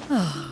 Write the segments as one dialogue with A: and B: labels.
A: Oh.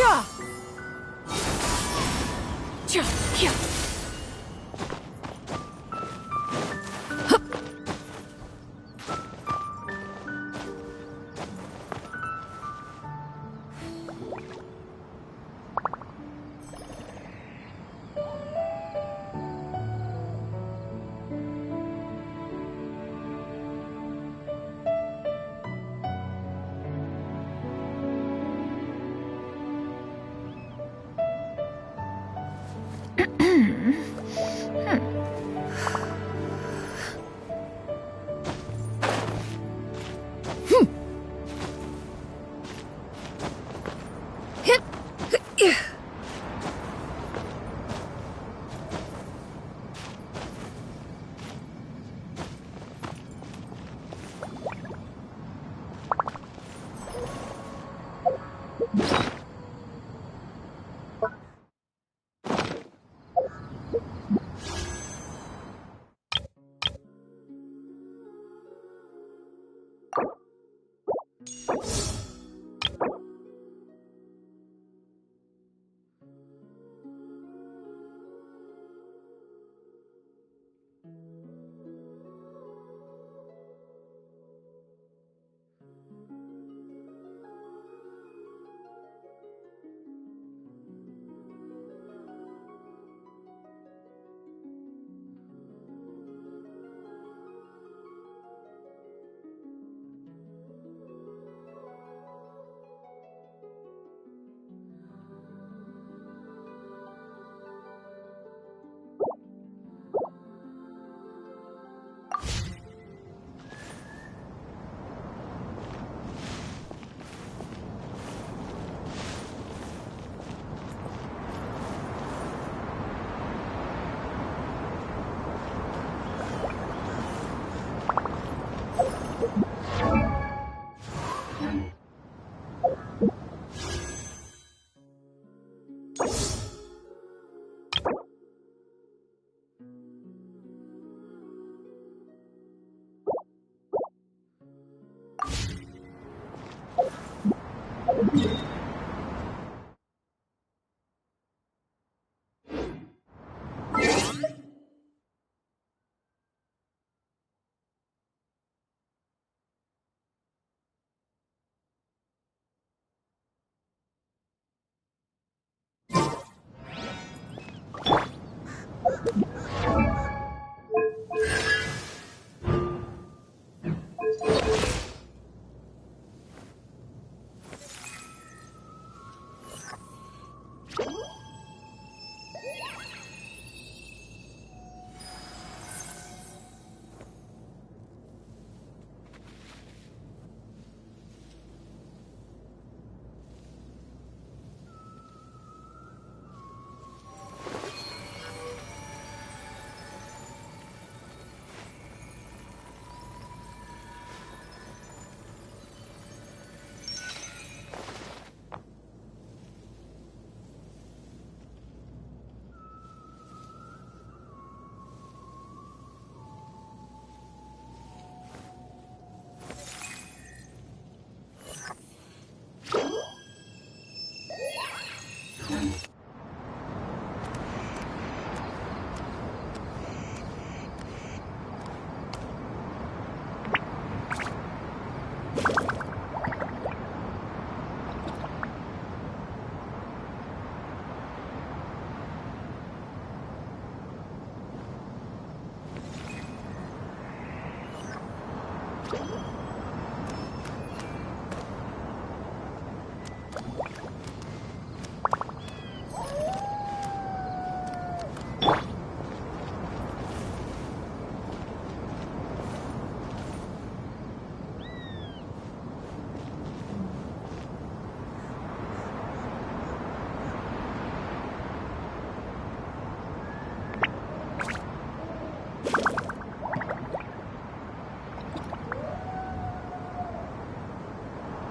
A: Yeah. Yeah.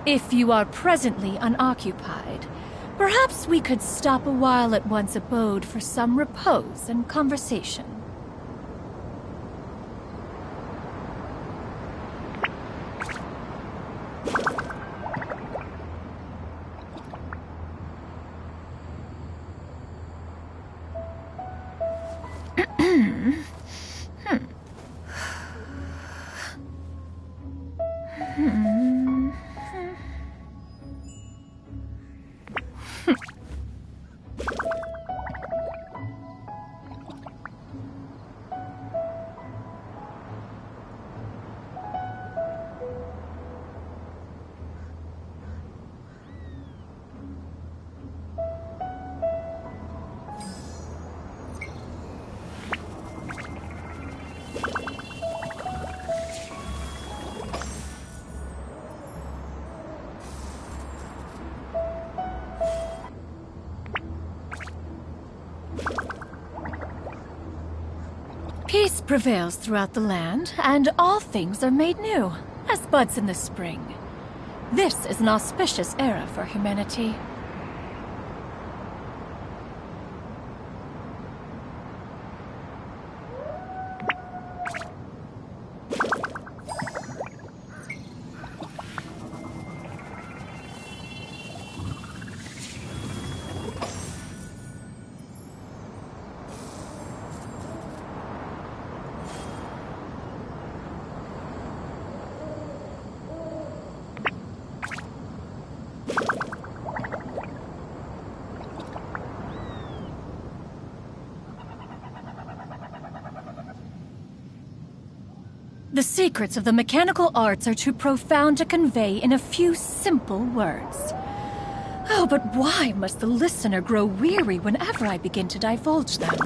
A: If you are presently unoccupied, perhaps we could stop a while at one's abode for some repose and conversation. Peace prevails throughout the land, and all things are made new, as buds in the spring. This is an auspicious era for humanity. The secrets of the mechanical arts are too profound to convey in a few simple words. Oh, but why must the listener grow weary whenever I begin to divulge them?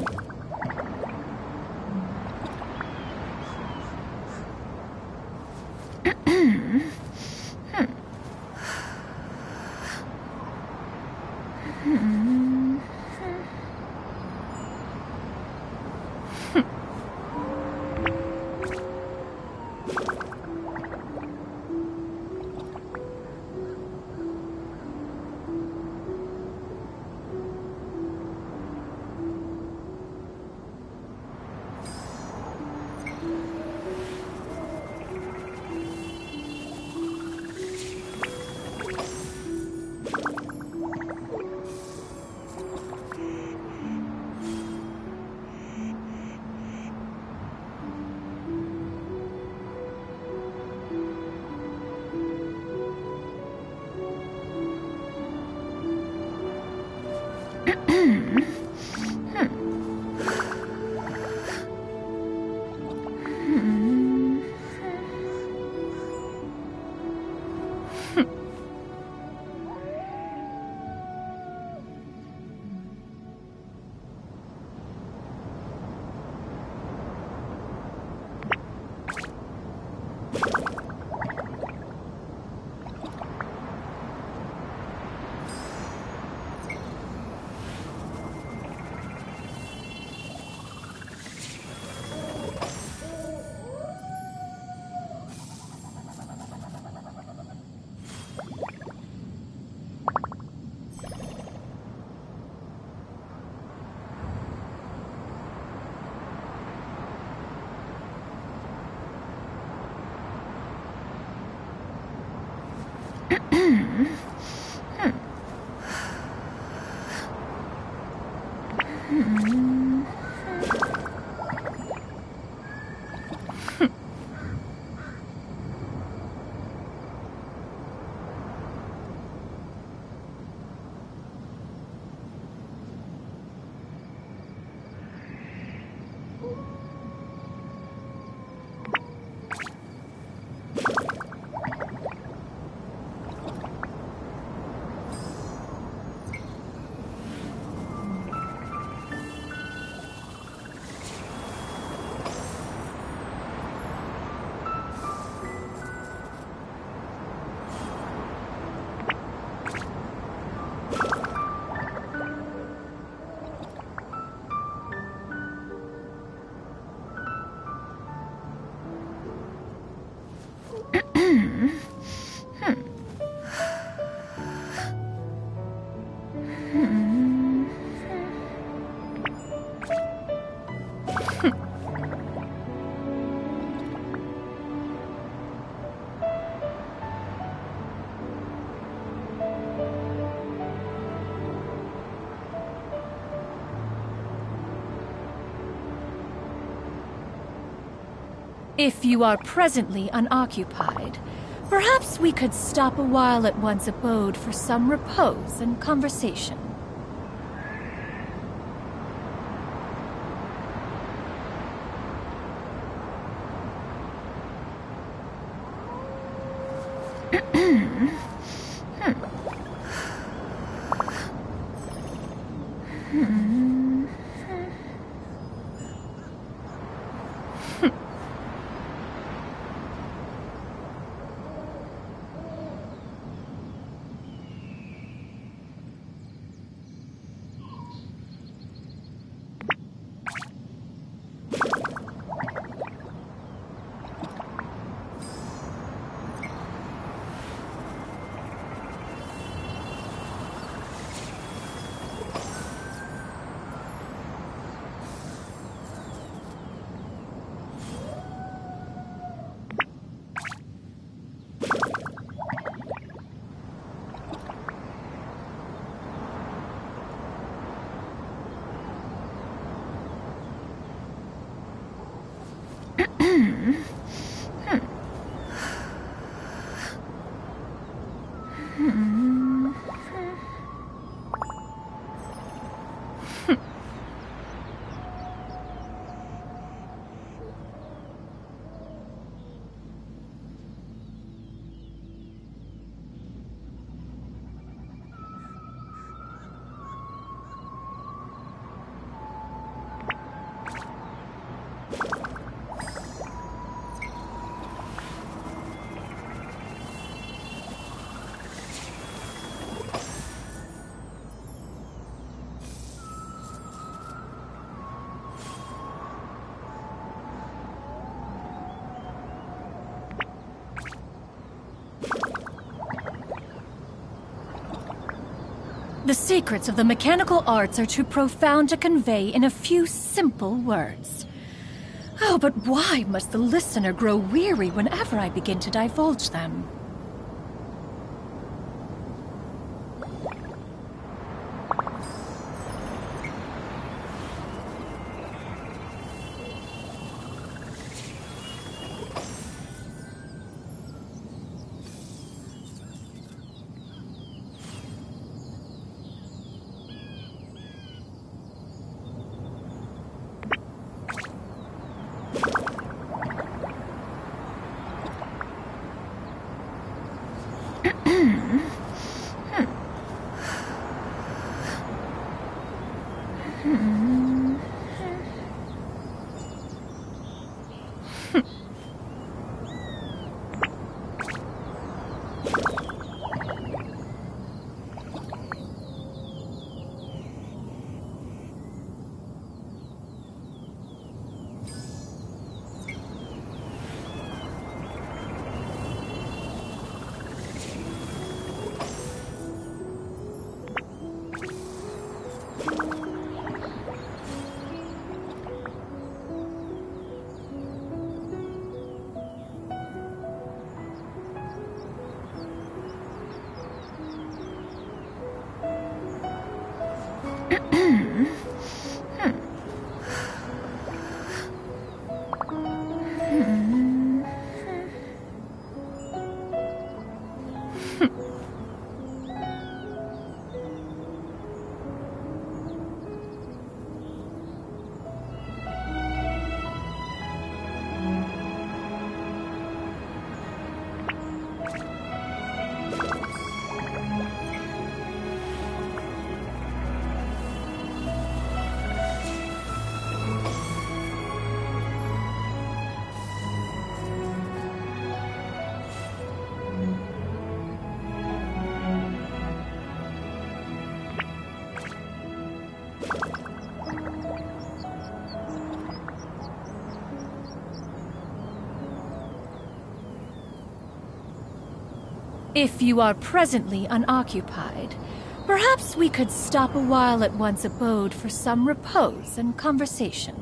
A: If you are presently unoccupied, perhaps we could stop a while at one's abode for some repose and conversation. The secrets of the mechanical arts are too profound to convey in a few simple words. Oh, but why must the listener grow weary whenever I begin to divulge them? If you are presently unoccupied, perhaps we could stop a while at one's abode for some repose and conversation.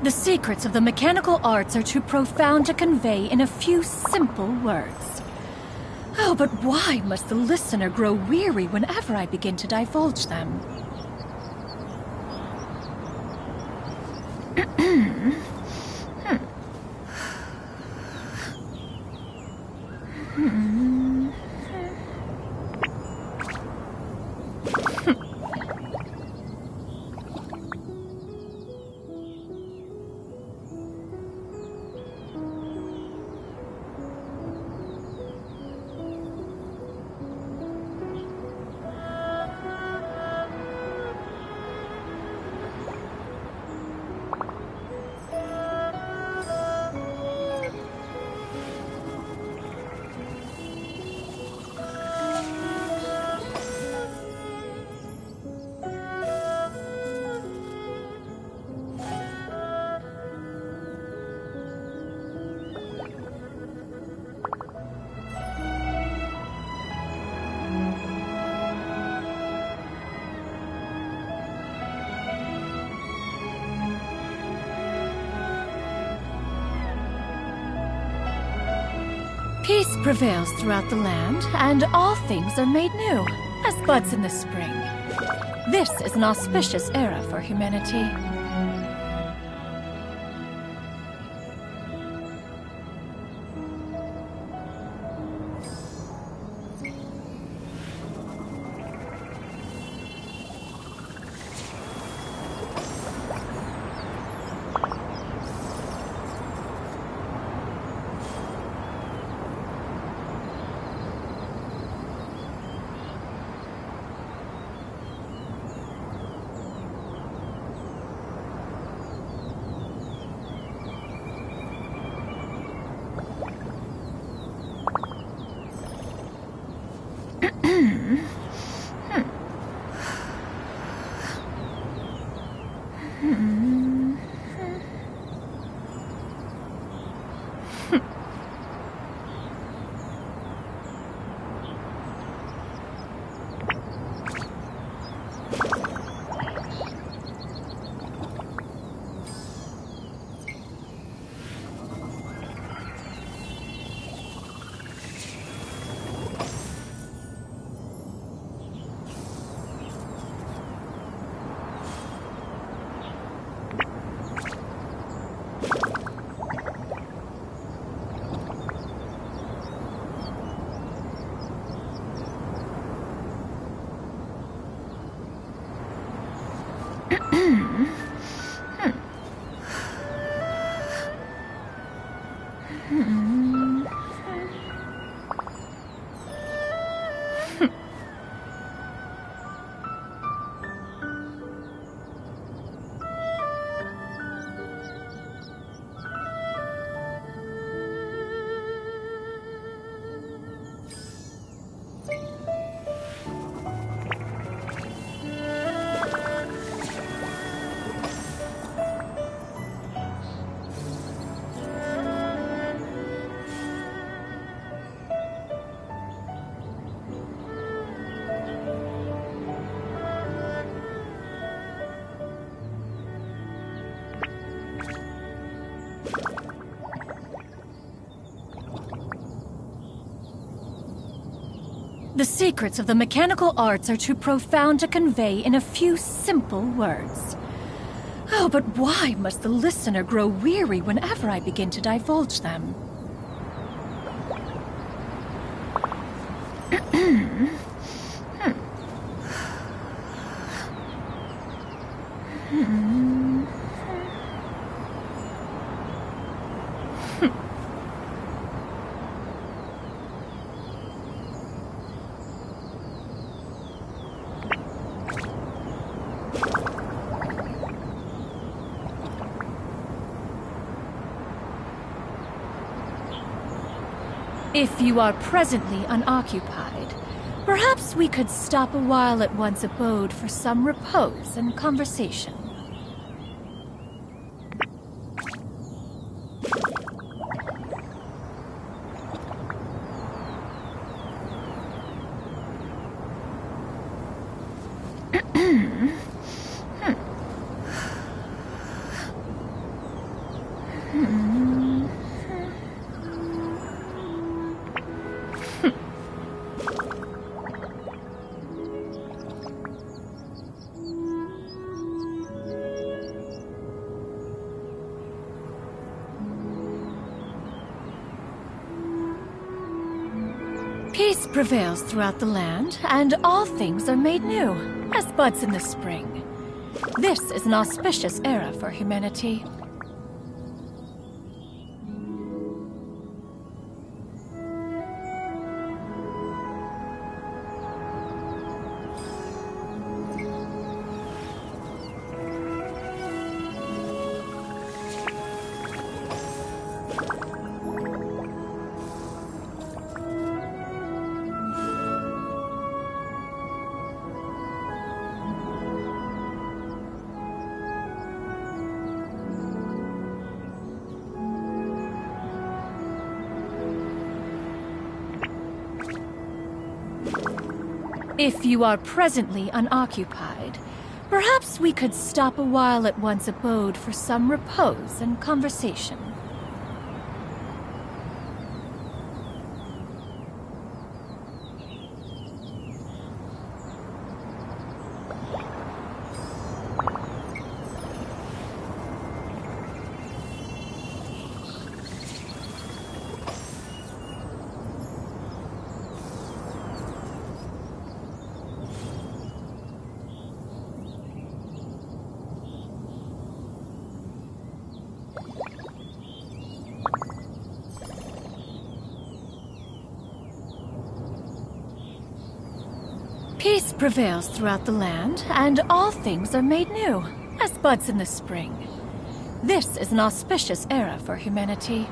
A: The secrets of the mechanical arts are too profound to convey in a few simple words. Oh, but why must the listener grow weary whenever I begin to divulge them? Peace prevails throughout the land, and all things are made new, as buds in the spring. This is an auspicious era for humanity. The secrets of the mechanical arts are too profound to convey in a few simple words. Oh, but why must the listener grow weary whenever I begin to divulge them? If you are presently unoccupied, perhaps we could stop a while at one's abode for some repose and conversation. Peace prevails throughout the land, and all things are made new, as buds in the spring. This is an auspicious era for humanity. If you are presently unoccupied, perhaps we could stop a while at one's abode for some repose and conversation. Peace prevails throughout the land, and all things are made new, as buds in the spring. This is an auspicious era for humanity.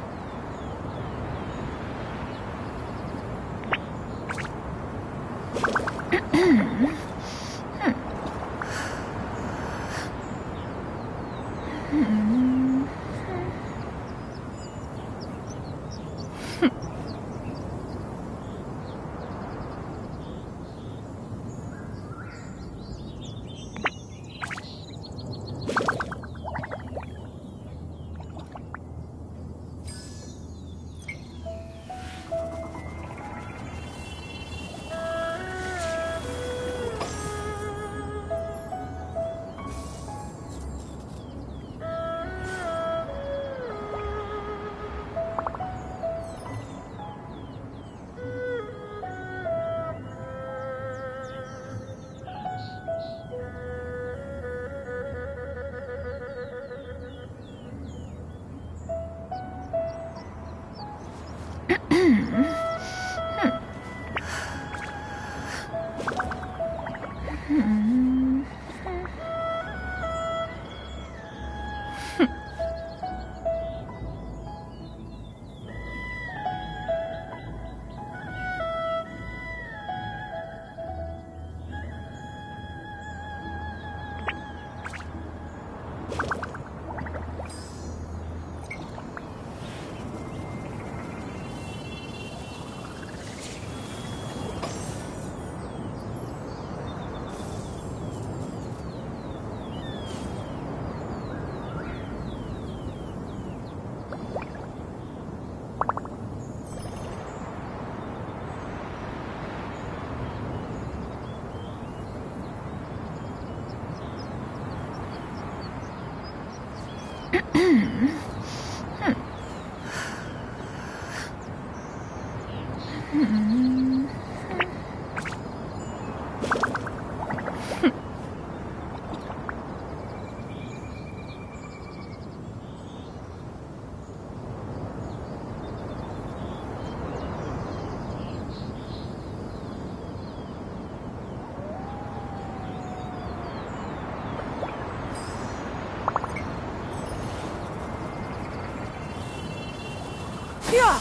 A: Yeah.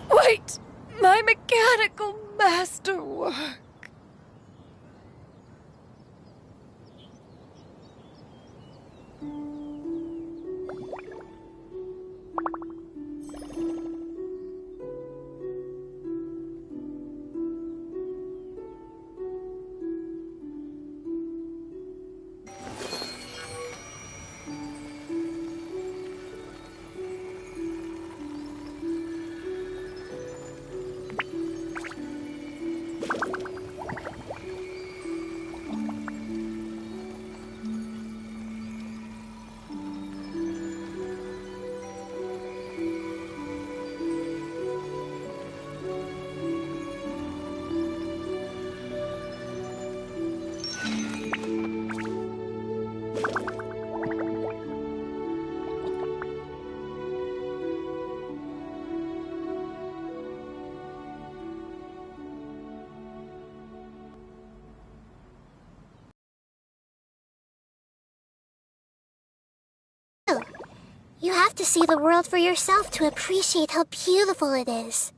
A: Wait! My mechanical masterwork!
B: You have to see the world for yourself to appreciate how beautiful it is.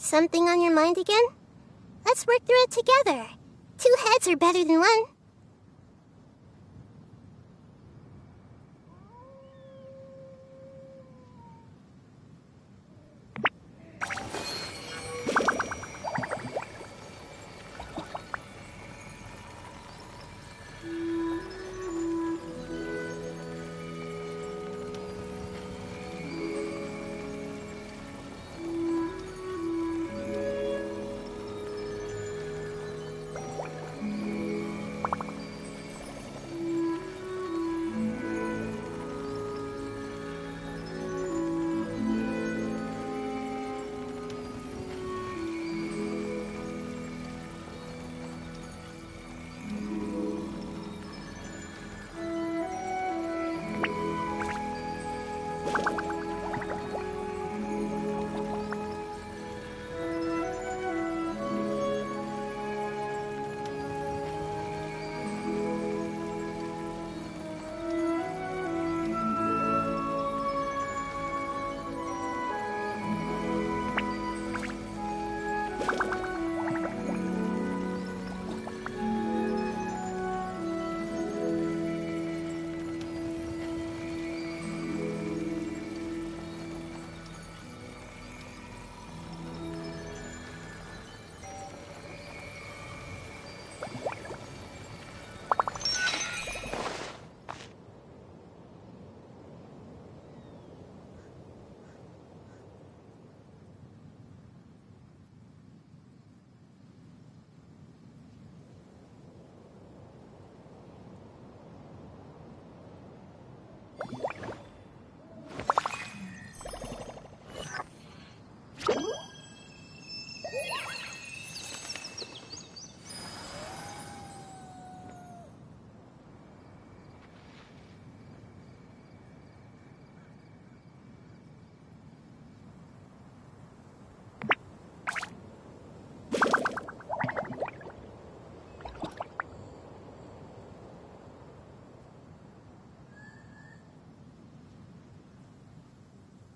B: Something on your mind again? Let's work through it together. 2 heads are better than 1.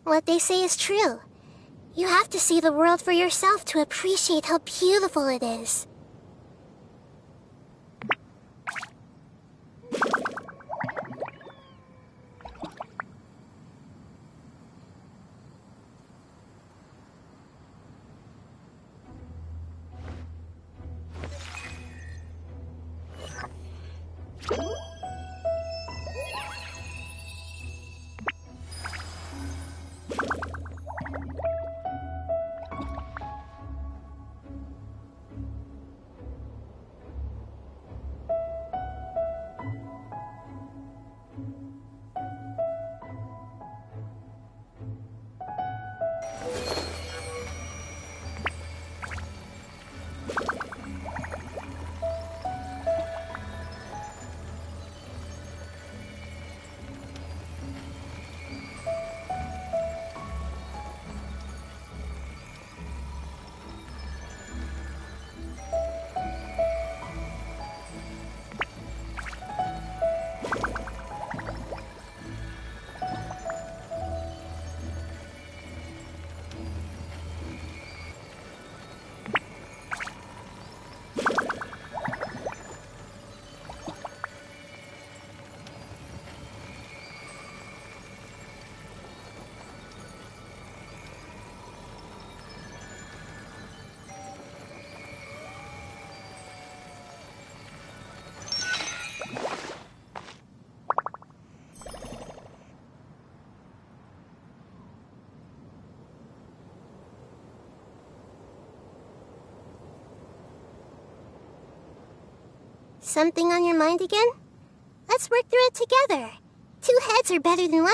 B: What they say is true. You have to see the world for yourself to appreciate how beautiful it is. Something on your mind again? Let's work through it together. 2 heads are better than 1.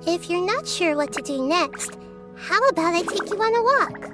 B: If you're not sure what to do next, how about I take you on a walk?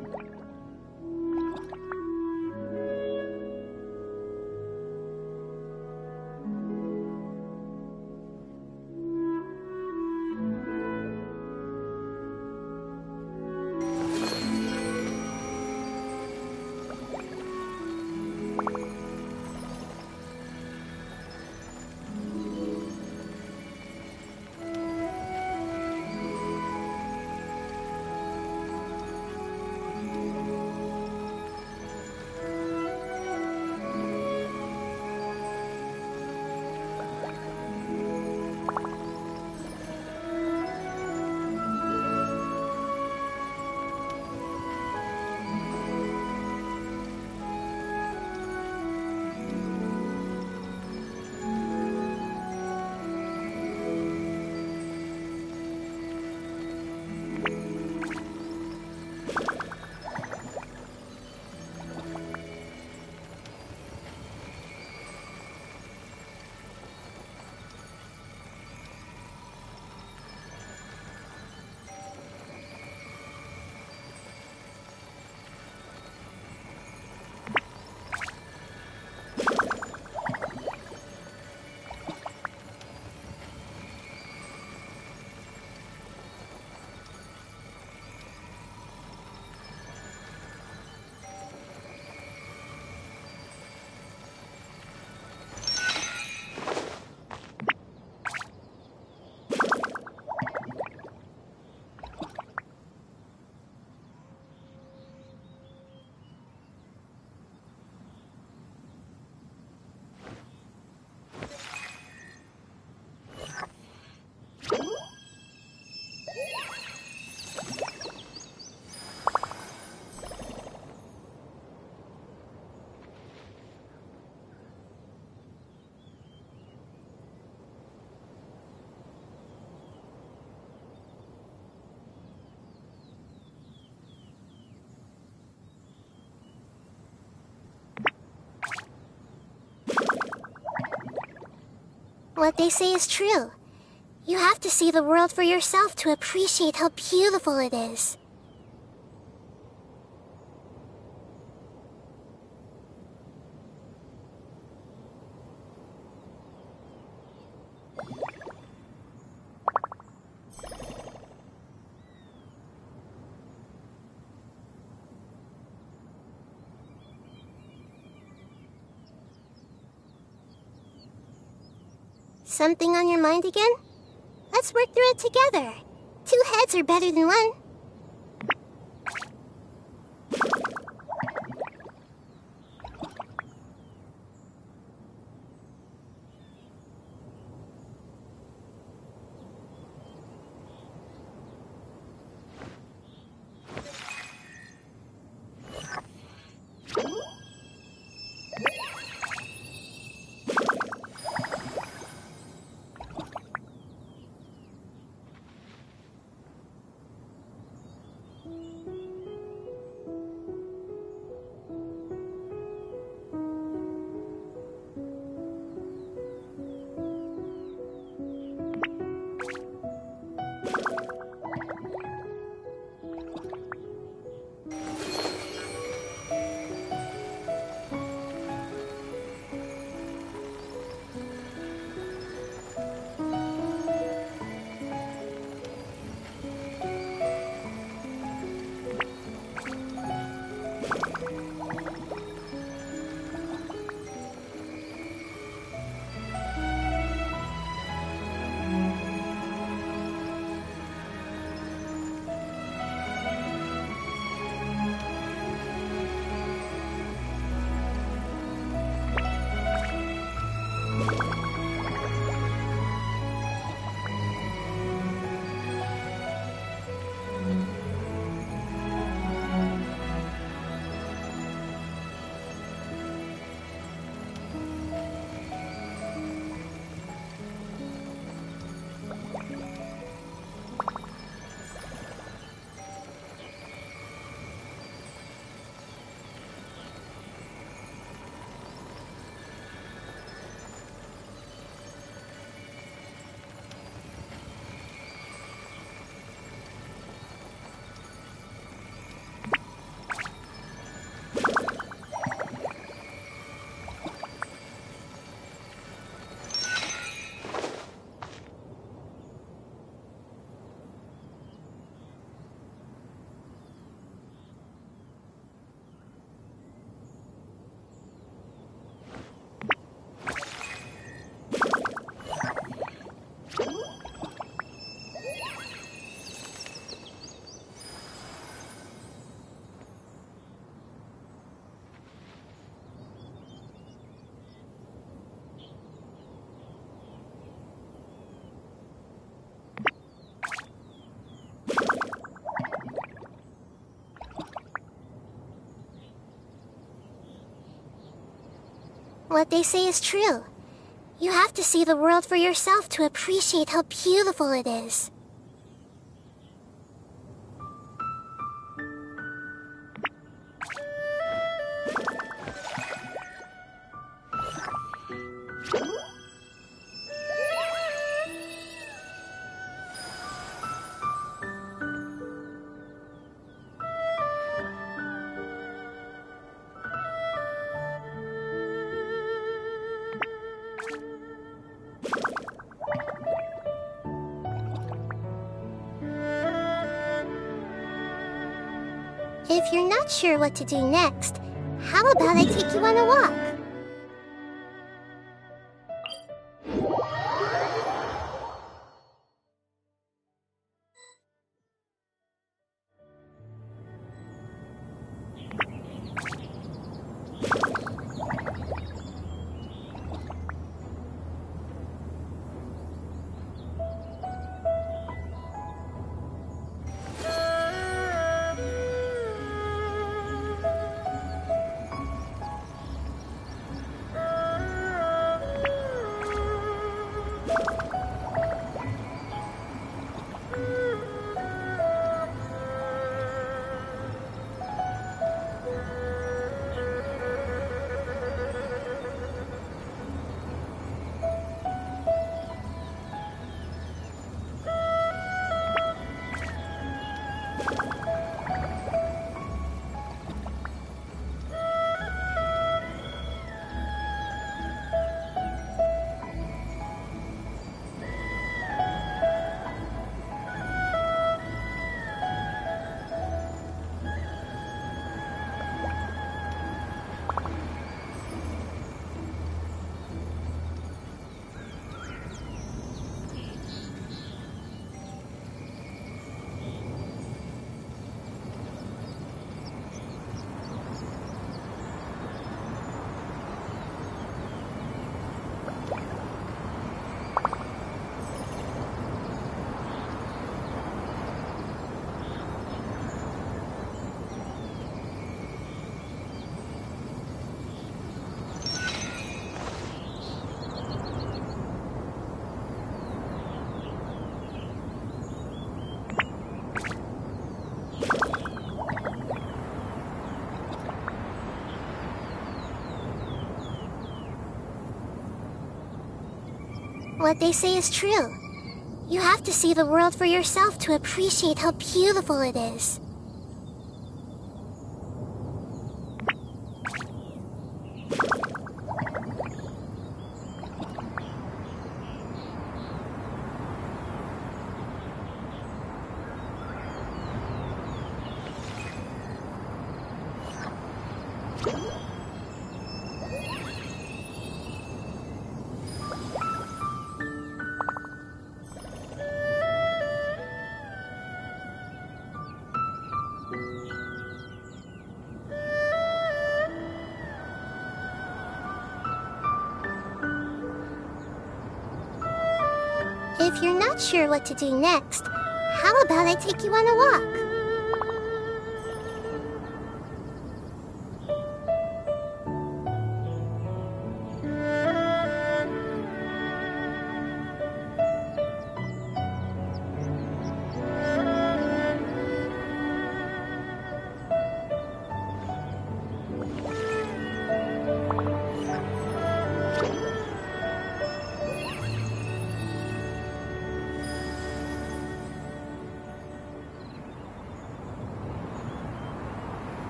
B: What they say is true. You have to see the world for yourself to appreciate how beautiful it is. Something on your mind again? Let's work through it together. 2 heads are better than 1. What they say is true. You have to see the world for yourself to appreciate how beautiful it is. If you're not sure what to do next, how about I take you on a walk? What they say is true. You have to see the world for yourself to appreciate how beautiful it is. If you're not sure what to do next, how about I take you on a walk?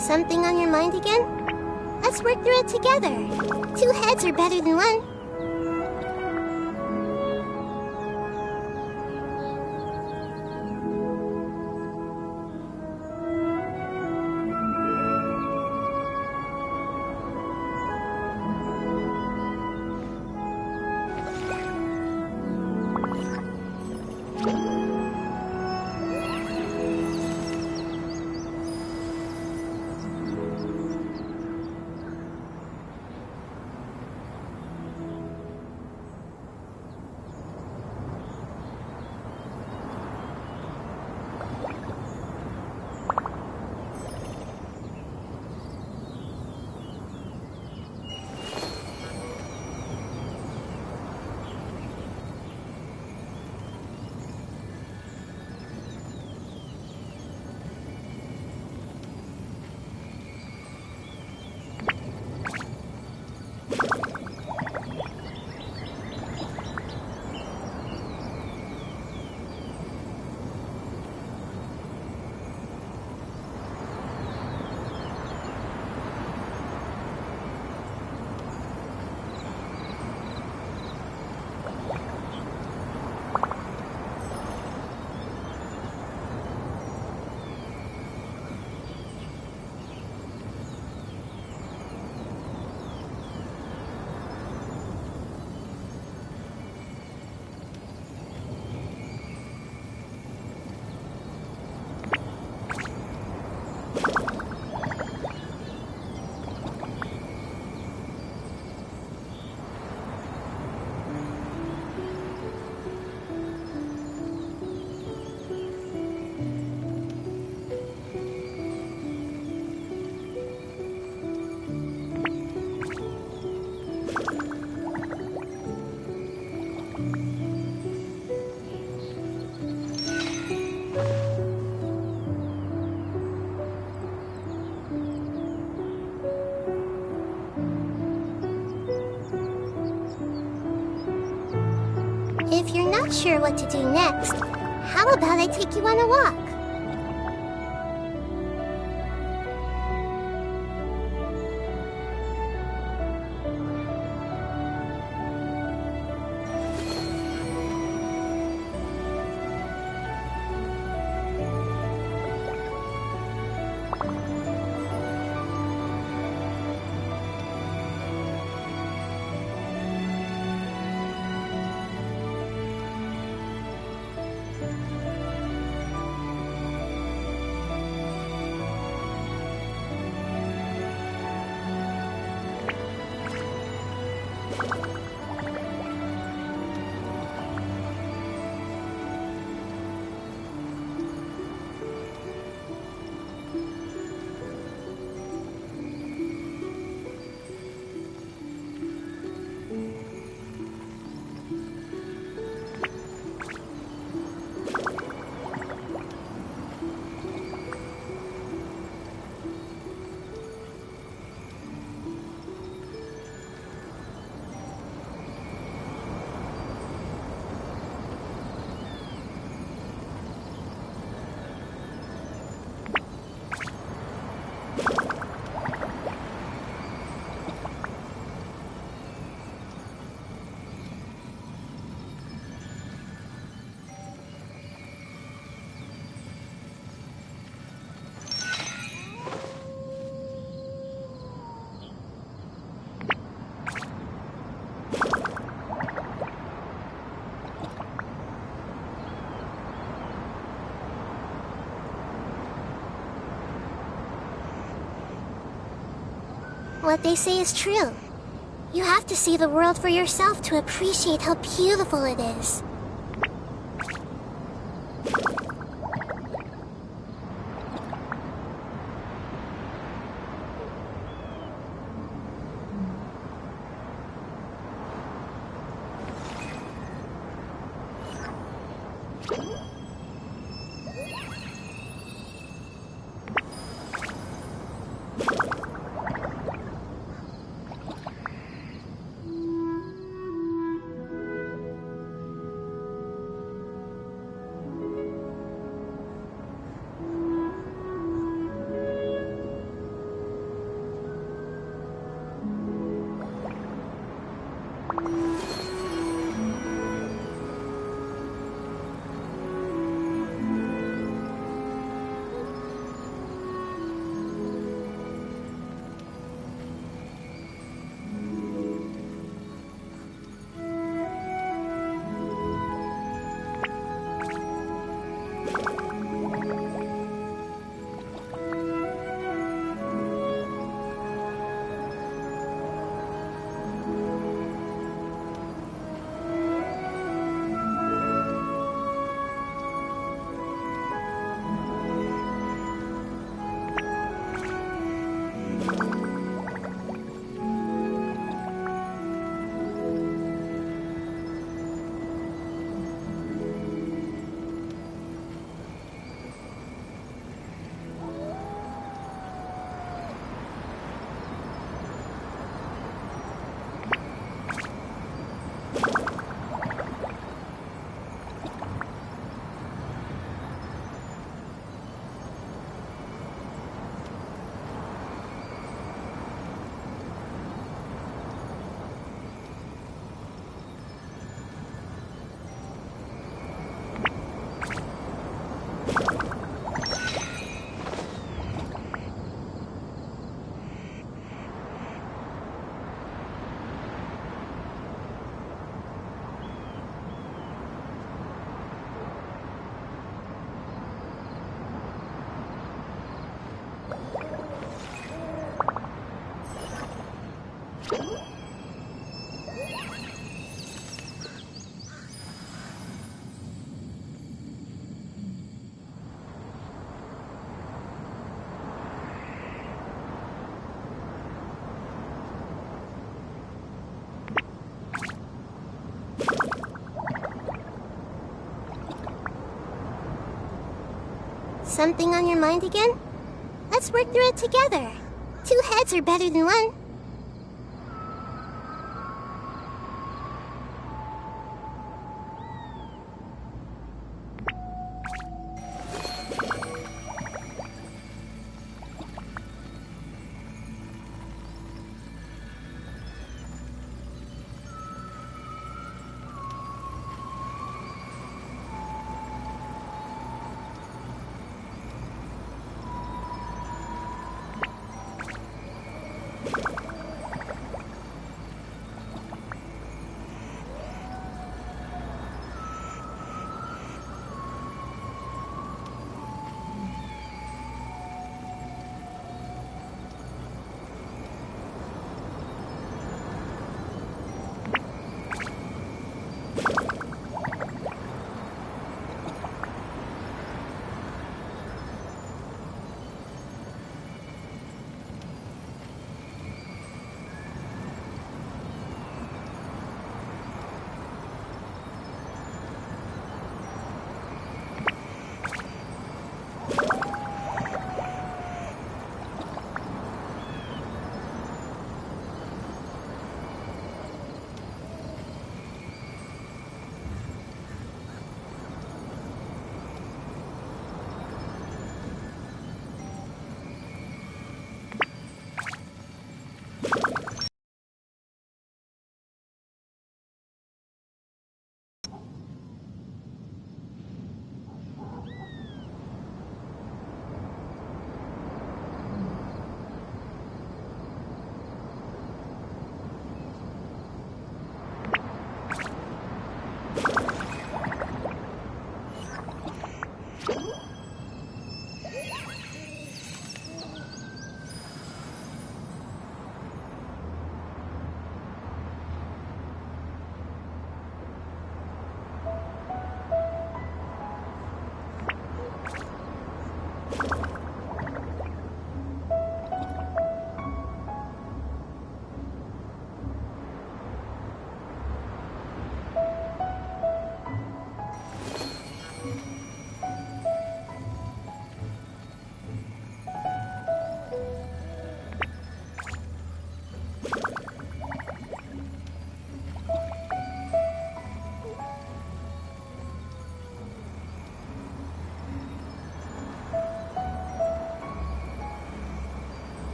B: Something on your mind again? Let's work through it together. 2 heads are better than 1. If you're not sure what to do next, how about I take you on a walk? What they say is true. You have to see the world for yourself to appreciate how beautiful it is. Something on your mind again? Let's work through it together. 2 heads are better than 1.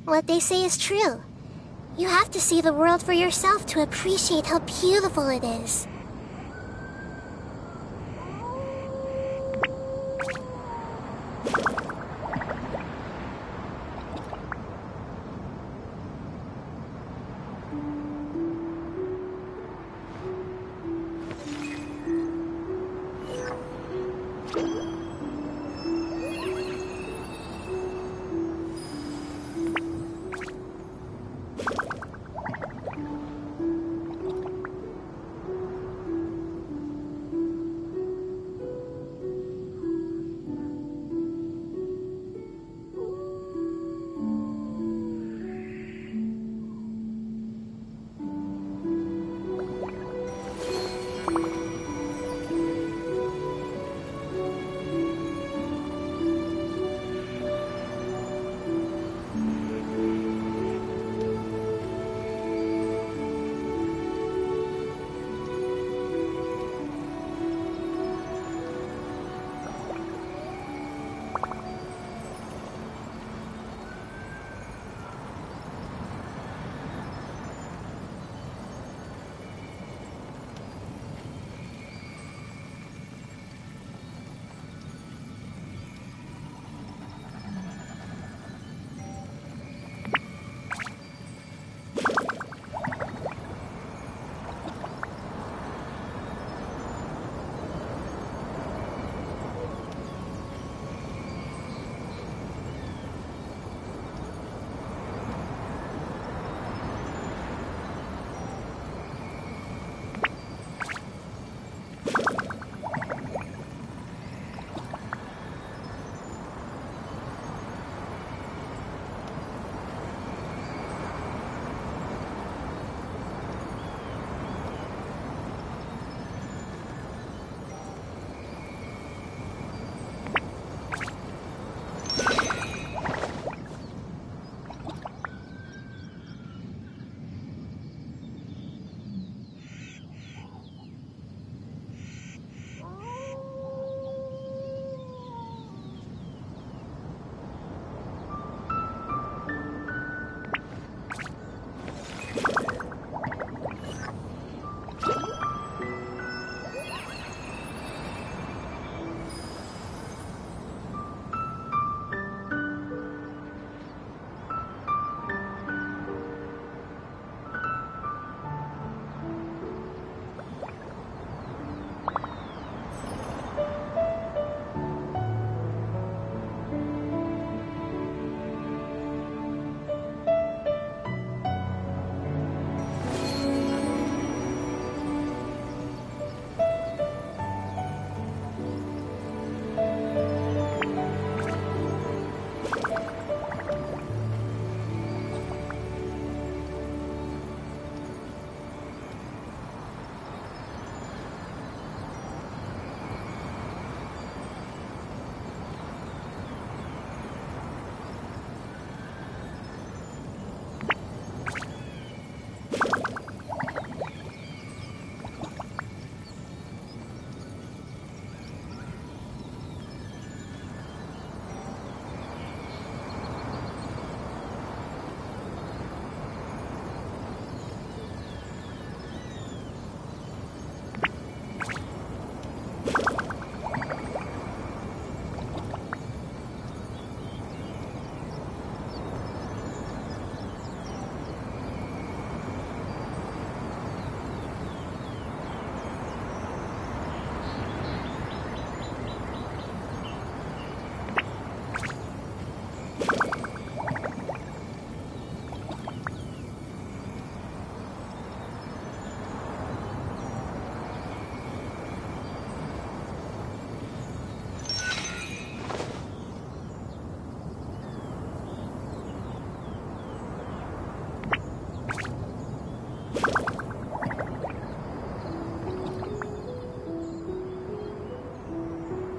B: What they say is true. You have to see the world for yourself to appreciate how beautiful it is.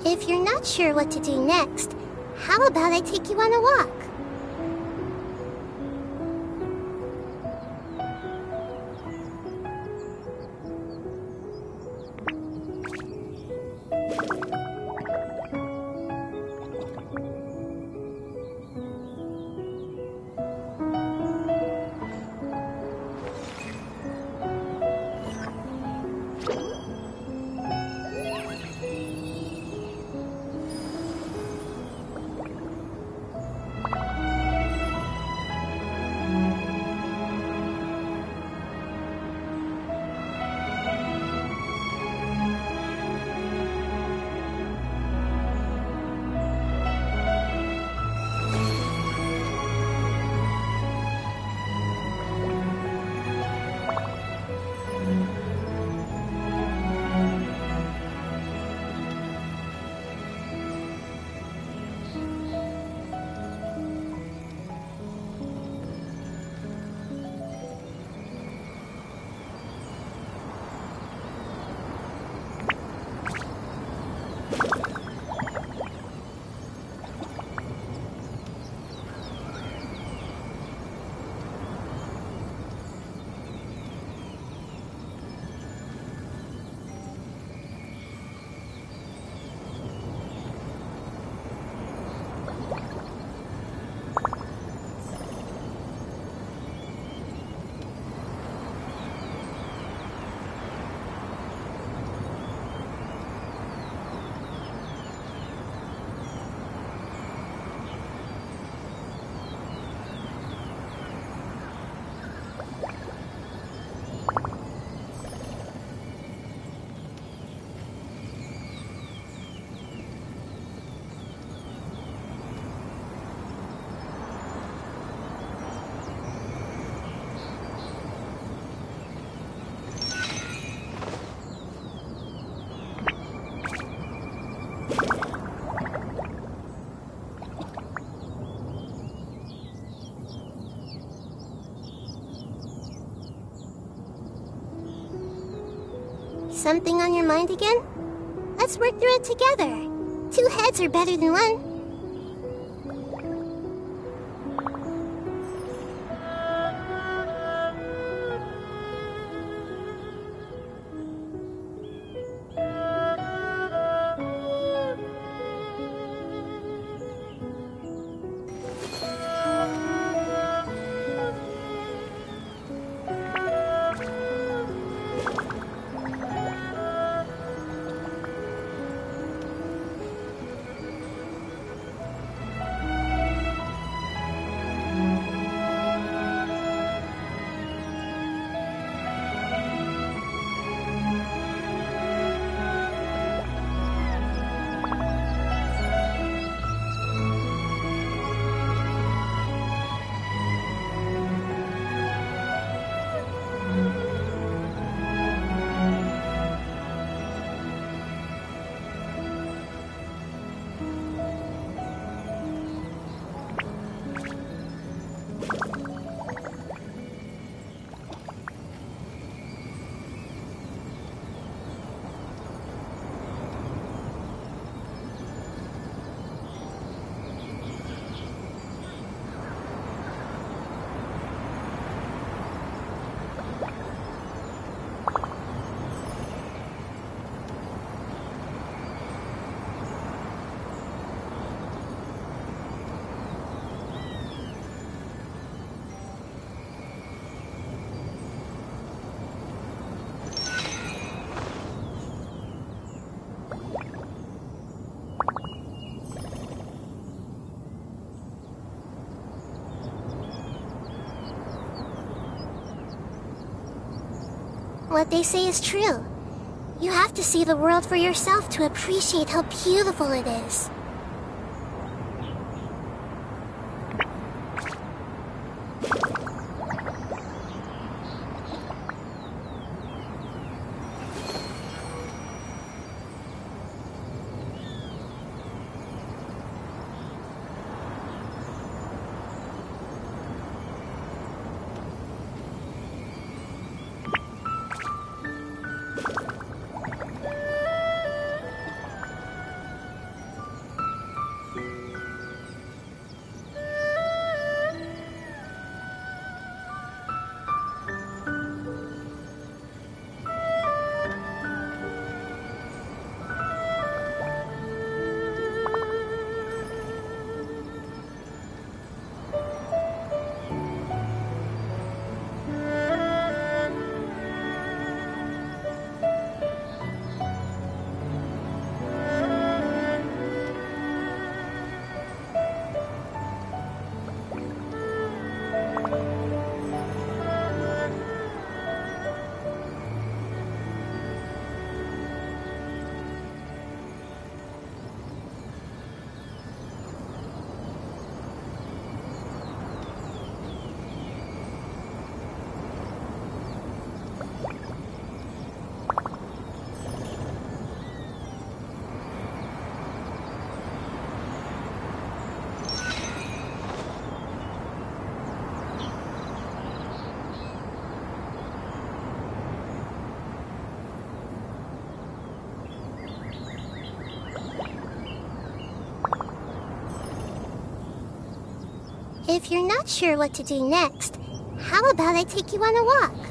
B: If you're not sure what to do next, how about I take you on a walk? Something on your mind again? Let's work through it together. 2 heads are better than 1. What they say is true. You have to see the world for yourself to appreciate how beautiful it is. If you're not sure what to do next, how about I take you on a walk?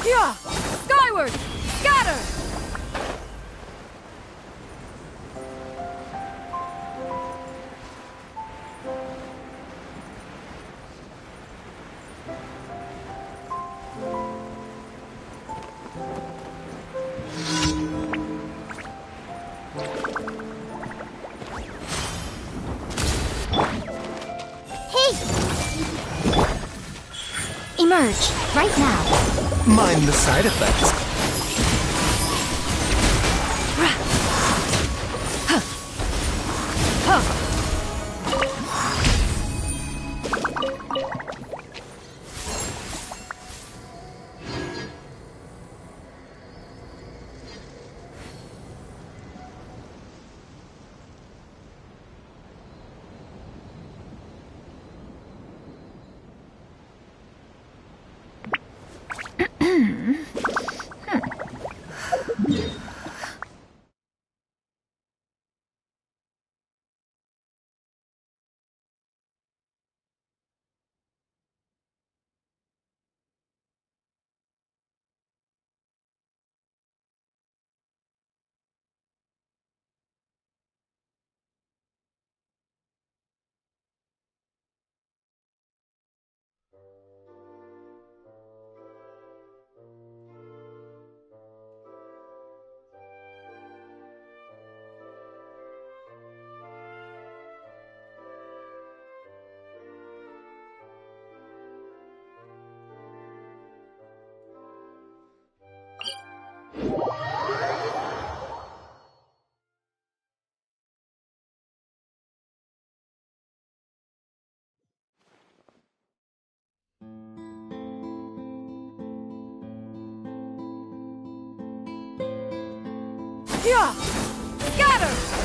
A: Yeah! Skyward! Scatter!
B: Emerge, right now.
C: Mind the side effects.
A: Yeah! Scatter!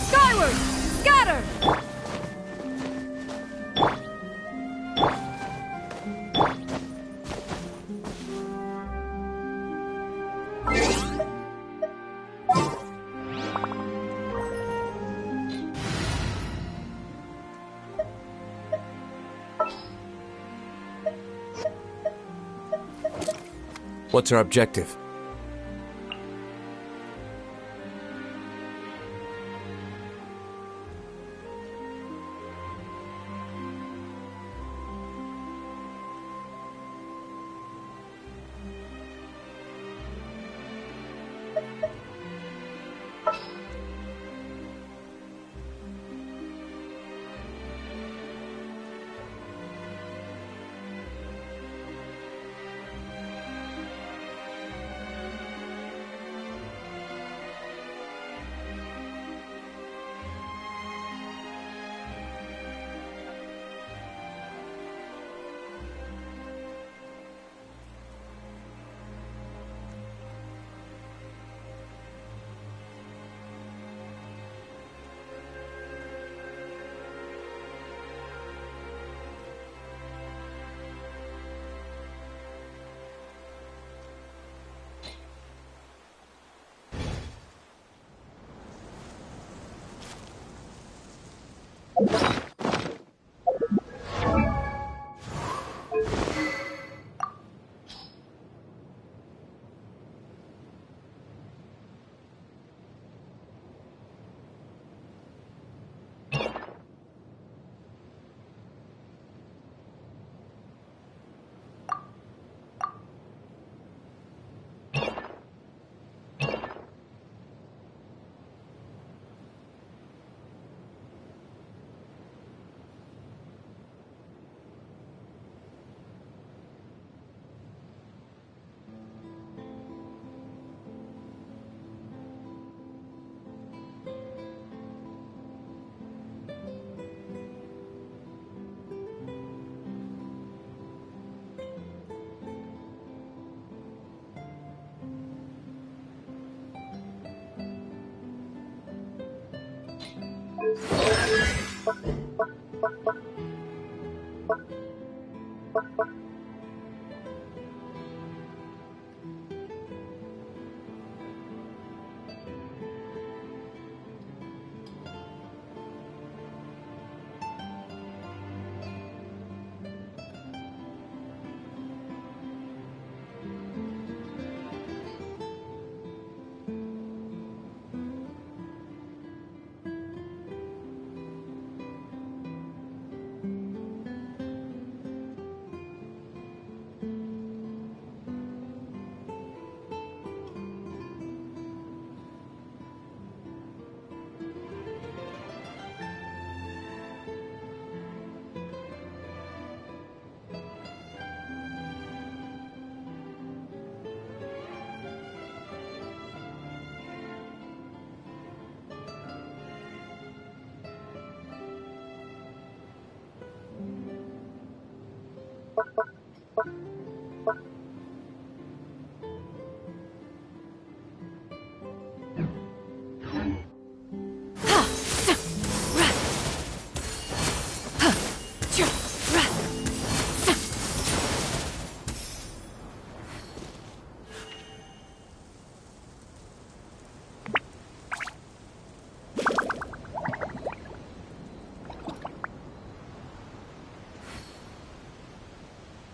A: Skyward! Scatter!
C: What's our objective?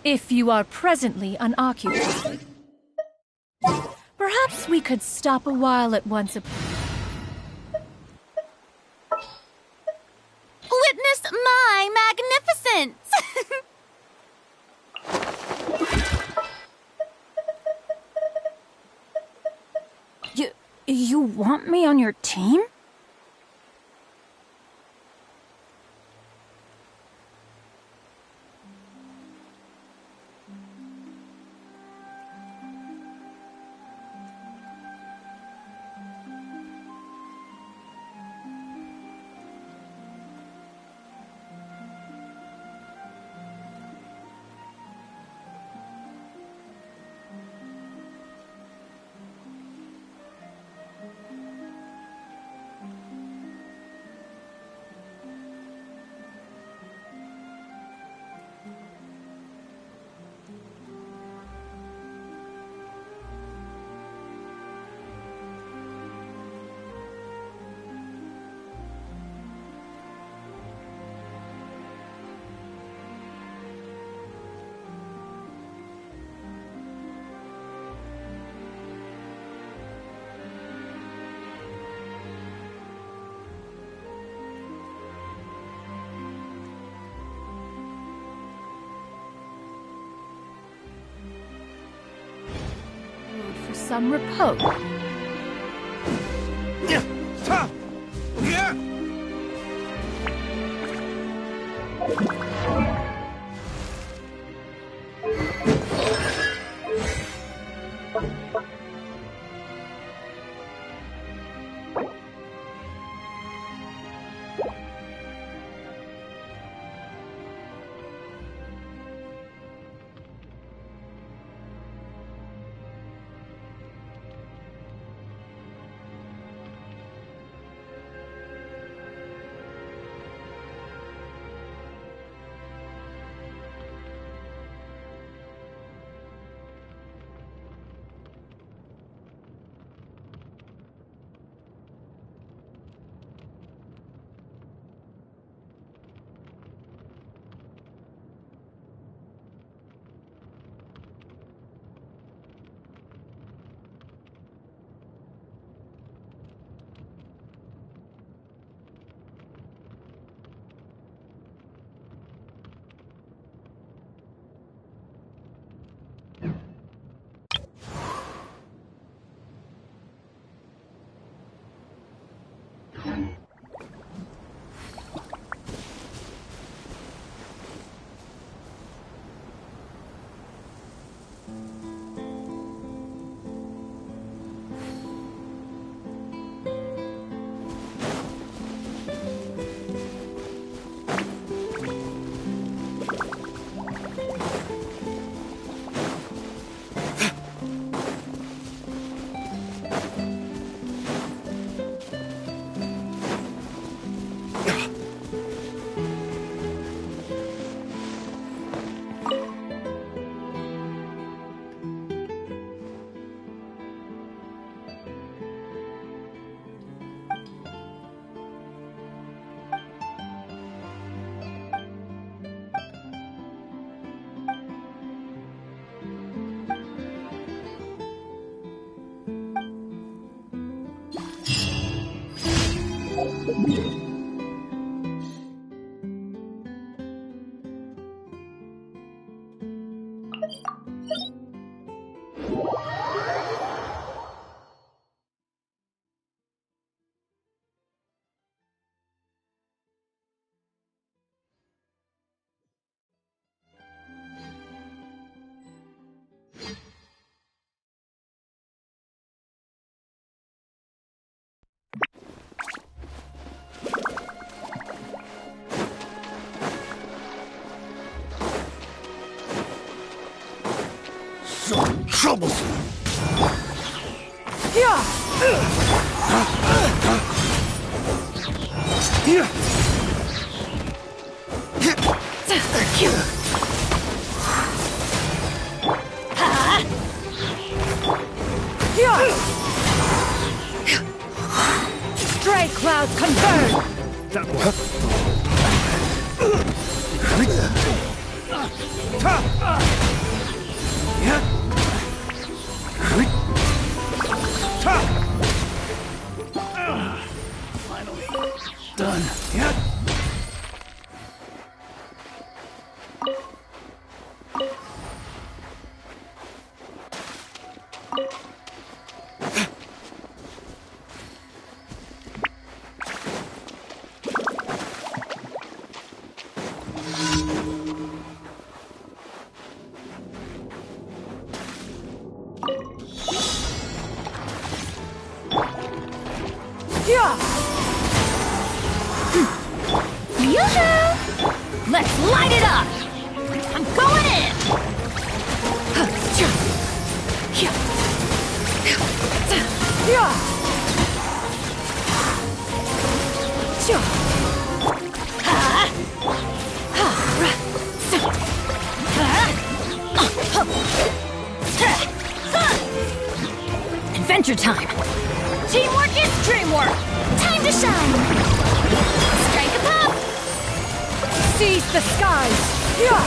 A: If you are presently unoccupied, perhaps we could stop a while at once.
D: Witness my magnificence! You want me on your team?
A: For some repose.
E: So troublesome!
A: Yeah!
E: Here!
A: Stray clouds converge!
E: That will help. Finally done.
A: Yoo-hoo! Let's light it up! I'm going in! Adventure time! Teamwork is dreamwork!
D: Time to shine! Strike a pop!
A: Seize the skies! Yeah!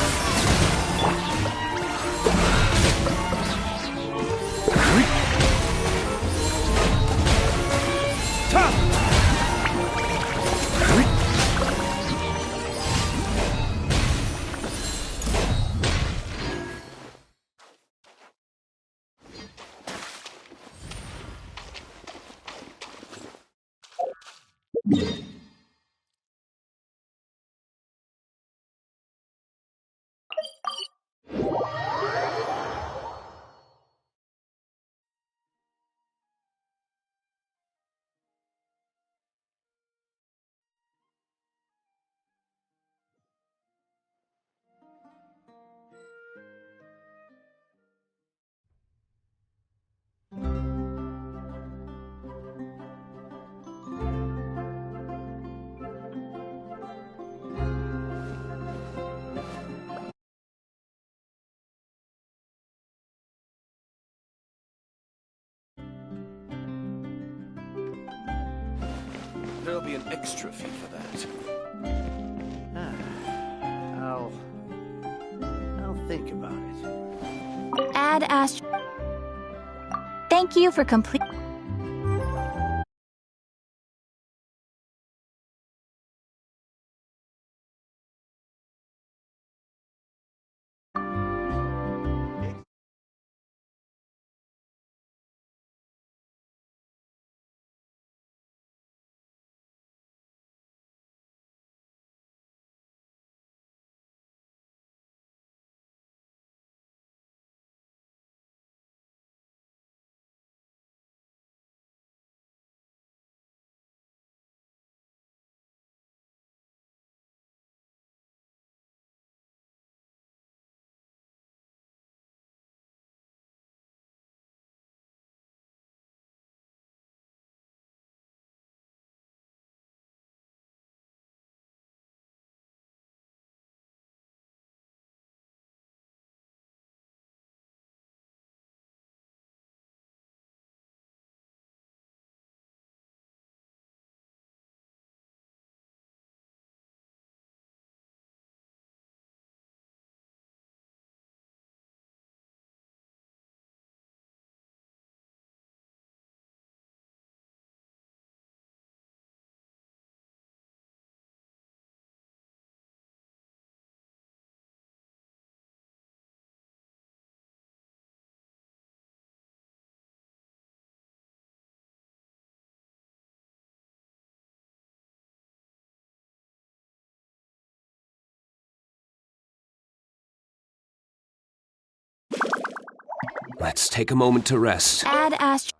C: There'll be an extra fee for that.
E: I'll think about it.
D: Add Thank you for complete.
C: Let's take a moment to rest.
D: Add Ast.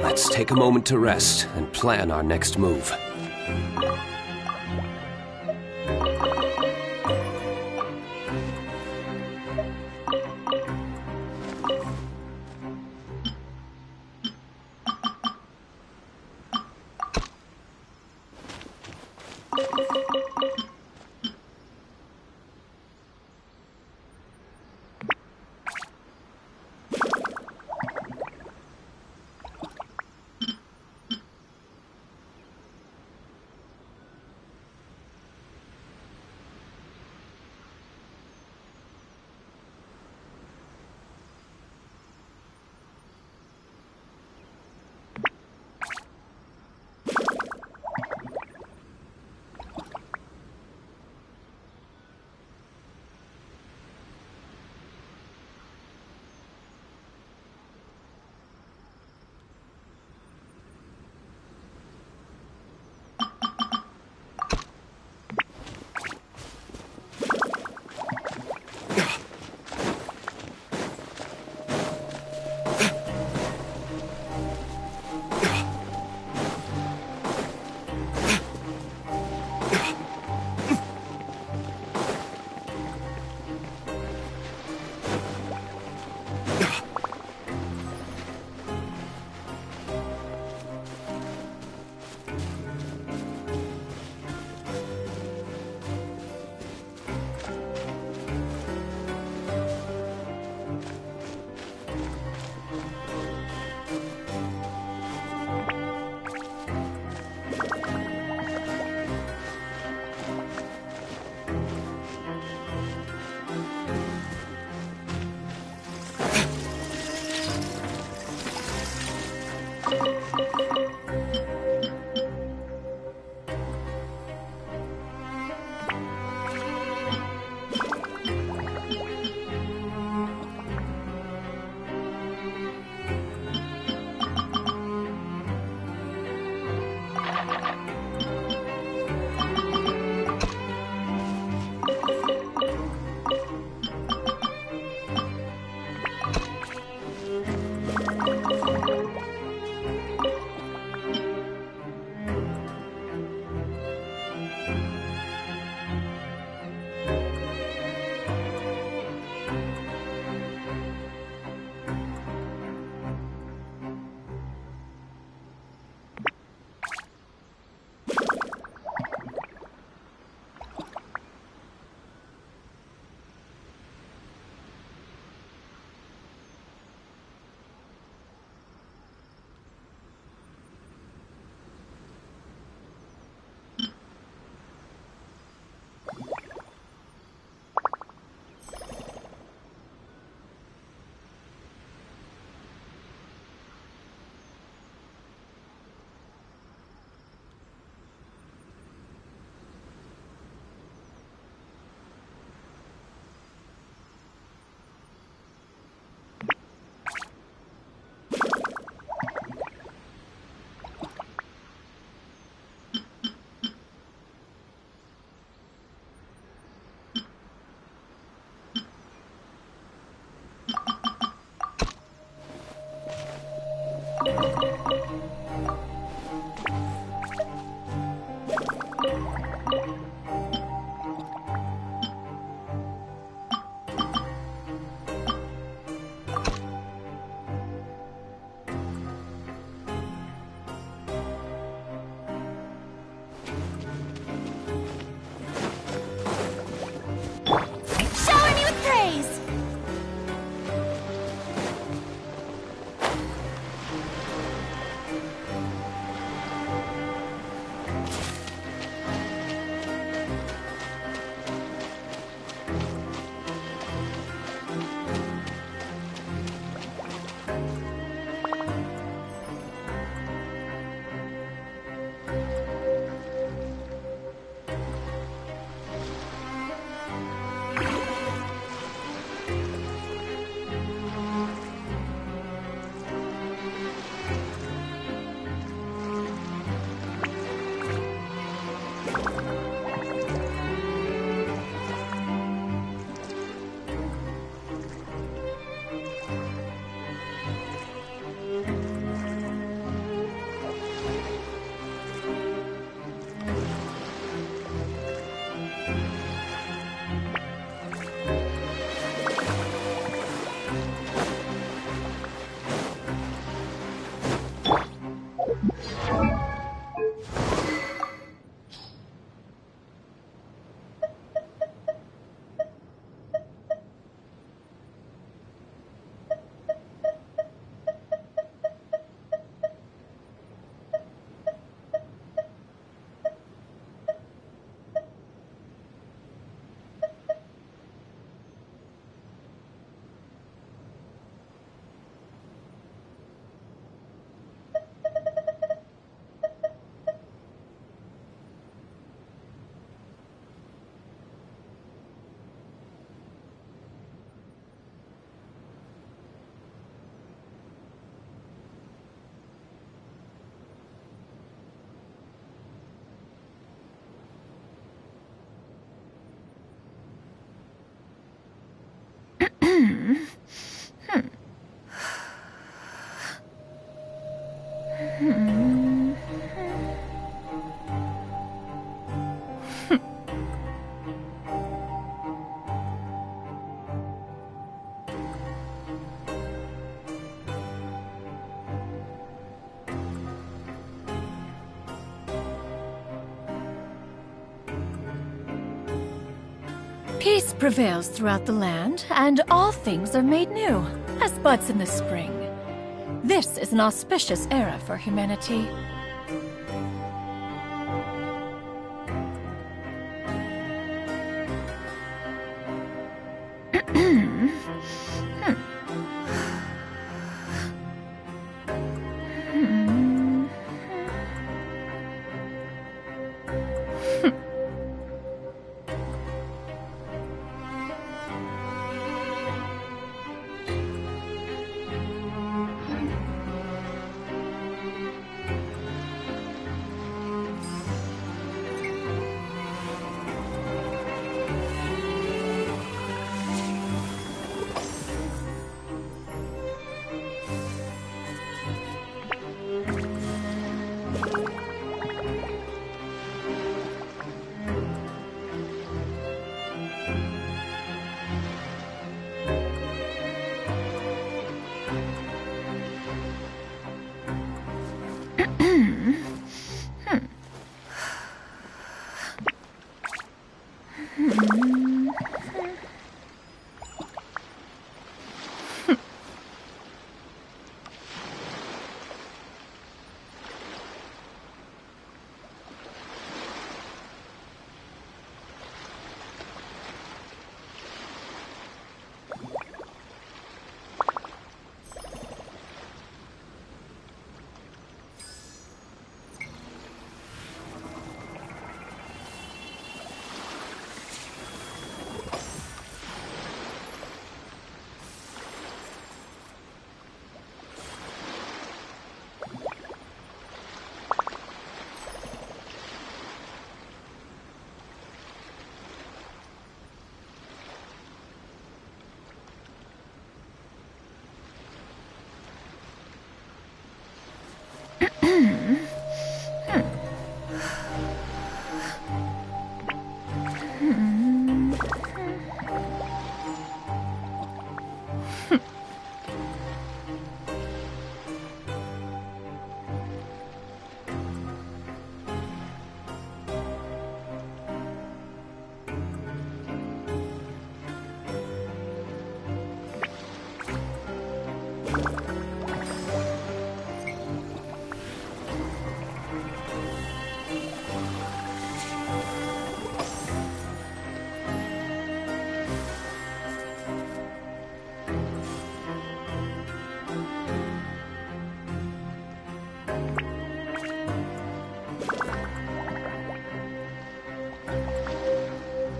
C: Let's take a moment to rest and plan our next move.
A: Peace prevails throughout the land, and all things are made new, as buds in the spring. This is an auspicious era for humanity.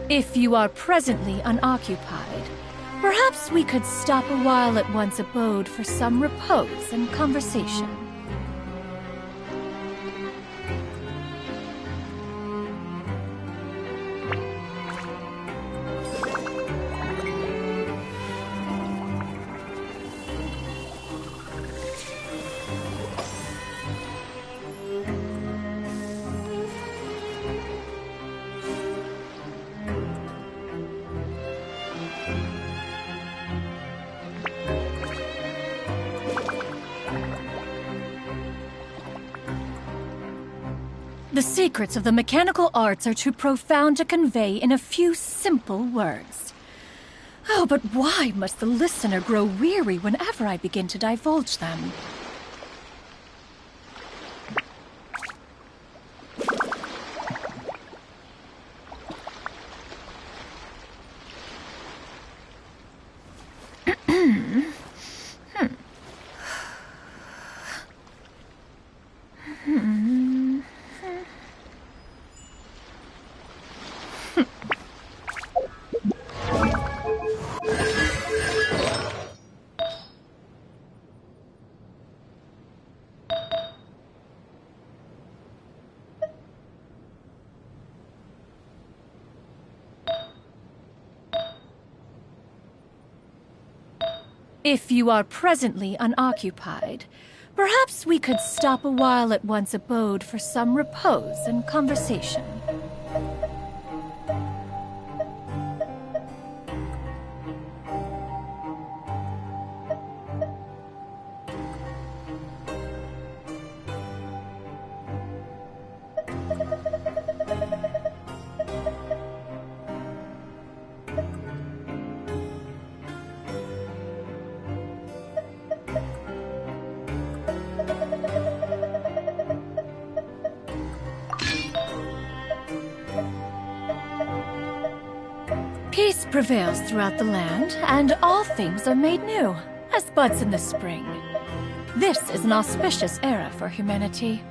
A: If you are presently unoccupied, perhaps we could stop a while at one's abode for some repose and conversation. The secrets of the mechanical arts are too profound to convey in a few simple words. Oh, but why must the listener grow weary whenever I begin to divulge them? If you are presently unoccupied, perhaps we could stop a while at one's abode for some repose and conversation. Peace prevails throughout the land, and all things are made new, as buds in the spring. This is an auspicious era for humanity.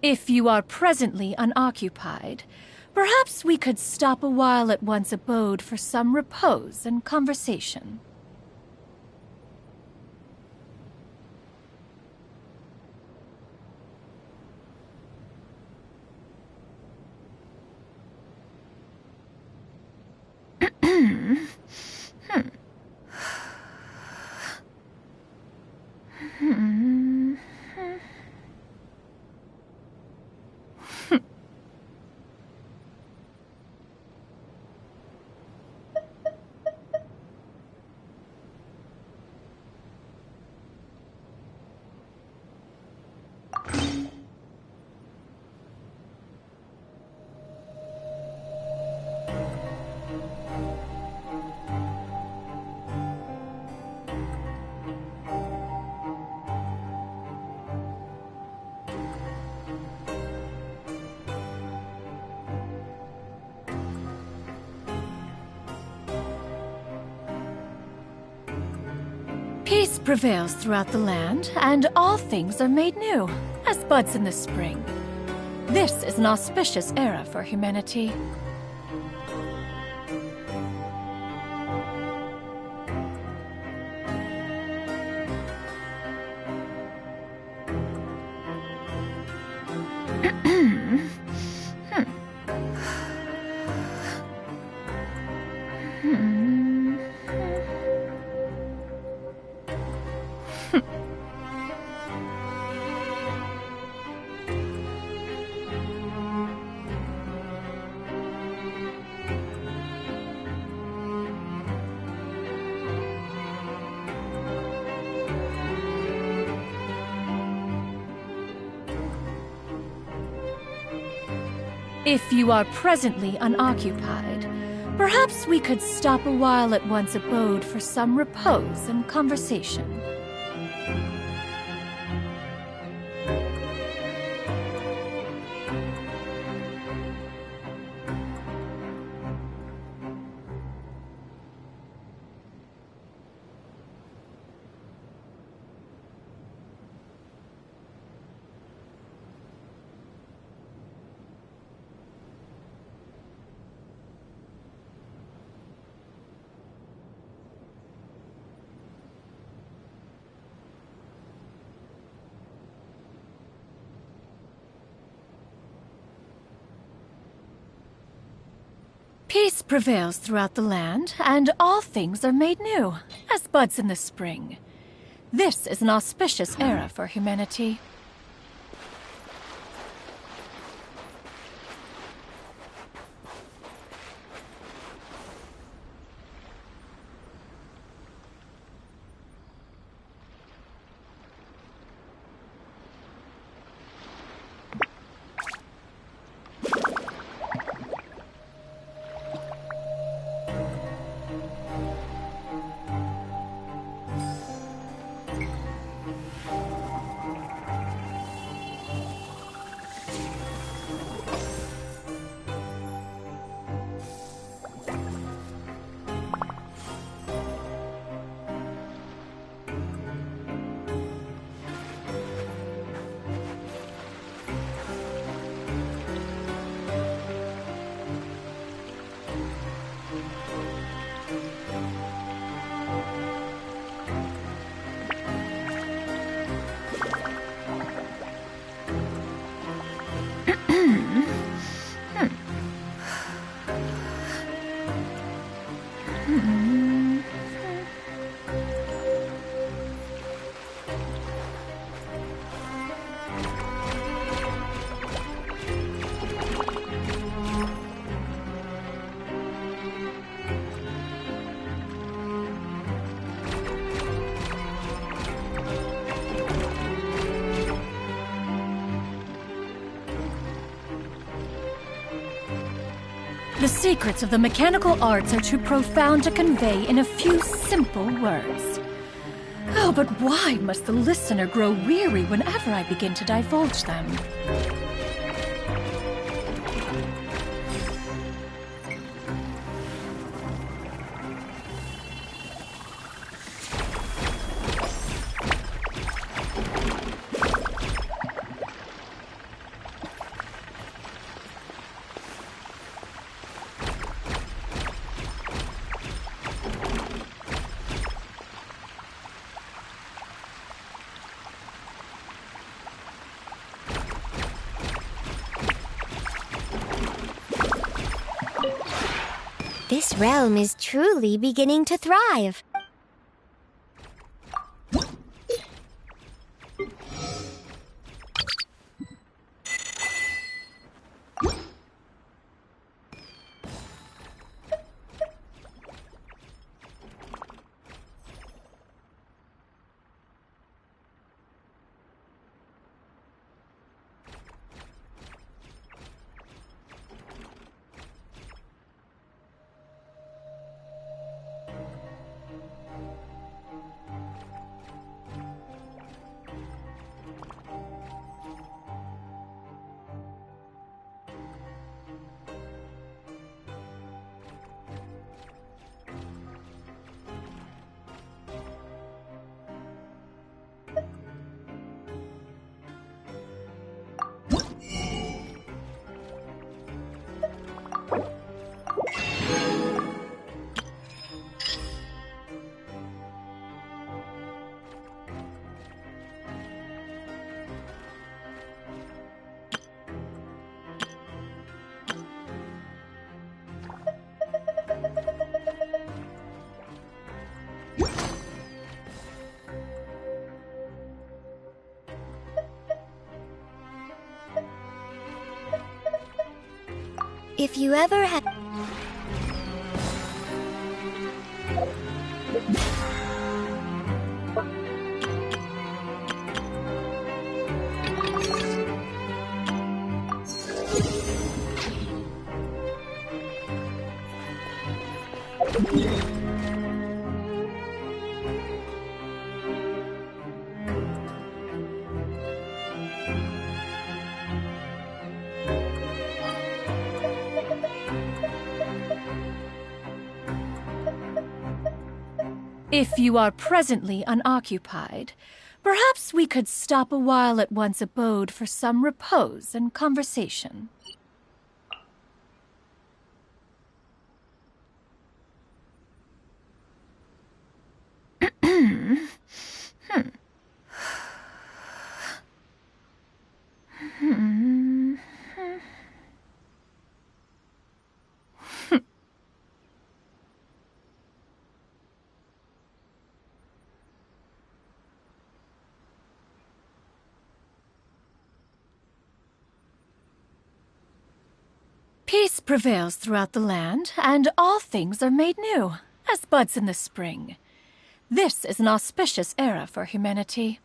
A: If you are presently unoccupied, perhaps we could stop a while at one's abode for some repose and conversation. Peace prevails throughout the land, and all things are made new, as buds in the spring. This is an auspicious era for humanity. If you are presently unoccupied, perhaps we could stop a while at one's abode for some repose and conversation. Peace prevails throughout the land, and all things are made new, as buds in the spring. This is an auspicious era for humanity. The secrets of the mechanical arts are too profound to convey in a few simple words. Oh, but why must the listener grow weary whenever I begin to divulge them?
B: This realm is truly beginning to thrive. If you ever had...
A: If you are presently unoccupied, perhaps we could stop a while at one's abode for some repose and conversation. Peace prevails throughout the land, and all things are made new, as buds in the spring. This is an auspicious era for humanity.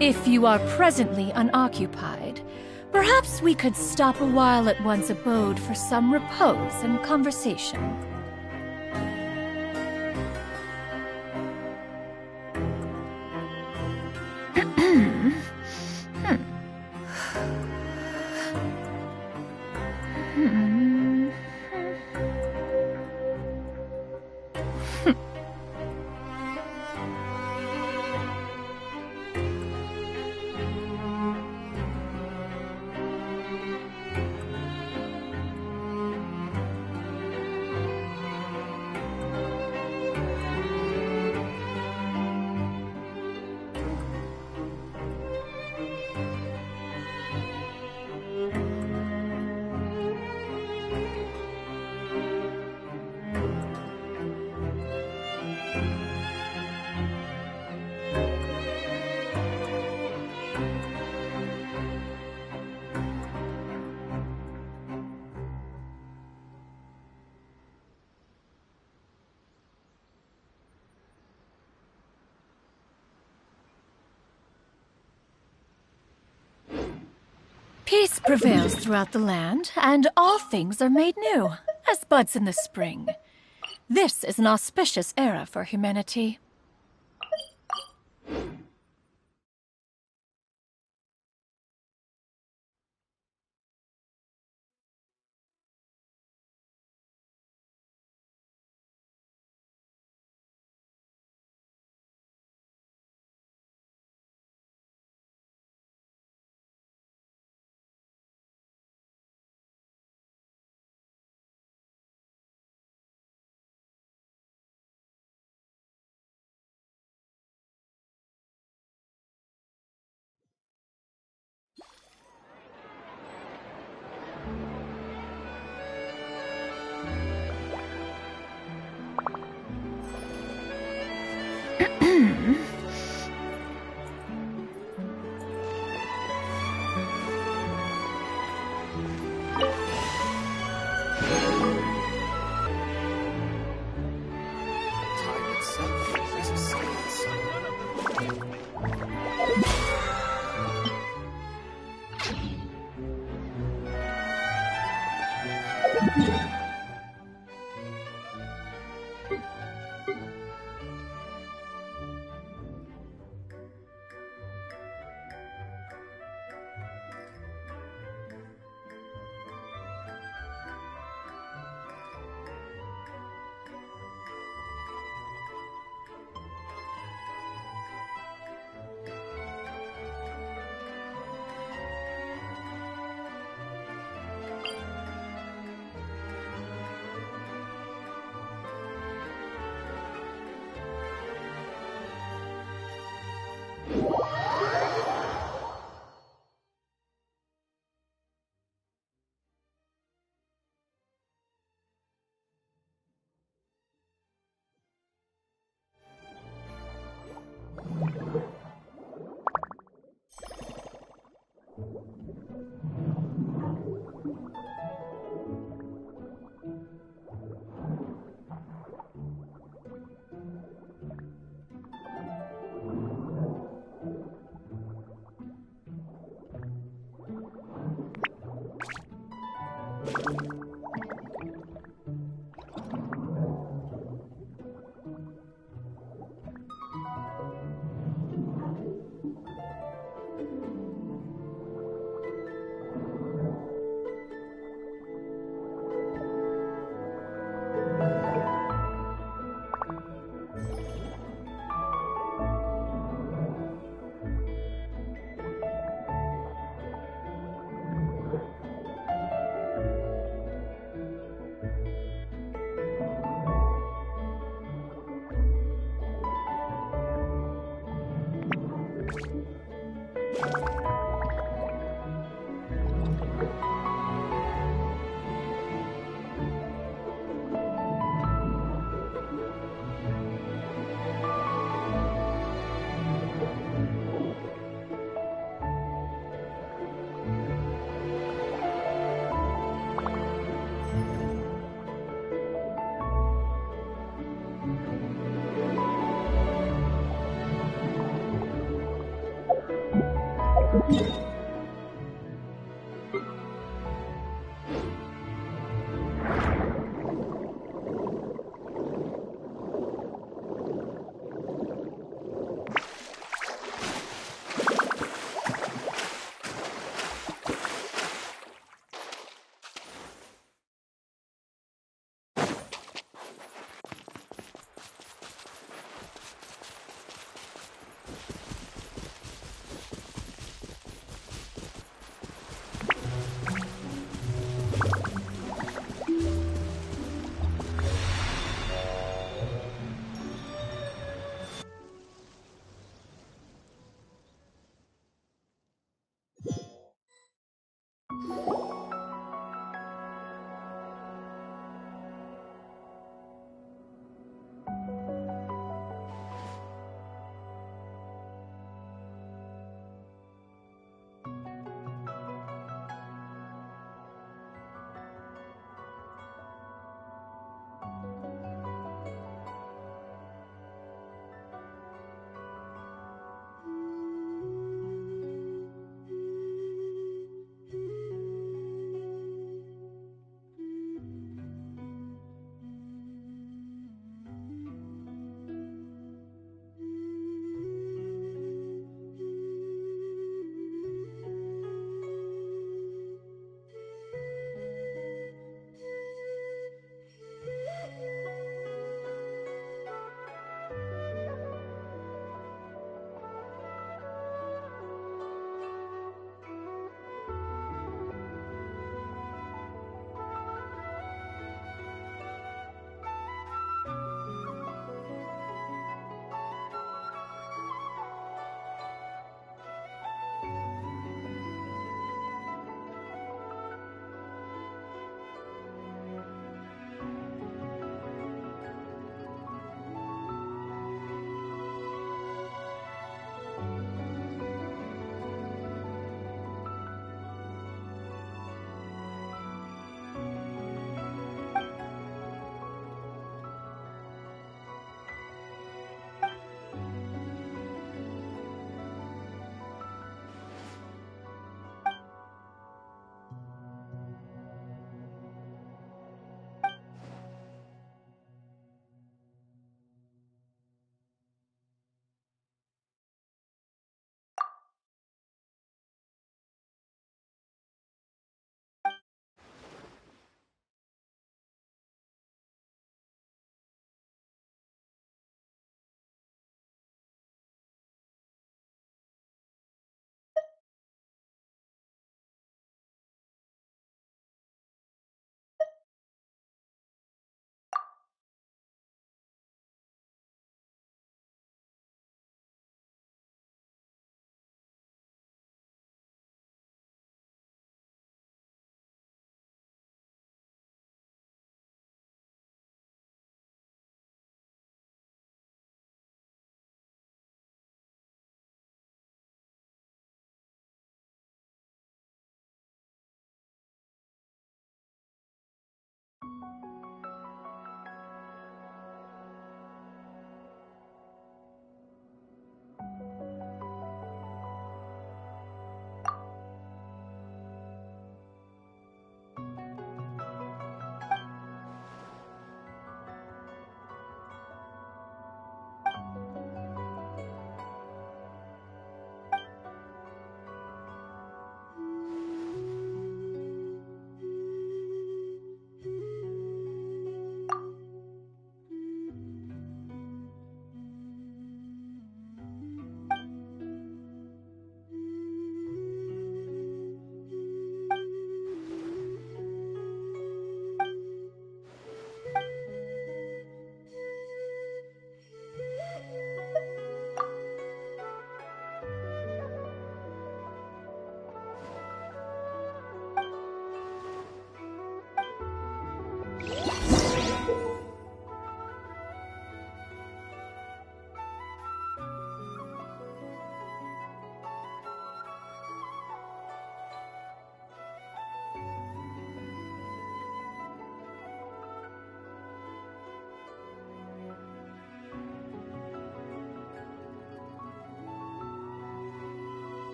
A: If you are presently unoccupied, perhaps we could stop a while at one's abode for some repose and conversation. Peace prevails throughout the land, and all things are made new, as buds in the spring. This is an auspicious era for humanity.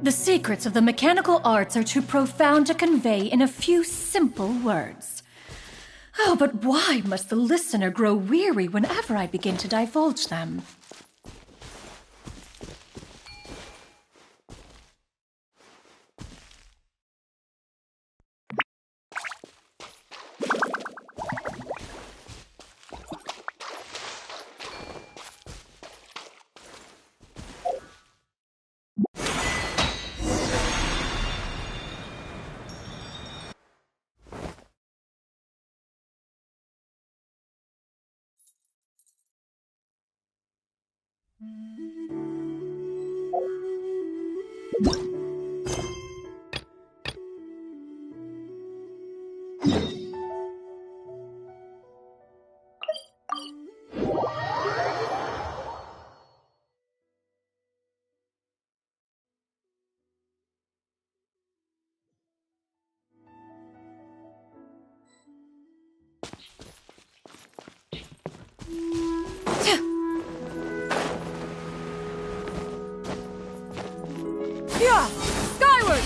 A: The secrets of the mechanical arts are too profound to convey in a few simple words. Oh, but why must the listener grow weary whenever I begin to divulge them?
D: Yeah! Skyward!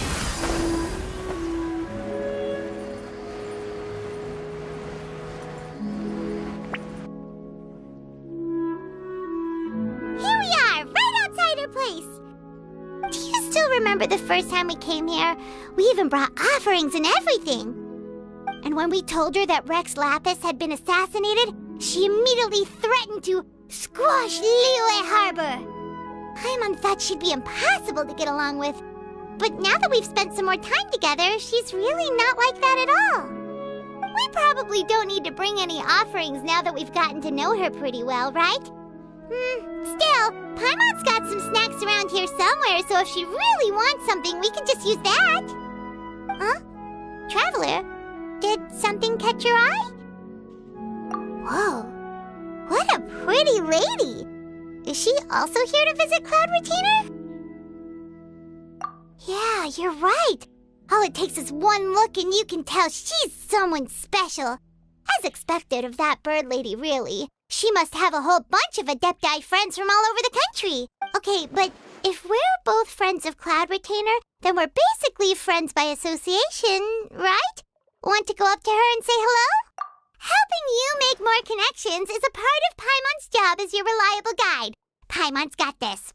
B: Here we are, right outside her place. Do you still remember the first time we came here? We even brought offerings and everything. And when we told her that Rex Lapis had been assassinated, she immediately threatened to squash Liyue Harbor. Paimon thought she'd be impossible to get along with. But now that we've spent some more time together, she's really not like that at all. We probably don't need to bring any offerings now that we've gotten to know her pretty well, right? Still, Paimon's got some snacks around here somewhere, so if she really wants something, we can just use that. Huh? Traveler, did something catch your eye? Whoa, what a pretty lady! Is she also here to visit Cloud Retainer? Yeah, you're right. All it takes is one look and you can tell she's someone special. As expected of that bird lady, really. She must have a whole bunch of Adepti friends from all over the country. Okay, but if we're both friends of Cloud Retainer, then we're basically friends by association, right? Want to go up to her and say hello? Helping you make more connections is a part of Paimon's job as your reliable guide. Paimon's got this.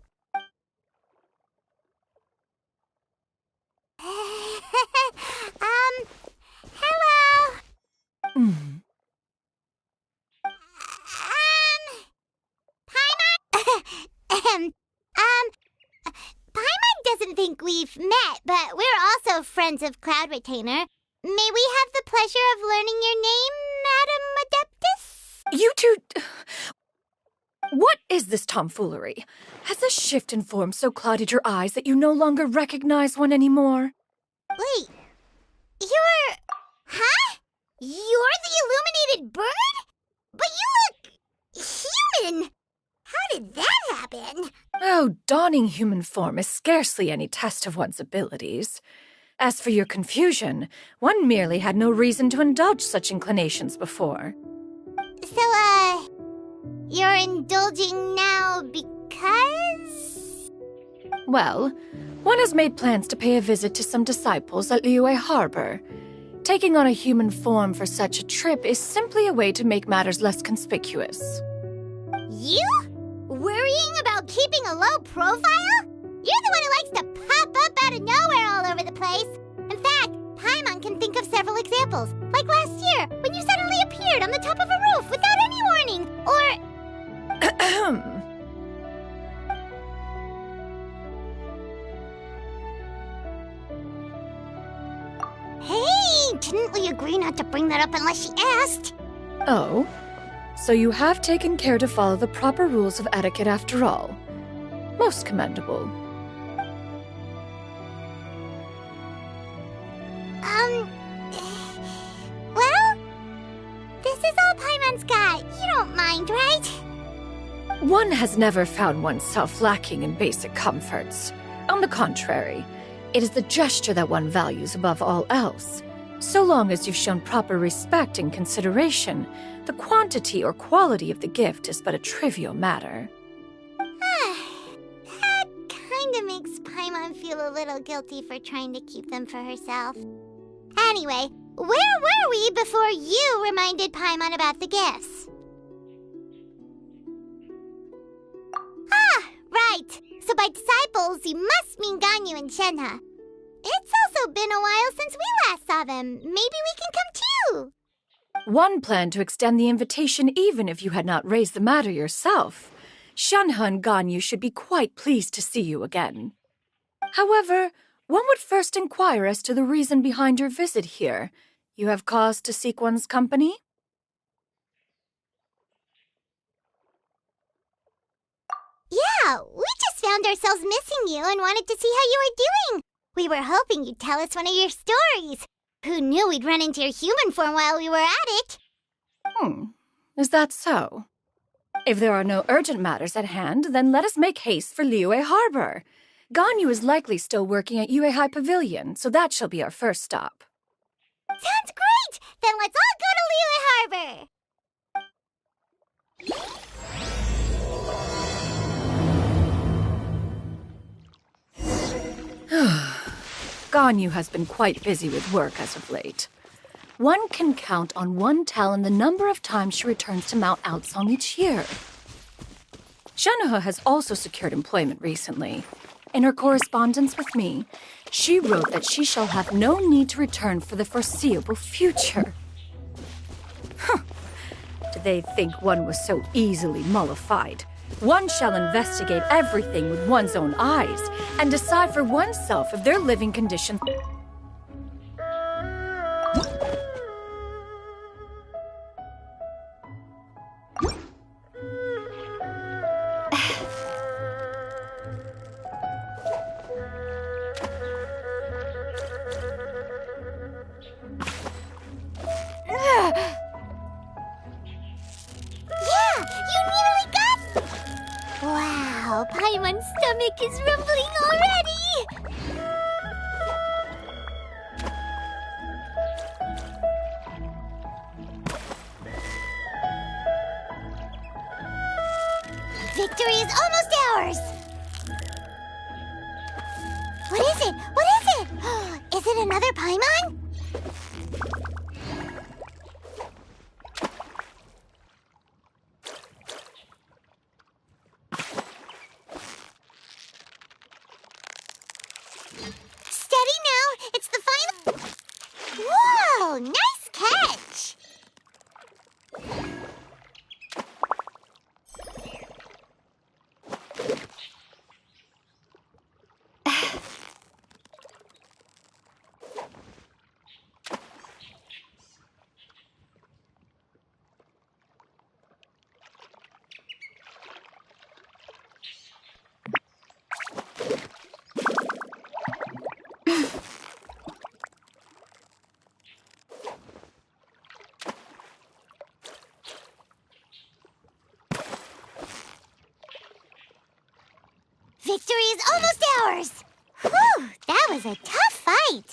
B: Hello. Paimon? Paimon doesn't think we've met, but we're also friends of Cloud Retainer. May we have the pleasure of learning your name, Madam Adeptus?
A: You two... What is this tomfoolery? Has a shift in form so clouded your eyes that you no longer recognize one anymore?
B: Wait, you're... Huh? You're the illuminated bird? But you look... human! How did that happen?
A: Oh, donning human form is scarcely any test of one's abilities. As for your confusion, one merely had no reason to indulge such inclinations before.
B: So, you're indulging now because?
A: Well, one has made plans to pay a visit to some disciples at Liyue Harbor. Taking on a human form for such a trip is simply a way to make matters less conspicuous.
B: You? Worrying about keeping a low profile? You're the one who likes to pop up out of nowhere all over the place. In fact, Paimon can think of several examples. Like last year, when you suddenly appeared on the top of a roof without any warning. Or... Hey, didn't we agree not to bring that up unless she asked?
A: Oh? So you have taken care to follow the proper rules of etiquette after all. Most commendable.
B: Well, this is all Paimon's got. You don't mind, right?
A: One has never found oneself lacking in basic comforts. On the contrary, it is the gesture that one values above all else. So long as you've shown proper respect and consideration, the quantity or quality of the gift is but a trivial matter.
B: That kind kinda makes Paimon feel a little guilty for trying to keep them for herself. Anyway, where were we before you reminded Paimon about the gifts? Ah, right. So by disciples, you must mean Ganyu and Shenhe. It's also been a while since we last saw them. Maybe we can come too.
A: One planned to extend the invitation even if you had not raised the matter yourself. Shenhe and Ganyu should be quite pleased to see you again. However, one would first inquire as to the reason behind your visit here. You have cause to seek one's company?
B: Yeah, we just found ourselves missing you and wanted to see how you were doing. We were hoping you'd tell us one of your stories. Who knew we'd run into your human form while we were at it?
A: Is that so? If there are no urgent matters at hand, then let us make haste for Liyue Harbor. Ganyu is likely still working at Yuehai Pavilion, so that shall be our first stop.
B: Sounds great! Then let's all go to Liyue Harbor!
A: Ganyu has been quite busy with work as of late. One can count on one talon the number of times she returns to Mount Outsong each year. Shenhe has also secured employment recently. In her correspondence with me, she wrote that she shall have no need to return for the foreseeable future. Did they think one was so easily mollified? One shall investigate everything with one's own eyes and decide for oneself if their living conditions...
B: Wow, Paimon's stomach is rumbling already! Victory is almost ours! What is it? What is it? Is it another Paimon? Steady now! It's the final... Whoa! Nice catch! Victory is almost ours! Whew, that was a tough fight!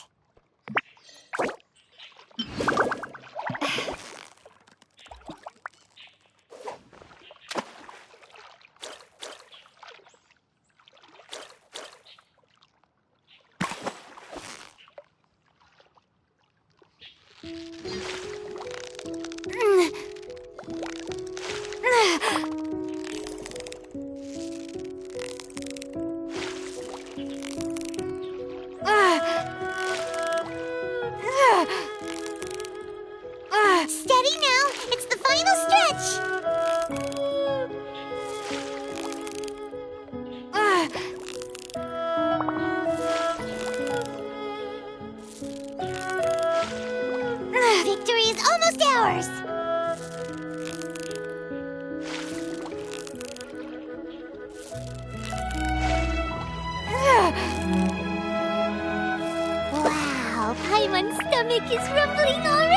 B: Steady now! It's the final stretch! Victory is almost ours! Wow, Paimon's stomach is rumbling already!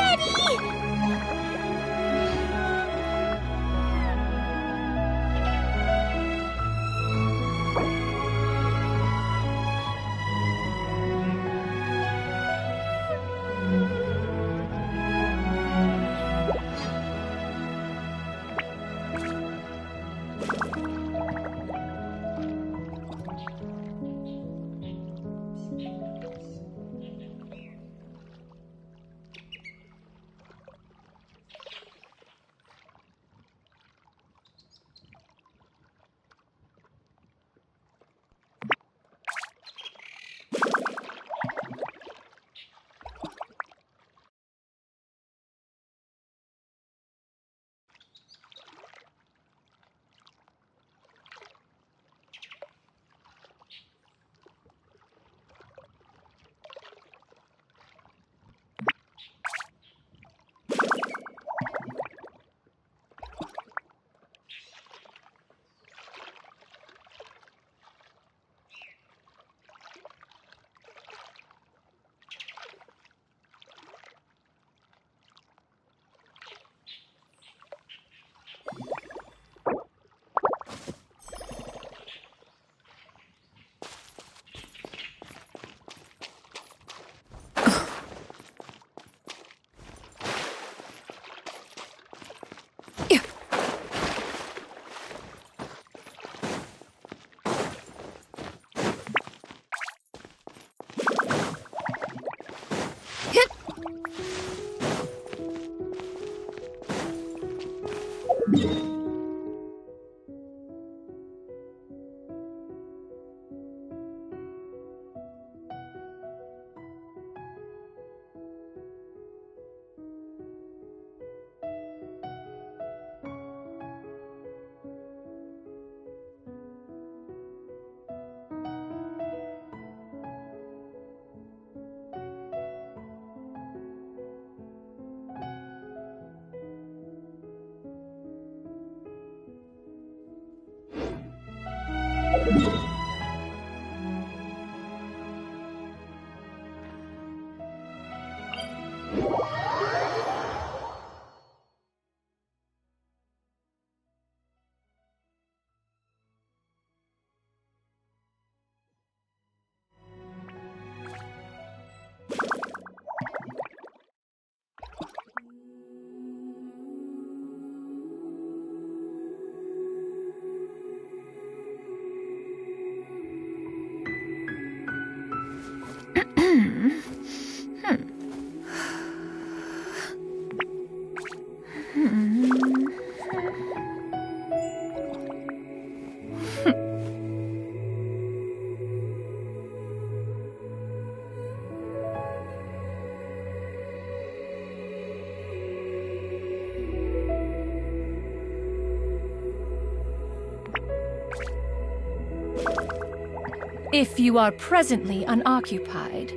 A: If you are presently unoccupied,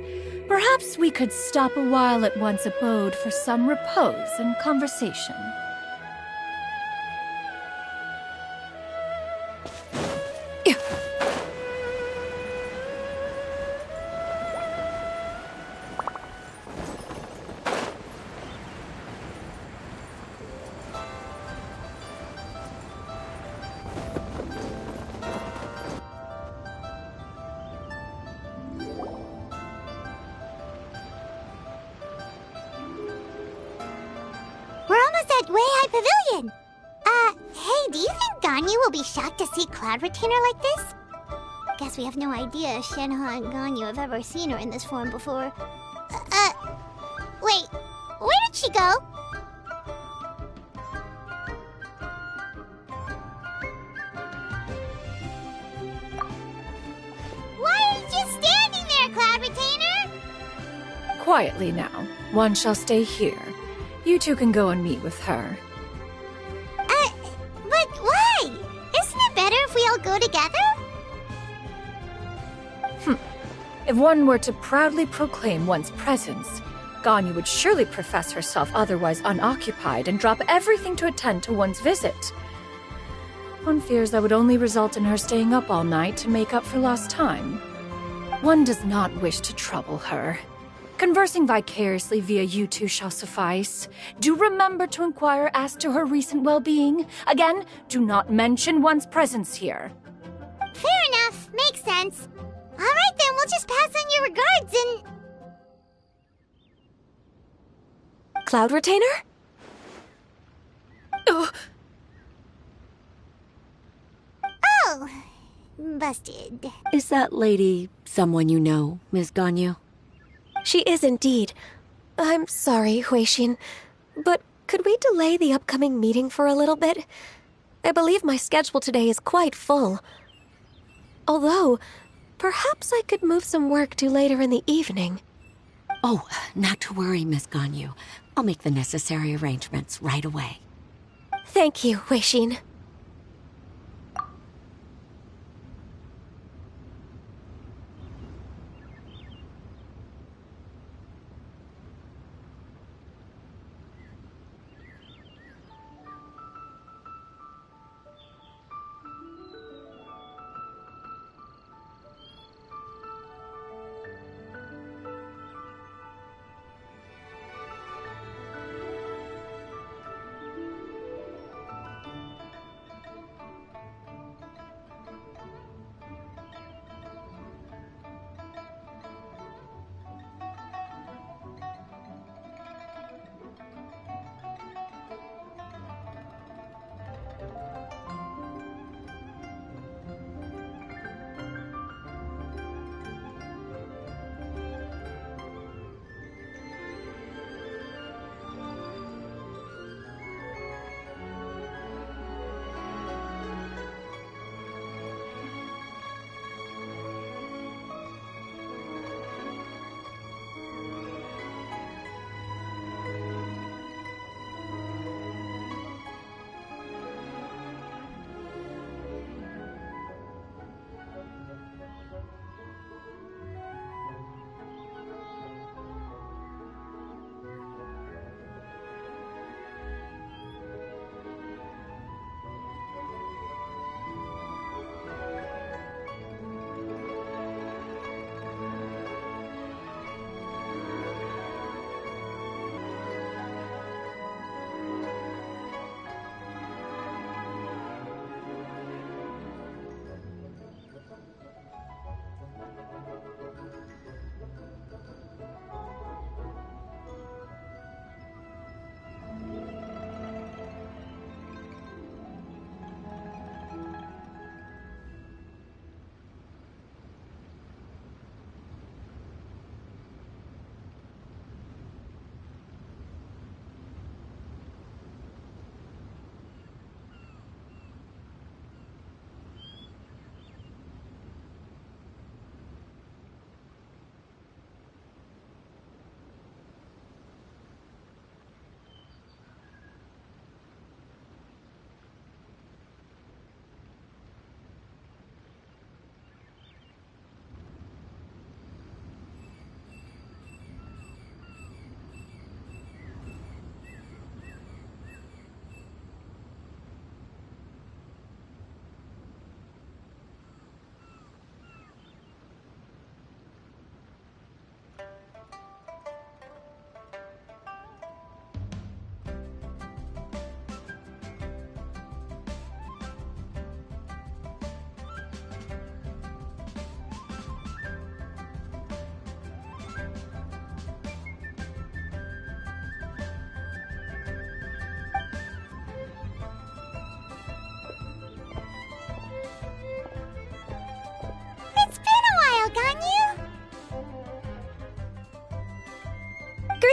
A: perhaps we could stop a while at one's abode for some repose and conversation.
B: We're almost at Weihai Pavilion. Hey, do you think Ganyu will be shocked to see Cloud Retainer like this? Guess we have no idea if Shenhe and Ganyu have ever seen her in this form before. Wait, where did she go? Why are you just standing there, Cloud Retainer?
A: Quietly now. One shall stay here. You two can go and meet with her.
B: But why? Isn't it better if we all go together?
A: If one were to proudly proclaim one's presence, Ganyu would surely profess herself otherwise unoccupied and drop everything to attend to one's visit. One fears that would only result in her staying up all night to make up for lost time. One does not wish to trouble her. Conversing vicariously via you two shall suffice. Do remember to inquire as to her recent well-being. Again, do not mention one's presence here.
B: Fair enough. Makes sense. Alright then, we'll just pass on your regards and...
D: Cloud Retainer?
A: Oh,
B: Oh, busted.
F: Is that lady someone you know, Miss Ganyu?
D: She is indeed. I'm sorry, Huixin, but could we delay the upcoming meeting for a little bit? I believe my schedule today is quite full. Although, perhaps I could move some work to later in the evening.
F: Oh, not to worry, Miss Ganyu. I'll make the necessary arrangements right away.
D: Thank you, Huixin.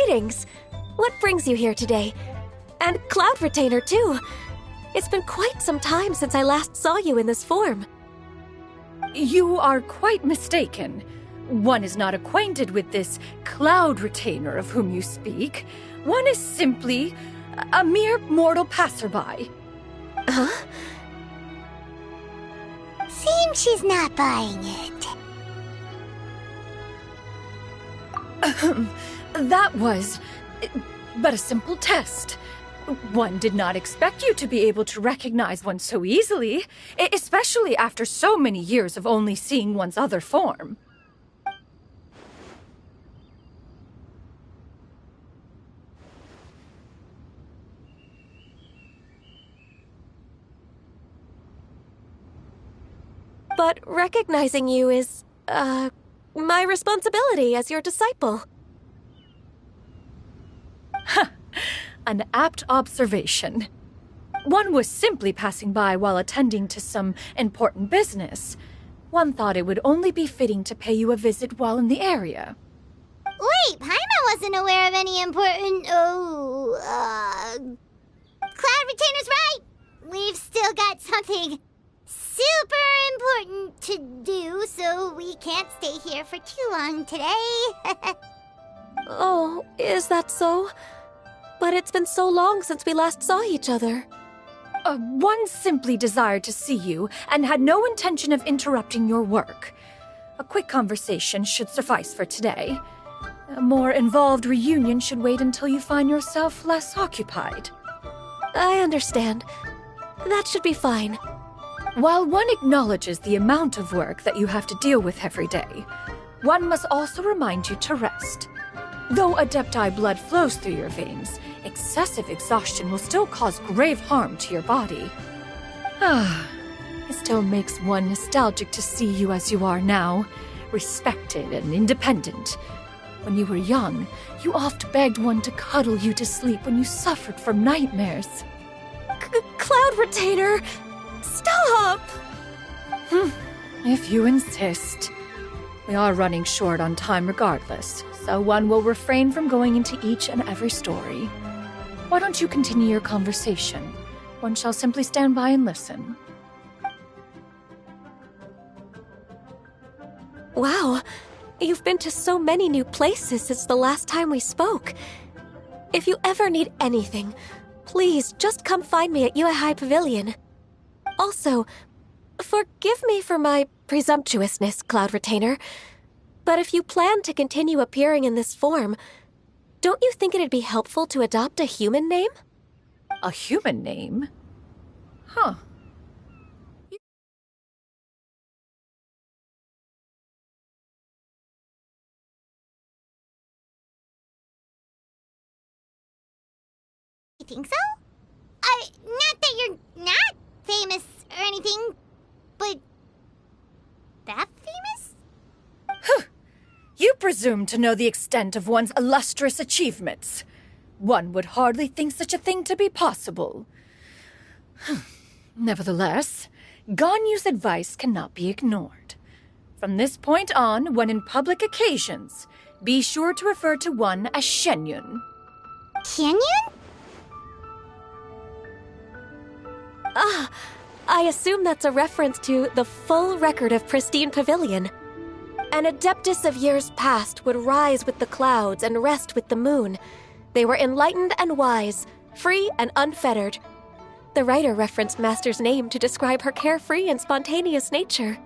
D: Greetings. What brings you here today? And Cloud Retainer, too. It's been quite some time since I last saw you in this form.
A: You are quite mistaken. One is not acquainted with this Cloud Retainer of whom you speak. One is simply a mere mortal passerby.
D: Huh?
B: Seems she's not buying it.
A: That was but a simple test. One did not expect you to be able to recognize one so easily, especially after so many years of only seeing one's other form.
D: But recognizing you is, my responsibility as your disciple.
A: An apt observation. One was simply passing by while attending to some important business. One thought it would only be fitting to pay you a visit while in the area.
B: Wait, Paimon wasn't aware of any important... Cloud Retainer's right! We've still got something super important to do, so we can't stay here for too long today.
D: Oh, is that so? But it's been so long since we last saw each other.
A: One simply desired to see you and had no intention of interrupting your work. A quick conversation should suffice for today. A more involved reunion should wait until you find yourself less occupied.
D: I understand. That should be fine.
A: While one acknowledges the amount of work that you have to deal with every day, one must also remind you to rest. Though Adepti blood flows through your veins, excessive exhaustion will still cause grave harm to your body. It still makes one nostalgic to see you as you are now, respected and independent. When you were young, you oft begged one to cuddle you to sleep when you suffered from nightmares.
D: Cloud Retainer! Stop!
A: If you insist. We are running short on time regardless, so one will refrain from going into each and every story. Why don't you continue your conversation? One shall simply stand by and listen.
D: Wow, you've been to so many new places since the last time we spoke. If you ever need anything, please just come find me at Uehai Pavilion. Also, forgive me for my presumptuousness, Cloud Retainer, but if you plan to continue appearing in this form, don't you think it'd be helpful to adopt a human name?
A: A human name? Huh.
B: You think so? Not that you're not famous or anything, but that famous?
A: You presume to know the extent of one's illustrious achievements. One would hardly think such a thing to be possible. Nevertheless, Ganyu's advice cannot be ignored. From this point on, when in public occasions, be sure to refer to one as Shenyun.
B: Canyon?
D: Ah, I assume that's a reference to the full record of Pristine Pavilion. An Adeptus of years past would rise with the clouds and rest with the moon. They were enlightened and wise, free and unfettered. The writer referenced Master's name to describe her carefree and spontaneous nature.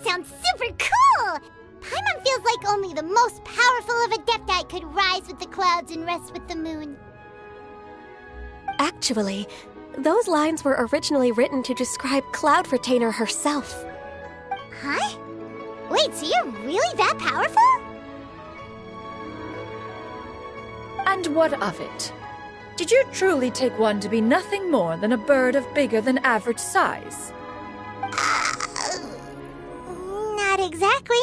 B: sounds super cool! Paimon feels like only the most powerful of Adepti could rise with the clouds and rest with the moon.
D: Actually, those lines were originally written to describe Cloud Retainer herself.
B: Huh? Wait, so you're really that powerful?
A: And what of it? Did you truly take one to be nothing more than a bird of bigger than average size?
B: Not exactly.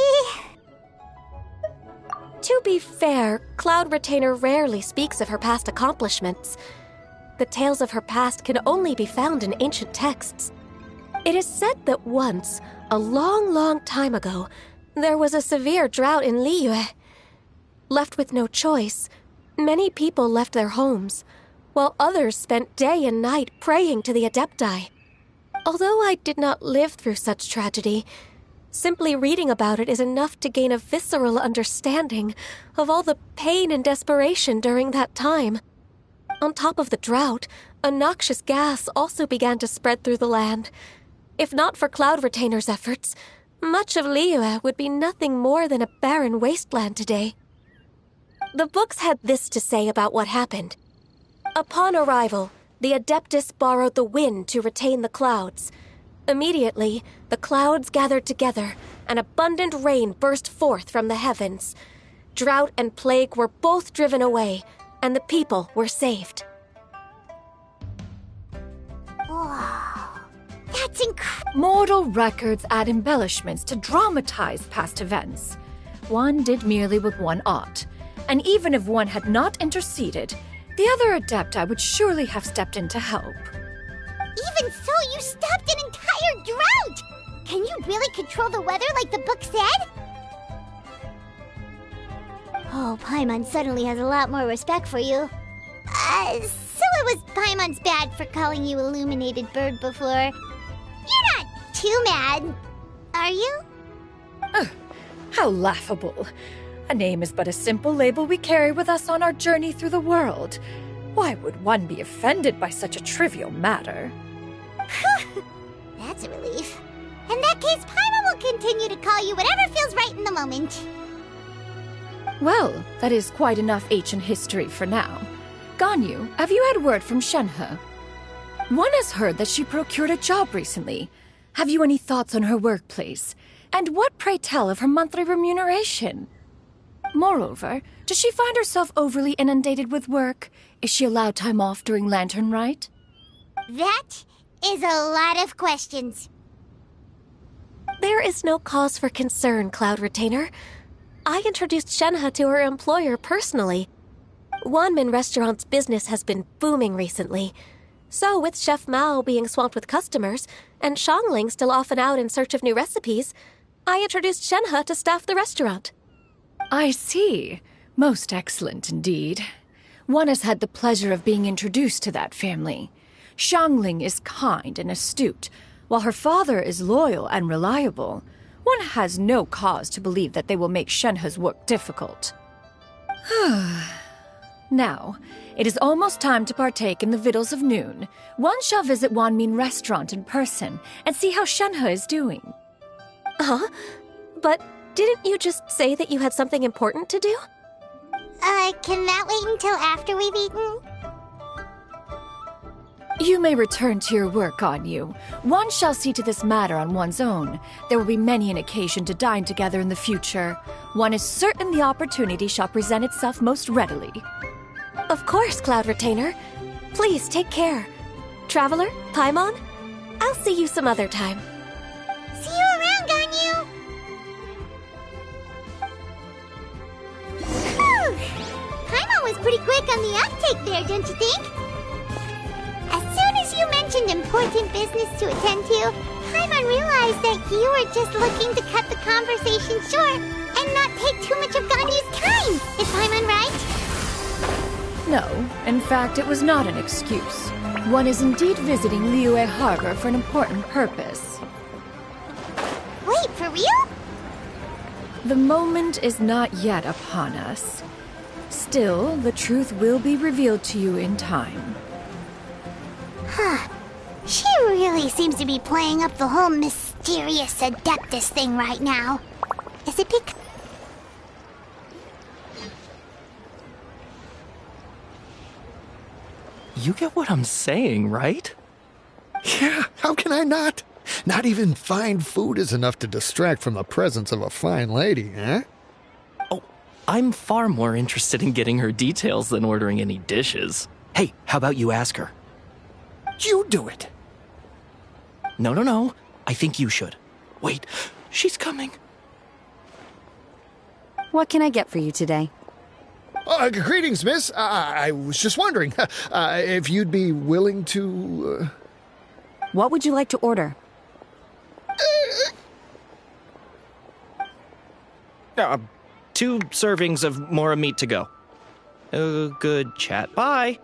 D: To be fair, Cloud Retainer rarely speaks of her past accomplishments. The tales of her past can only be found in ancient texts. It is said that once, a long, long time ago, there was a severe drought in Liyue. Left with no choice, many people left their homes, while others spent day and night praying to the Adepti. Although I did not live through such tragedy, simply reading about it is enough to gain a visceral understanding of all the pain and desperation during that time. On top of the drought, a noxious gas also began to spread through the land. If not for Cloud Retainer's efforts, much of Liyue would be nothing more than a barren wasteland today. The books had this to say about what happened. Upon arrival, the Adeptus borrowed the wind to retain the clouds. Immediately, the clouds gathered together, and abundant rain burst forth from the heavens. Drought and plague were both driven away, and the people were saved.
B: Wow. That's incredible.
A: Mortal records add embellishments to dramatize past events. One did merely with one ought, and even if one had not interceded, the other Adepti would surely have stepped in to help.
B: Even so, you stopped an entire drought! Can you really control the weather like the book said? Oh, Paimon suddenly has a lot more respect for you. So it was Paimon's bad for calling you Illuminated Bird before. You're not too mad, are you?
A: How laughable. A name is but a simple label we carry with us on our journey through the world. Why would one be offended by such a trivial matter?
B: That's a relief. In that case, Paimon will continue to call you whatever feels right in the moment.
A: Well, that is quite enough ancient history for now. Ganyu, have you had word from Shenhe? One has heard that she procured a job recently. Have you any thoughts on her workplace? And what, pray tell, of her monthly remuneration? Moreover, does she find herself overly inundated with work? Is she allowed time off during lantern-rite?
B: That is a lot of questions.
D: There is no cause for concern, Cloud Retainer. I introduced Shenhe to her employer personally. Wanmin Restaurant's business has been booming recently. So, with Chef Mao being swamped with customers, and Shangling still off and out in search of new recipes, I introduced Shenhe to staff the restaurant.
A: I see. Most excellent indeed. One has had the pleasure of being introduced to that family. Shangling is kind and astute, while her father is loyal and reliable. One has no cause to believe that they will make Shenhe's work difficult. Now, it is almost time to partake in the victuals of noon. One shall visit Wanmin Restaurant in person and see how Shenhe is doing.
D: Huh? But didn't you just say that you had something important to do?
B: Can that wait until after we've eaten?
A: You may return to your work, Ganyu. One shall see to this matter on one's own. There will be many an occasion to dine together in the future. One is certain the opportunity shall present itself most readily.
D: Of course, Cloud Retainer. Please take care. Traveler, Paimon, I'll see you some other time.
B: See you around, Ganyu! Whew! Paimon was pretty quick on the uptake there, don't you think? As soon as you mentioned important business to attend to, Paimon realized that you were just looking to cut the conversation short and not take too much of Ganyu's time. Is Paimon right?
A: No, in fact, it was not an excuse. One is indeed visiting Liyue Harbor for an important purpose.
B: Wait, for real?
A: The moment is not yet upon us. Still, the truth will be revealed to you in time.
B: Huh. She really seems to be playing up the whole mysterious mysterious Adeptus thing right now. Is it because...
G: You get what I'm saying, right?
H: Yeah, how can I not? Not even fine food is enough to distract from the presence of a fine lady, eh?
G: Oh, I'm far more interested in getting her details than ordering any dishes. Hey, how about you ask her?
H: You do it.
G: No. I think you should. Wait, she's coming.
I: What can I get for you today?
H: Greetings, miss. I was just wondering if you'd be willing to...
I: What would you like to order?
G: 2 servings of mora meat to go. Good chat. Bye.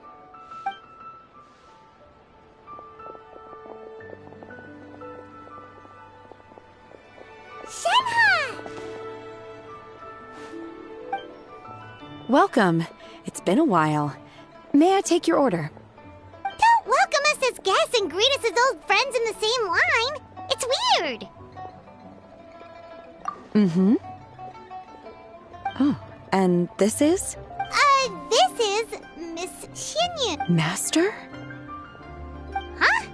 B: Shenhe!
I: Welcome. It's been a while. May I take your order?
B: Don't welcome us as guests and greet us as old friends in the same line. It's weird.
I: Mm-hmm. Oh, and this is?
B: This is Miss Xinyun.
I: Master?
B: Huh?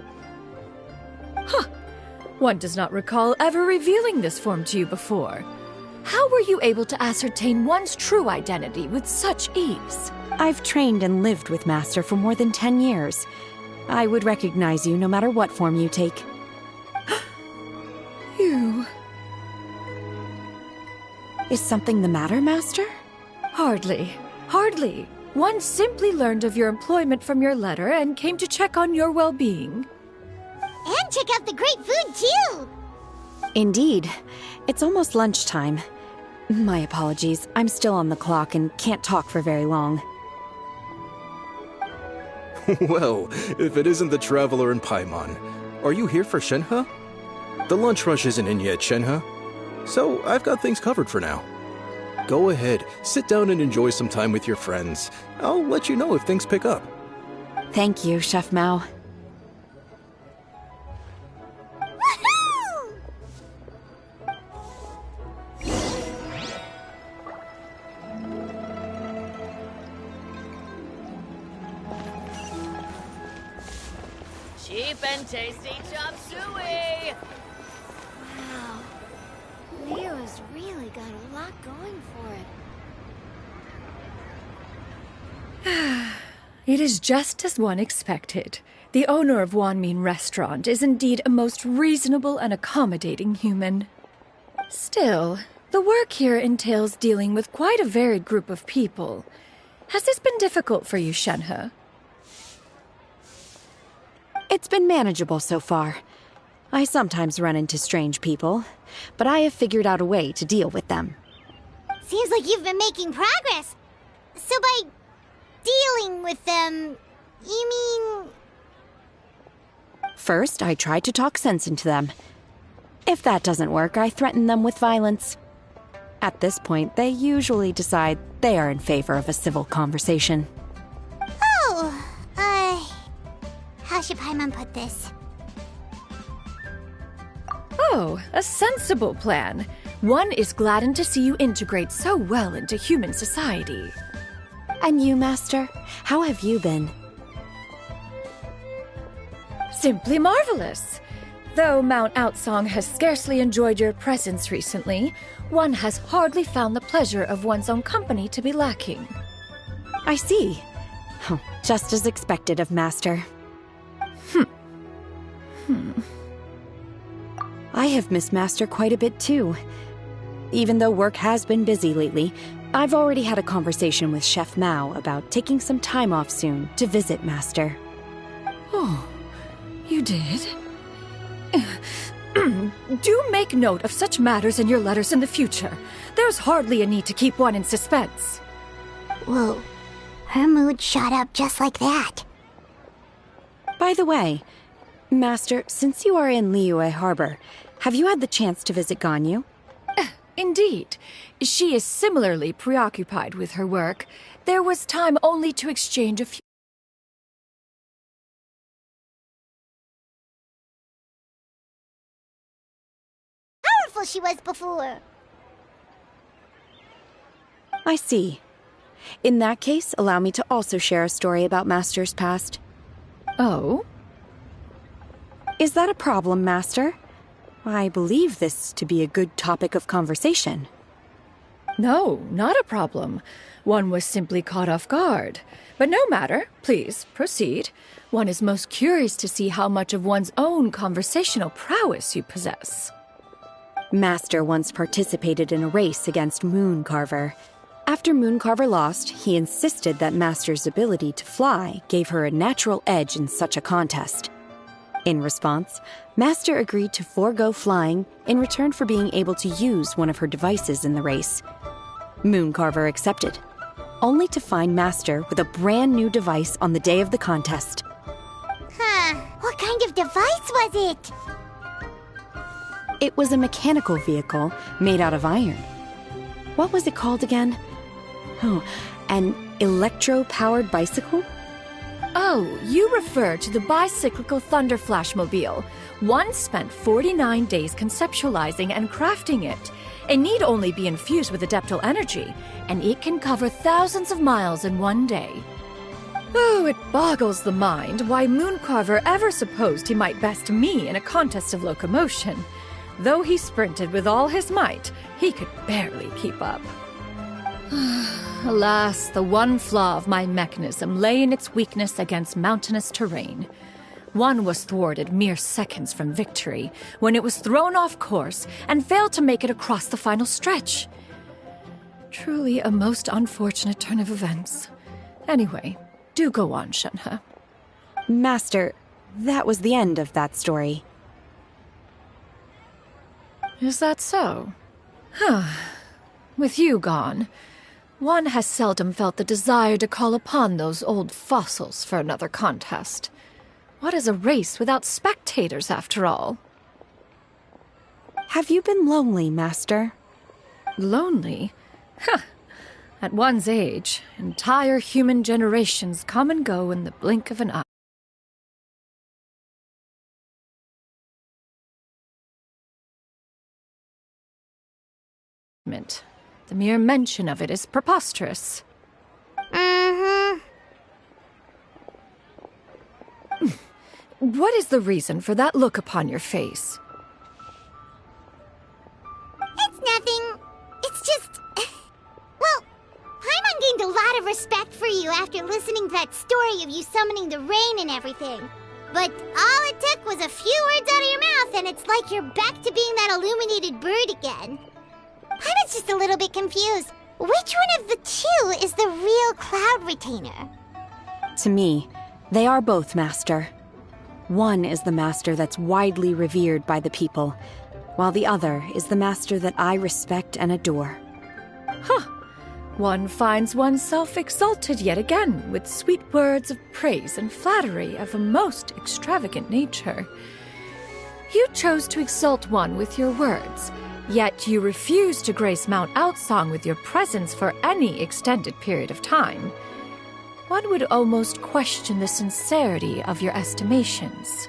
A: One does not recall ever revealing this form to you before. How were you able to ascertain one's true identity with such ease?
I: I've trained and lived with Master for more than 10 years. I would recognize you no matter what form you take.
A: You...
I: Is something the matter, Master?
A: Hardly. One simply learned of your employment from your letter and came to check on your well-being.
B: And check out the great food, too!
I: Indeed. It's almost lunchtime. My apologies. I'm still on the clock and can't talk for very long.
J: Well, if it isn't the Traveler in Paimon, are you here for Shenhe? The lunch rush isn't in yet, Shenhe. So I've got things covered for now. Go ahead, sit down and enjoy some time with your friends. I'll let you know if things pick up.
I: Thank you, Chef Mao.
B: Woohoo!
K: Cheap and tasty chop suey!
B: Wow. Leo's really got a lot going for it.
A: It is just as one expected. The owner of Wanmin Restaurant is indeed a most reasonable and accommodating human. Still, the work here entails dealing with quite a varied group of people. Has this been difficult for you, Shenhe?
I: It's been manageable so far. I sometimes run into strange people, but I have figured out a way to deal with them.
B: Seems like you've been making progress. So by dealing with them, you mean...
I: First, I try to talk sense into them. If that doesn't work, I threaten them with violence. At this point, they usually decide they are in favor of a civil conversation.
B: Oh, how should Paimon put this?
A: Oh, a sensible plan. One is gladdened to see you integrate so well into human society.
I: And you, Master? How have you been?
A: Simply marvelous. Though Mount Outsong has scarcely enjoyed your presence recently, one has hardly found the pleasure of one's own company to be lacking.
I: I see. Oh, just as expected of Master. I have missed Master quite a bit too. Even though work has been busy lately, I've already had a conversation with Chef Mao about taking some time off soon to visit Master.
A: Oh, you did? Do make note of such matters in your letters in the future. There's hardly a need to keep one in suspense.
B: Whoa, her mood shot up just like that.
I: By the way, Master, since you are in Liyue Harbor, have you had the chance to visit Ganyu?
A: Indeed. She is similarly preoccupied with her work. There was time only to exchange a few
B: awful she was before.
I: I see. In that case, allow me to also share a story about Master's past.
A: Oh?
I: Is that a problem, Master? I believe this to be a good topic of conversation.
A: No, not a problem. One was simply caught off guard. But no matter. Please, proceed. One is most curious to see how much of one's own conversational prowess you possess.
I: Master once participated in a race against Mooncarver. After Mooncarver lost, he insisted that Master's ability to fly gave her a natural edge in such a contest. In response, Master agreed to forego flying in return for being able to use one of her devices in the race. Mooncarver accepted, only to find Master with a brand new device on the day of the contest.
B: Huh. What kind of device was it?
I: It was a mechanical vehicle made out of iron. What was it called again? Oh, an electro-powered bicycle?
A: Oh, you refer to the bicyclical Thunder Flashmobile. One spent 49 days conceptualizing and crafting it. It need only be infused with adeptal energy, and it can cover thousands of miles in one day. Oh, it boggles the mind why Mooncarver ever supposed he might best me in a contest of locomotion. Though he sprinted with all his might, he could barely keep up. Alas, the one flaw of my mechanism lay in its weakness against mountainous terrain. One was thwarted mere seconds from victory, when it was thrown off course and failed to make it across the final stretch. Truly a most unfortunate turn of events. Anyway, do go on, Shenhe.
I: Master, that was the end of that story.
A: Is that so? Huh. With you gone, one has seldom felt the desire to call upon those old fossils for another contest. What is a race without spectators, after all?
I: Have you been lonely, Master?
A: Lonely? Huh. At one's age, entire human generations come and go in the blink of an eye. The mere mention of it is preposterous. What is the reason for that look upon your face?
B: It's nothing. It's just... Well, Paimon gained a lot of respect for you after listening to that story of you summoning the rain and everything. But all it took was a few words out of your mouth and it's like you're back to being that illuminated bird again. Paimon's just a little bit confused. Which one of the two is the real Cloud Retainer?
I: To me, they are both, Master. One is the Master that's widely revered by the people, while the other is the Master that I respect and adore.
A: Huh. One finds oneself exalted yet again with sweet words of praise and flattery of a most extravagant nature. You chose to exalt one with your words, yet you refuse to grace Mount Outsong with your presence for any extended period of time. One would almost question the sincerity of your estimations.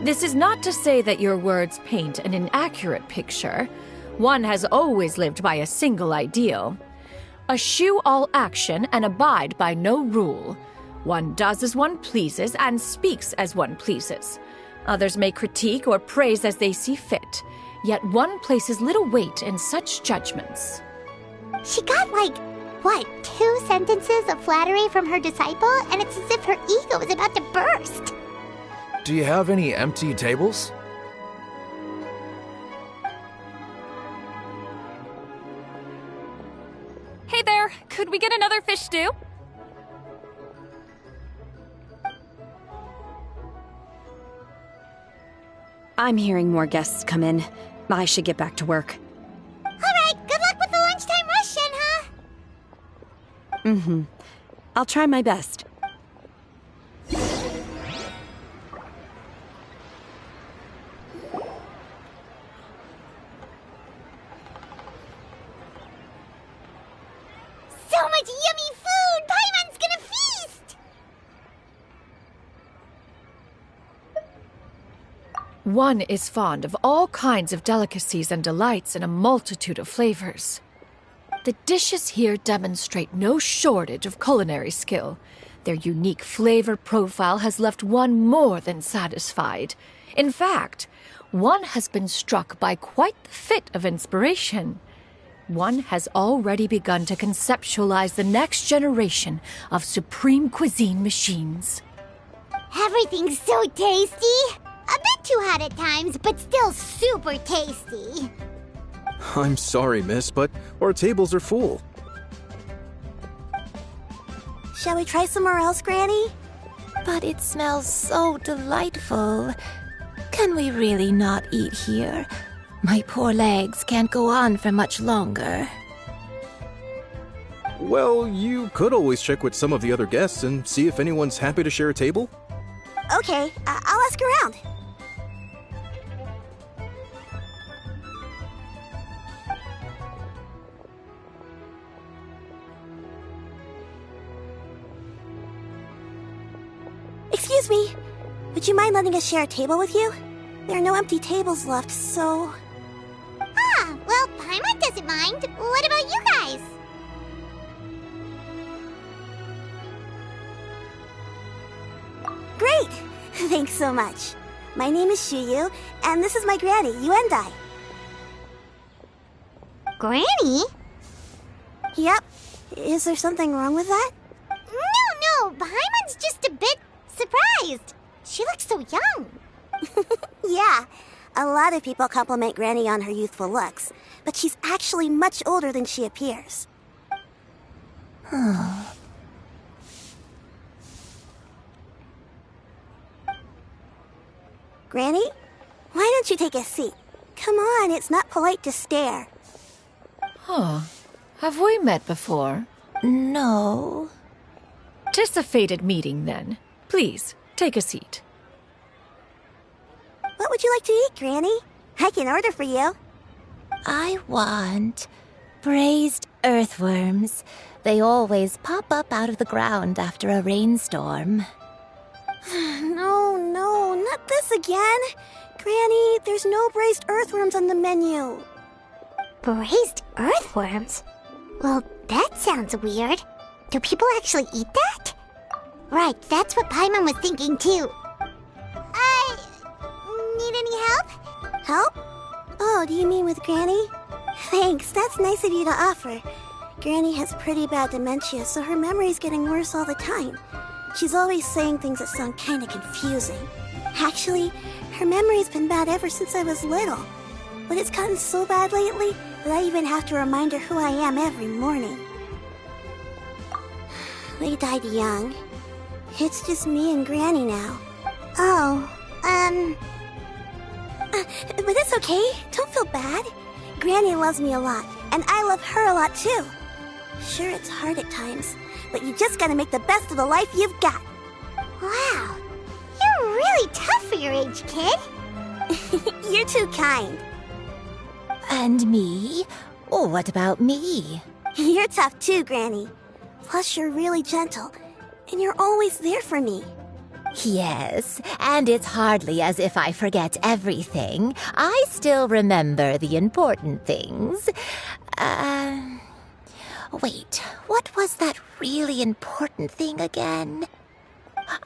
A: This is not to say that your words paint an inaccurate picture. One has always lived by a single ideal. Eschew all action and abide by no rule. One does as one pleases and speaks as one pleases. Others may critique or praise as they see fit, yet one places little weight in such judgments.
B: She got what, 2 sentences of flattery from her disciple, and it's as if her ego is about to burst.
L: Do you have any empty tables?
M: Hey there, could we get another fish stew?
I: I'm hearing more guests come in. I should get back to work.
B: All right, good luck with the lunchtime rush, Shenhe.
I: I'll try my best.
B: So much yummy food! Paimon's gonna feast!
A: One is fond of all kinds of delicacies and delights in a multitude of flavors. The dishes here demonstrate no shortage of culinary skill. Their unique flavor profile has left one more than satisfied. In fact, one has been struck by quite the fit of inspiration. One has already begun to conceptualize the next generation of supreme cuisine machines.
B: Everything's so tasty. A bit too hot at times, but still super tasty.
J: I'm sorry, miss, but our tables are full.
N: Shall we try somewhere else, Granny? But it smells so delightful. Can we really not eat here? My poor legs can't go on for much longer.
J: Well, you could always check with some of the other guests and see if anyone's happy to share a table.
N: Okay, I'll ask around. Excuse me, would you mind letting us share a table with you? There are no empty tables left, so...
B: Ah, well, Paimon doesn't mind. What about you guys?
N: Great! Thanks so much. My name is Shuyu, and this is my granny, Yuendai.
B: Granny?
N: Yep. Is there something wrong with that?
B: No, Paimon's just a bit surprised. She looks so young.
N: Yeah, a lot of people compliment Granny on her youthful looks, but she's actually much older than she appears. Granny, why don't you take a seat? Come on, it's not polite to stare.
A: Huh. Have we met before?
N: No.
A: 'Tis a fated meeting, then. Please, take a seat.
N: What would you like to eat, Granny? I can order for you.
O: I want braised earthworms. They always pop up out of the ground after a rainstorm.
N: No, not this again. Granny, there's no braised earthworms on the menu.
B: Braised earthworms? Well, that sounds weird. Do people actually eat that? Right, that's what Paimon was thinking too. Need any help?
N: Help? Oh, do you mean with Granny? Thanks, that's nice of you to offer. Granny has pretty bad dementia, so her memory's getting worse all the time. She's always saying things that sound kinda confusing. Actually, her memory's been bad ever since I was little. But it's gotten so bad lately that I even have to remind her who I am every morning. They died young. It's just me and Granny now. But it's okay. Don't feel bad. Granny loves me a lot, and I love her a lot too. Sure, it's hard at times, but you just gotta make the best of the life you've got.
B: Wow, you're really tough for your age, kid.
N: You're too kind.
O: And me? Oh, what about me?
N: You're tough too, Granny. Plus, you're really gentle, and you're always there for me.
O: Yes, and it's hardly as if I forget everything. I still remember the important things. Wait, what was that really important thing again?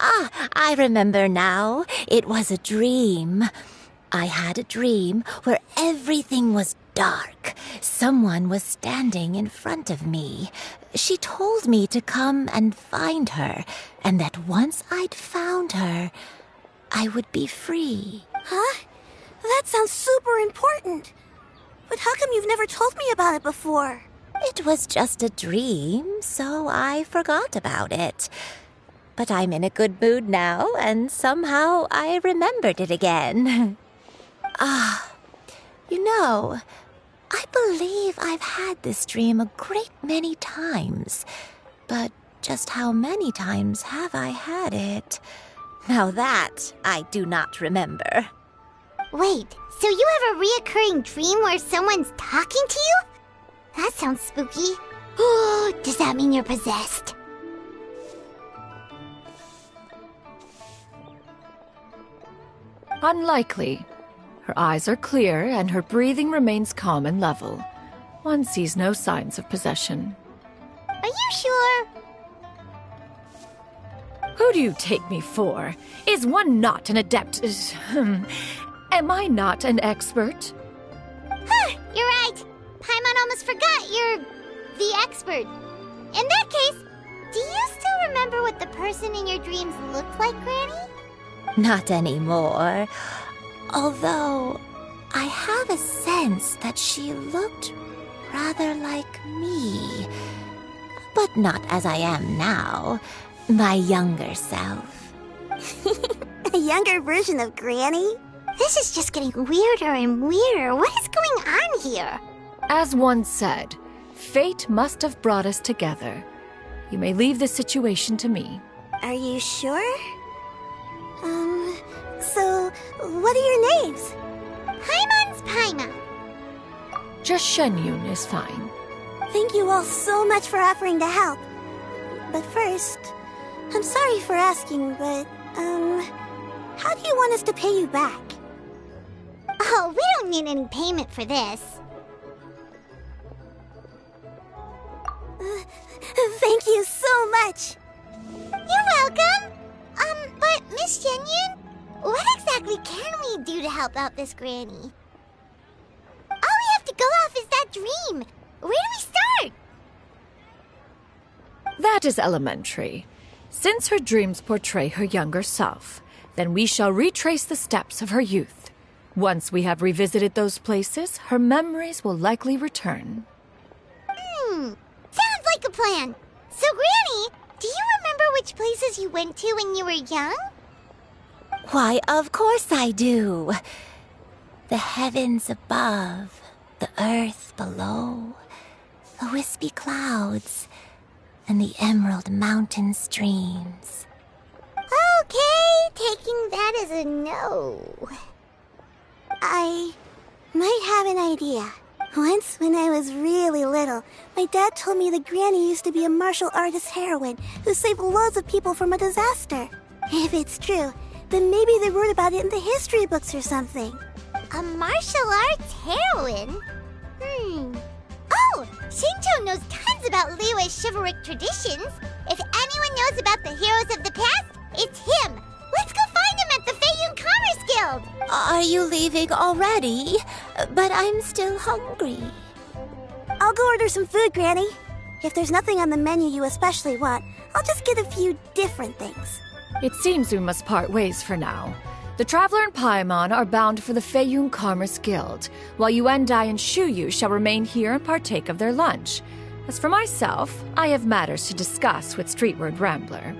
O: Ah, I remember now. It was a dream. I had a dream where everything was dark. Someone was standing in front of me. She told me to come and find her, and that once I'd found her, I would be free.
N: Huh? That sounds super important. But how come you've never told me about it before?
O: It was just a dream, so I forgot about it. But I'm in a good mood now, and somehow I remembered it again. You know, I believe I've had this dream a great many times. But just how many times have I had it? Now that I do not remember.
B: Wait, so you have a reoccurring dream where someone's talking to you? That sounds spooky. Oh, does that mean you're possessed?
A: Unlikely. Her eyes are clear, and her breathing remains calm and level. One sees no signs of possession.
B: Are you sure?
A: Who do you take me for? Is one not an adept? Am I not an expert?
B: Huh, you're right. Paimon almost forgot you're the expert. In that case, do you still remember what the person in your dreams looked like, Granny?
O: Not anymore. Although, I have a sense that she looked rather like me. But not as I am now. My younger self.
N: A younger version of Granny?
B: This is just getting weirder and weirder. What is going on here?
A: As one said, fate must have brought us together. You may leave this situation to me.
N: Are you sure? So, what are your names?
B: Paimon's Paimon.
A: Just Shenyun is fine.
N: Thank you all so much for offering to help. But first, I'm sorry for asking, but, how do you want us to pay you back?
B: Oh, we don't need any payment for this.
N: Thank you so much.
B: You're welcome. But Miss Shenyun, what exactly can we do to help out this Granny? All we have to go off is that dream. Where do we start?
A: That is elementary. Since her dreams portray her younger self, then we shall retrace the steps of her youth. Once we have revisited those places, her memories will likely return.
B: Sounds like a plan. So, Granny, do you remember which places you went to when you were young?
O: Why, of course I do. The heavens above, the earth below, the wispy clouds, and the emerald mountain streams.
B: Okay, taking that as a no.
N: I might have an idea. Once, when I was really little, my dad told me that Granny used to be a martial artist heroine who saved loads of people from a disaster. If it's true, then maybe they wrote about it in the history books or something.
B: A martial arts heroine? Oh, Shinto knows tons about Liyue's chivalric traditions. If anyone knows about the heroes of the past, it's him. Let's go find him at the Feiyun Commerce Guild.
O: Are you leaving already? But I'm still hungry.
N: I'll go order some food, Granny. If there's nothing on the menu you especially want, I'll just get a few different things.
A: It seems we must part ways for now. The Traveler and Paimon are bound for the Feiyun Commerce Guild, while Yuendai and Shuyu shall remain here and partake of their lunch. As for myself, I have matters to discuss with Streetward Rambler.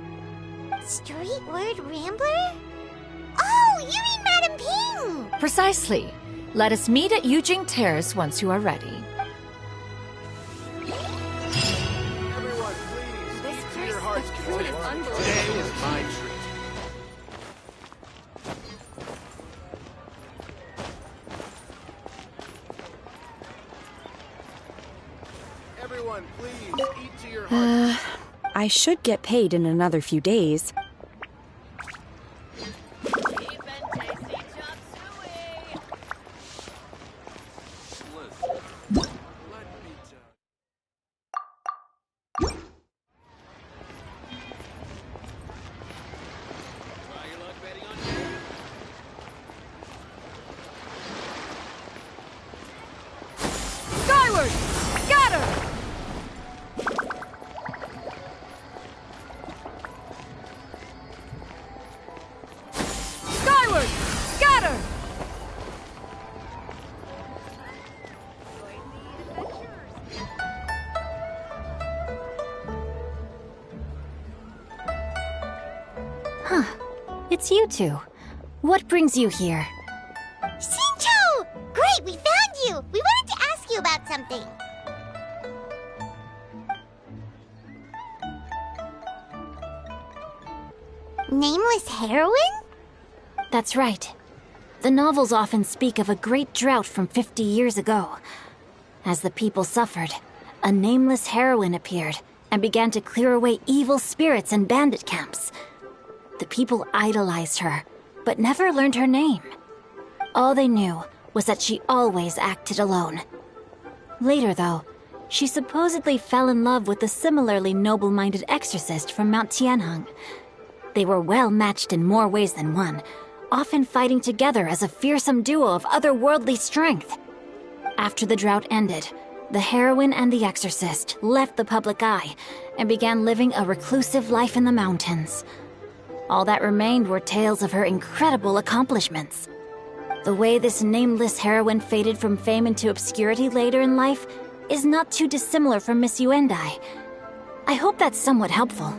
B: Streetward Rambler? Oh, you mean Madame Ping!
A: Precisely. Let us meet at Yujing Terrace once you are ready.
L: Everyone, please, eat to your heart's content. Today is my treat. Everyone, please, eat to your heart's
I: I should get paid in another few days.
A: Skyward! Scatter! Skyward! Scatter!
P: Huh. It's you two. What brings you here?
B: Shincho! Great, we found you! We wanted to ask you about something. Nameless heroine?
P: That's right. The novels often speak of a great drought from 50 years ago. As the people suffered, a nameless heroine appeared and began to clear away evil spirits and bandit camps. The people idolized her, but never learned her name. All they knew was that she always acted alone. Later, though, she supposedly fell in love with a similarly noble-minded exorcist from Mount Tianheng. They were well matched in more ways than one, often fighting together as a fearsome duo of otherworldly strength. After the drought ended, the heroine and the exorcist left the public eye and began living a reclusive life in the mountains. All that remained were tales of her incredible accomplishments. The way this nameless heroine faded from fame into obscurity later in life is not too dissimilar from Miss Yuendai. I hope that's somewhat helpful.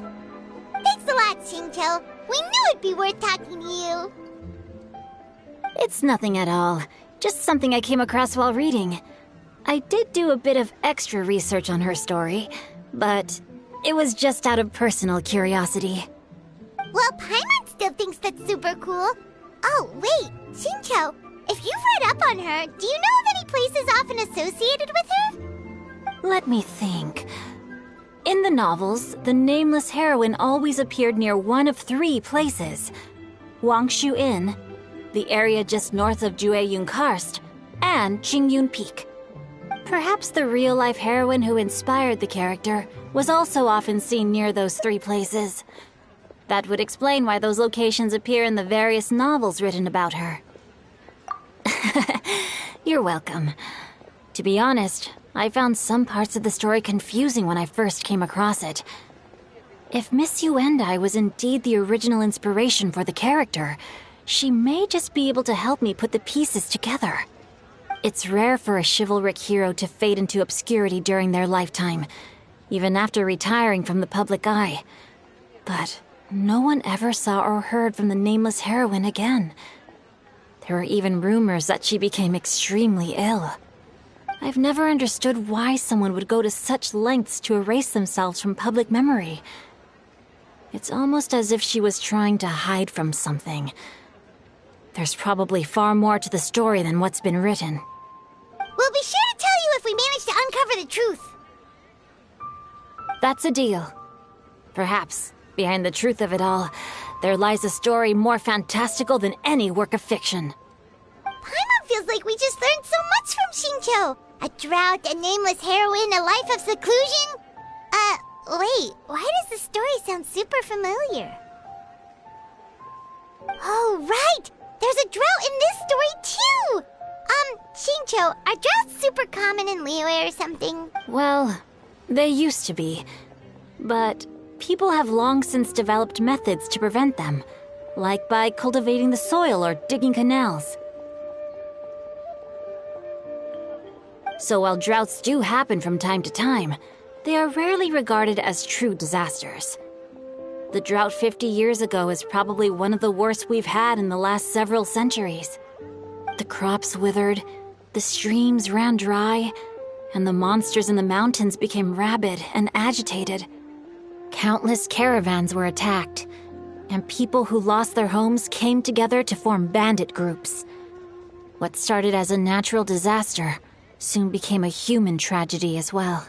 B: Thanks a lot, Xingqiu. We knew it'd be worth talking to you.
P: It's nothing at all. Just something I came across while reading. I did do a bit of extra research on her story, but it was just out of personal curiosity.
B: Well, Paimon still thinks that's super cool. Oh, wait, Xingqiu, if you've read up on her, do you know of any places often associated with her?
P: Let me think. In the novels, the nameless heroine always appeared near one of 3 places. Wangshu Inn, the area just north of Jueyun Karst, and Qingyun Peak. Perhaps the real-life heroine who inspired the character was also often seen near those 3 places. That would explain why those locations appear in the various novels written about her. You're welcome. To be honest, I found some parts of the story confusing when I first came across it. If Miss Yuendai was indeed the original inspiration for the character, she may just be able to help me put the pieces together. It's rare for a chivalric hero to fade into obscurity during their lifetime, even after retiring from the public eye. But no one ever saw or heard from the nameless heroine again. There were even rumors that she became extremely ill. I've never understood why someone would go to such lengths to erase themselves from public memory. It's almost as if she was trying to hide from something. There's probably far more to the story than what's been written.
B: We'll be sure to tell you if we manage to uncover the truth.
P: That's a deal. Perhaps, behind the truth of it all, there lies a story more fantastical than any work of fiction.
B: Paimon feels like we just learned so much from Xingqiu. A drought, a nameless heroine, a life of seclusion. Wait, why does the story sound super familiar? Oh, right! There's a drought in this story, too! Xingqiu, are droughts super common in Liyue or something?
P: Well, they used to be. But people have long since developed methods to prevent them, like by cultivating the soil or digging canals. So while droughts do happen from time to time, they are rarely regarded as true disasters. The drought 50 years ago is probably one of the worst we've had in the last several centuries. The crops withered, the streams ran dry, and the monsters in the mountains became rabid and agitated. Countless caravans were attacked, and people who lost their homes came together to form bandit groups. What started as a natural disaster soon became a human tragedy as well.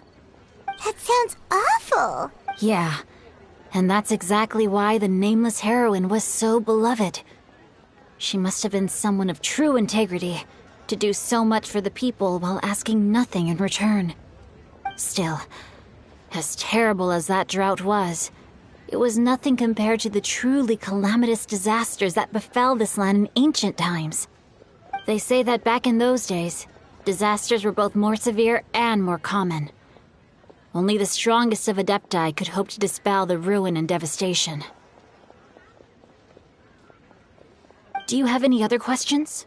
B: That sounds awful.
P: Yeah, and that's exactly why the nameless heroine was so beloved. She must have been someone of true integrity, to do so much for the people while asking nothing in return. Still, as terrible as that drought was, it was nothing compared to the truly calamitous disasters that befell this land in ancient times. They say that back in those days, disasters were both more severe and more common. Only the strongest of Adepti could hope to dispel the ruin and devastation. Do you have any other questions?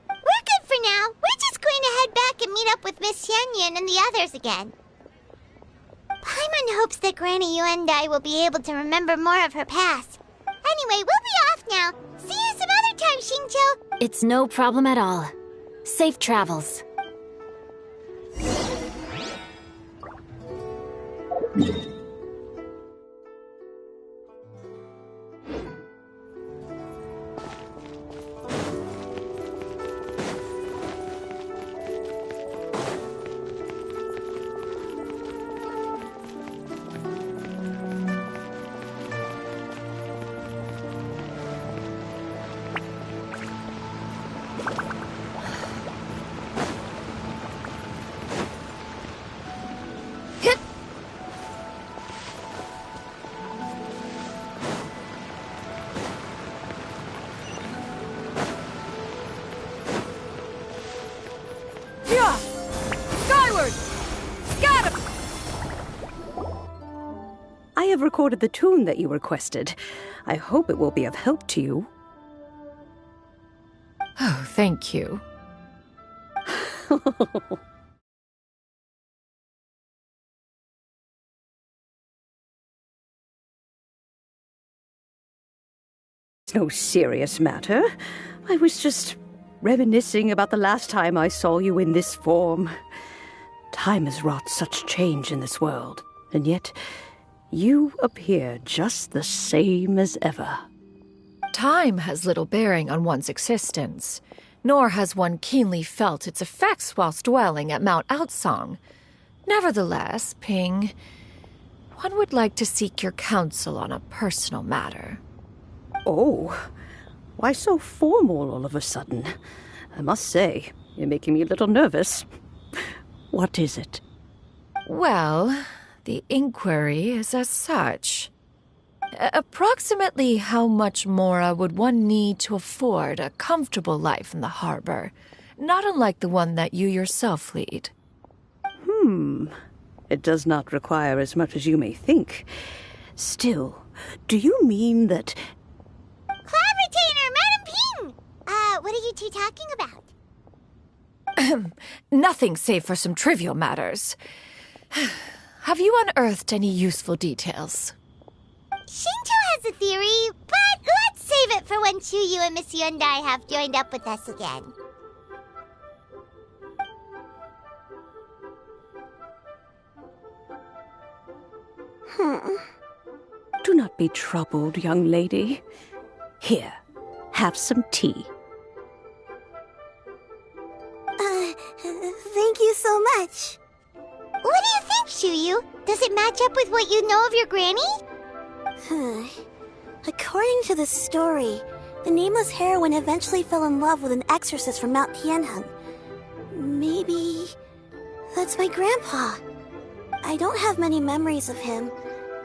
B: We're good for now. We're just going to head back and meet up with Miss Xianyun and the others again. Paimon hopes that Granny Yuendai will be able to remember more of her past. Anyway, we'll be off now. See you some other time, Xingqiu.
P: It's no problem at all. Safe travels.
Q: have recorded the tune that you requested. I hope it will be of help to you.
R: Oh, thank you.
Q: It's no serious matter. I was just reminiscing about the last time I saw you in this form. Time has wrought such change in this world, and yet you appear just the same as ever.
R: Time has little bearing on one's existence, nor has one keenly felt its effects whilst dwelling at Mount Outsong. Nevertheless, Ping, one would like to seek your counsel on a personal matter.
Q: Oh, why so formal all of a sudden? I must say, you're making me a little nervous. What is it?
R: Well, the inquiry is as such. Approximately how much more would one need to afford a comfortable life in the harbor, not unlike the one that you yourself lead?
Q: It does not require as much as you may think. Still, do you mean that...
B: Clavitainer, Madam Ping! What are you two talking about?
R: Nothing save for some trivial matters. Have you unearthed any useful details?
B: Shinto has a theory, but let's save it for when Chuyu and Miss Yundai have joined up with us again.
Q: Do not be troubled, young lady. Here, have some tea.
N: Thank you so much.
B: What do you think, Chuyu? Does it match up with what you know of your granny?
N: According to the story, the nameless heroine eventually fell in love with an exorcist from Mount Tianheng. Maybe that's my grandpa. I don't have many memories of him,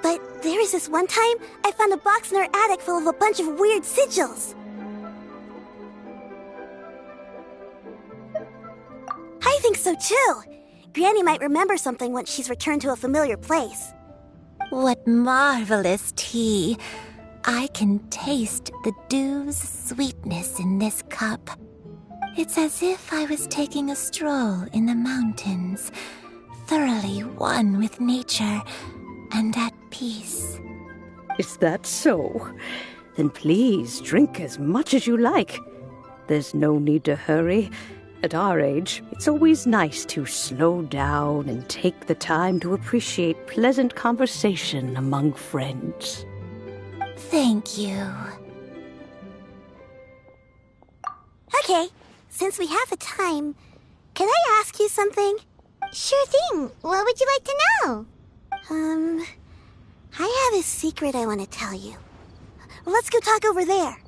N: but there was this one time I found a box in our attic full of a bunch of weird sigils. I think so too. Granny might remember something once she's returned to a familiar place.
O: What marvelous tea. I can taste the dew's sweetness in this cup. It's as if I was taking a stroll in the mountains, thoroughly one with nature and at peace.
Q: Is that so? Then please drink as much as you like. There's no need to hurry. At our age, it's always nice to slow down and take the time to appreciate pleasant conversation among friends.
O: Thank you.
N: Okay, since we have the time, can I ask you something?
B: Sure thing. What would you like to know?
N: I have a secret I want to tell you. Let's go talk over there.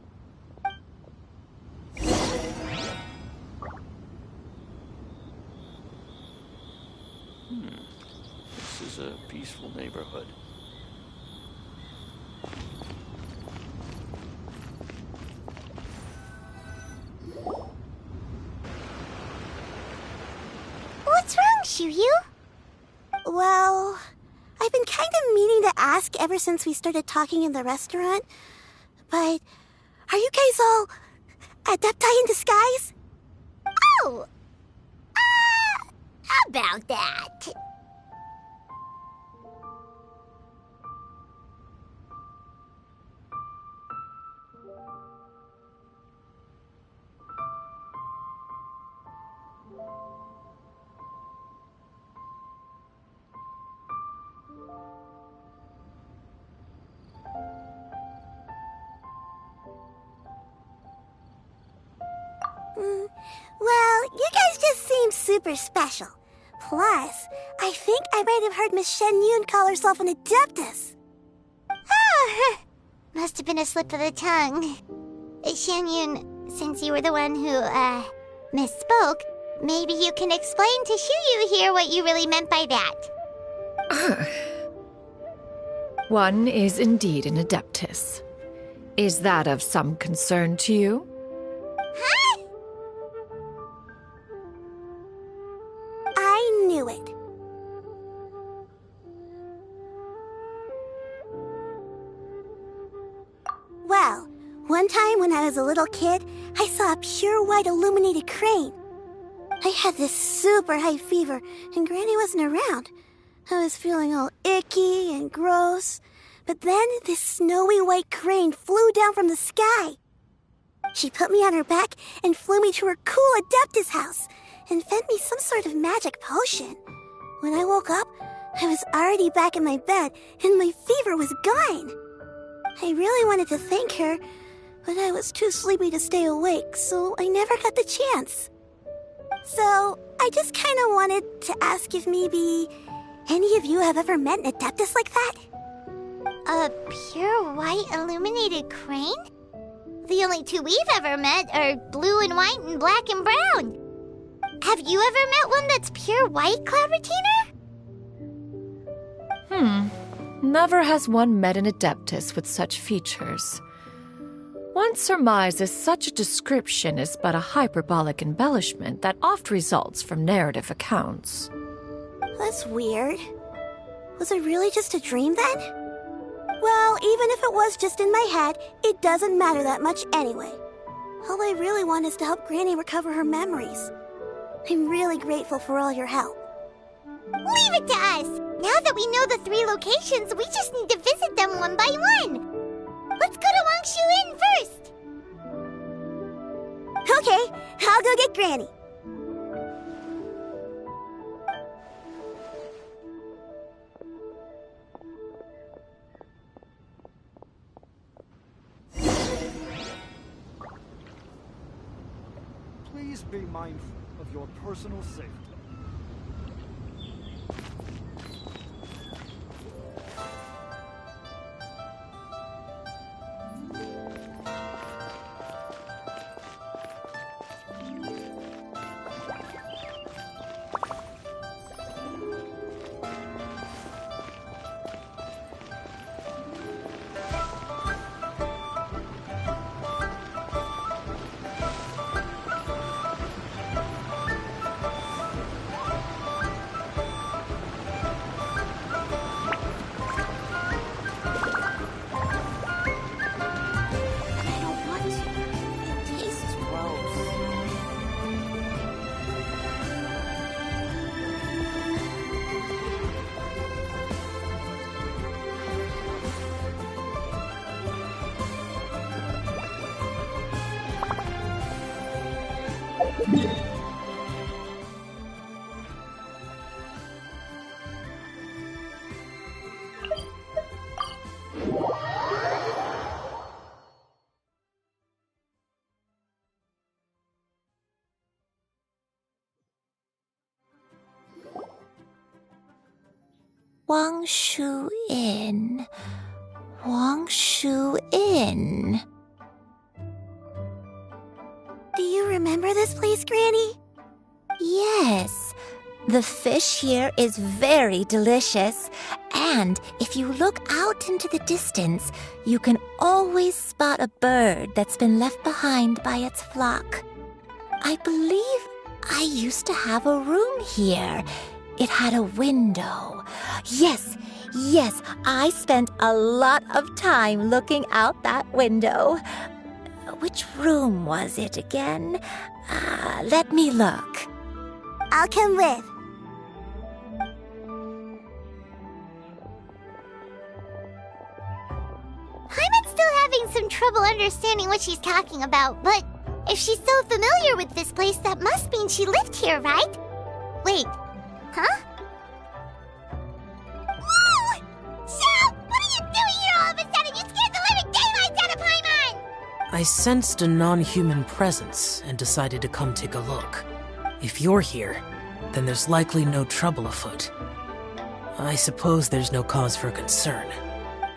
G: This is a peaceful neighborhood.
B: What's wrong, Chuyu?
N: Well, I've been kind of meaning to ask ever since we started talking in the restaurant, but are you guys all adepti in disguise?
B: Oh! About that.
N: Well, you guys just seem super special. Plus, I think I might have heard Miss Shen Yun call herself an Adeptus.
B: Oh, must have been a slip of the tongue. Shen Yun, since you were the one who, misspoke, maybe you can explain to Chuyu here what you really meant by that.
R: One is indeed an Adeptus. Is that of some concern to you?
B: Huh?
N: I knew it. was a little kid, I saw a pure white illuminated crane. I had this super high fever, and Granny wasn't around. I was feeling all icky and gross. But then this snowy white crane flew down from the sky. She put me on her back and flew me to her cool Adeptus house and fed me some sort of magic potion. When I woke up, I was already back in my bed and my fever was gone. I really wanted to thank her, but I was too sleepy to stay awake, so I never got the chance. So, I just kind of wanted to ask if maybe any of you have ever met an Adeptus like that?
B: A pure white illuminated crane? The only two we've ever met are blue and white and black and brown. Have you ever met one that's pure white, Cloud Retainer?
R: Never has one met an Adeptus with such features. One surmises such a description is but a hyperbolic embellishment that oft results from narrative accounts.
N: That's weird. Was it really just a dream then? Well, even if it was just in my head, it doesn't matter that much anyway. All I really want is to help Granny recover her memories. I'm really grateful for all your help.
B: Leave it to us! Now that we know the 3 locations, we just need to visit them one by one. Let's go to Wangshu Inn first!
N: Okay, I'll go get Granny.
L: Please be mindful of your personal safety.
O: Wangshu Inn. Wangshu Inn.
N: Do you remember this place, Granny?
O: Yes. The fish here is very delicious. And if you look out into the distance, you can always spot a bird that's been left behind by its flock. I believe I used to have a room here. It had a window. Yes, I spent a lot of time looking out that window. Which room was it again? Let me look.
N: I'll come with.
B: Paimon's still having some trouble understanding what she's talking about, but if she's so familiar with this place, that must mean she lived here, right? Wait, huh? Whoa! Shao! What are you doing here all of a sudden? You scared the living daylights out of Paimon!
S: I sensed a non-human presence and decided to come take a look. If you're here, then there's likely no trouble afoot. I suppose there's no cause for concern.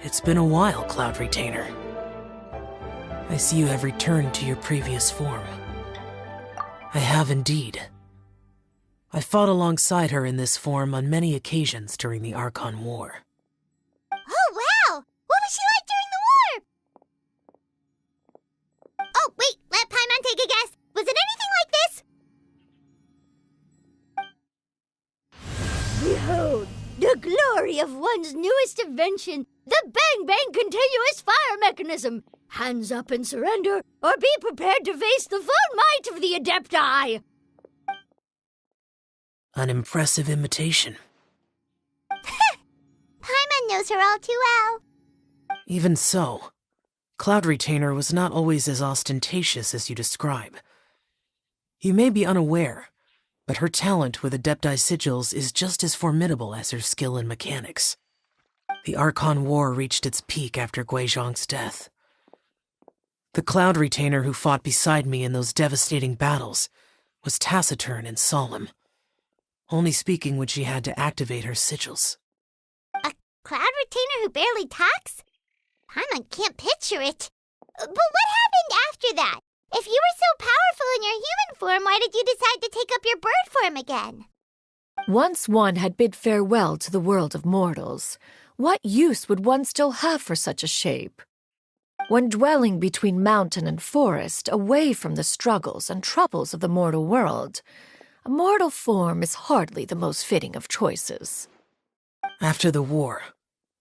S: It's been a while, Cloud Retainer. I see you have returned to your previous form. I have indeed. I fought alongside her in this form on many occasions during the Archon War.
B: Oh, wow! What was she like during the war? Oh, wait, let Paimon take a guess. Was it anything like this?
T: Behold, the glory of one's newest invention, the Bang Bang Continuous Fire Mechanism. Hands up and surrender, or be prepared to face the full might of the Adepti!
S: An impressive imitation.
B: Paimon knows her all too well.
S: Even so, Cloud Retainer was not always as ostentatious as you describe. You may be unaware, but her talent with Adepti sigils is just as formidable as her skill in mechanics. The Archon War reached its peak after Guizhong's death. The Cloud Retainer who fought beside me in those devastating battles was taciturn and solemn, only speaking when she had to activate her sigils.
B: A Cloud Retainer who barely talks? Paimon can't picture it. But what happened after that? If you were so powerful in your human form, why did you decide to take up your bird form again?
R: Once one had bid farewell to the world of mortals, what use would one still have for such a shape? When dwelling between mountain and forest, away from the struggles and troubles of the mortal world, a mortal form is hardly the most fitting of choices.
S: After the war,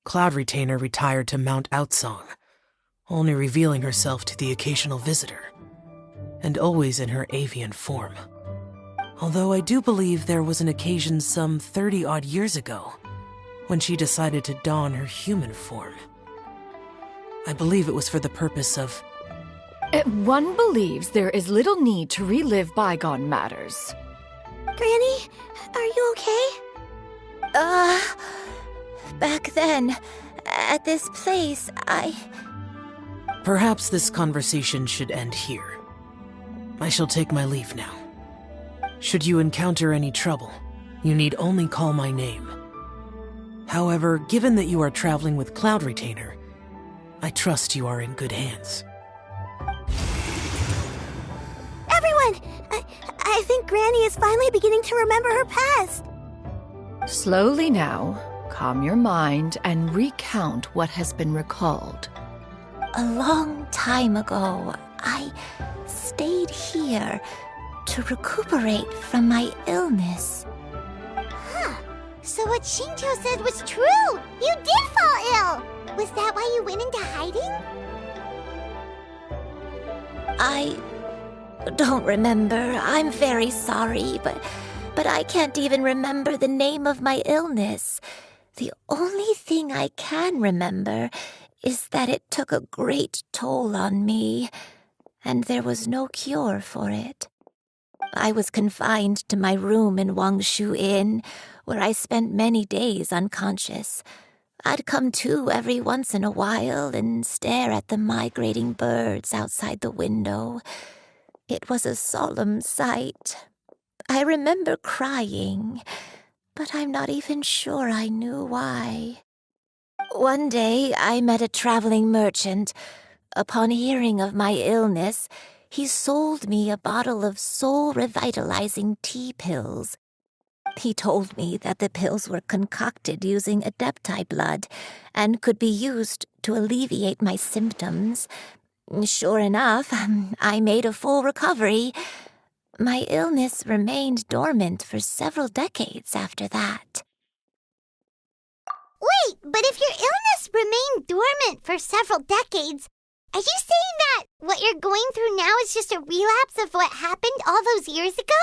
S: Cloud Retainer retired to Mount Outsong, only revealing herself to the occasional visitor, and always in her avian form. Although I do believe there was an occasion some 30-odd years ago when she decided to don her human form. I believe it was for the purpose of...
R: One believes there is little need to relive bygone matters.
N: Granny, are you okay?
O: Back then, at this place,
S: Perhaps this conversation should end here. I shall take my leave now. Should you encounter any trouble, you need only call my name. However, given that you are traveling with Cloud Retainer, I trust you are in good hands.
N: Everyone! I think Granny is finally beginning to remember her past.
R: Slowly now, calm your mind and recount what has been recalled.
O: A long time ago, I stayed here to recuperate from my illness.
B: Huh. So what Shinto said was true! You did fall ill! Was that why you went into hiding?
O: I don't remember. I'm very sorry, but I can't even remember the name of my illness. The only thing I can remember is that it took a great toll on me, and there was no cure for it. I was confined to my room in Wangshu Inn, where I spent many days unconscious. I'd come to every once in a while and stare at the migrating birds outside the window. It was a solemn sight. I remember crying, but I'm not even sure I knew why. One day, I met a traveling merchant. Upon hearing of my illness, he sold me a bottle of soul-revitalizing tea pills. He told me that the pills were concocted using Adepti blood and could be used to alleviate my symptoms. Sure enough, I made a full recovery. My illness remained dormant for several decades after that.
B: Wait, but if your illness remained dormant for several decades, are you saying that what you're going through now is just a relapse of what happened all those years ago?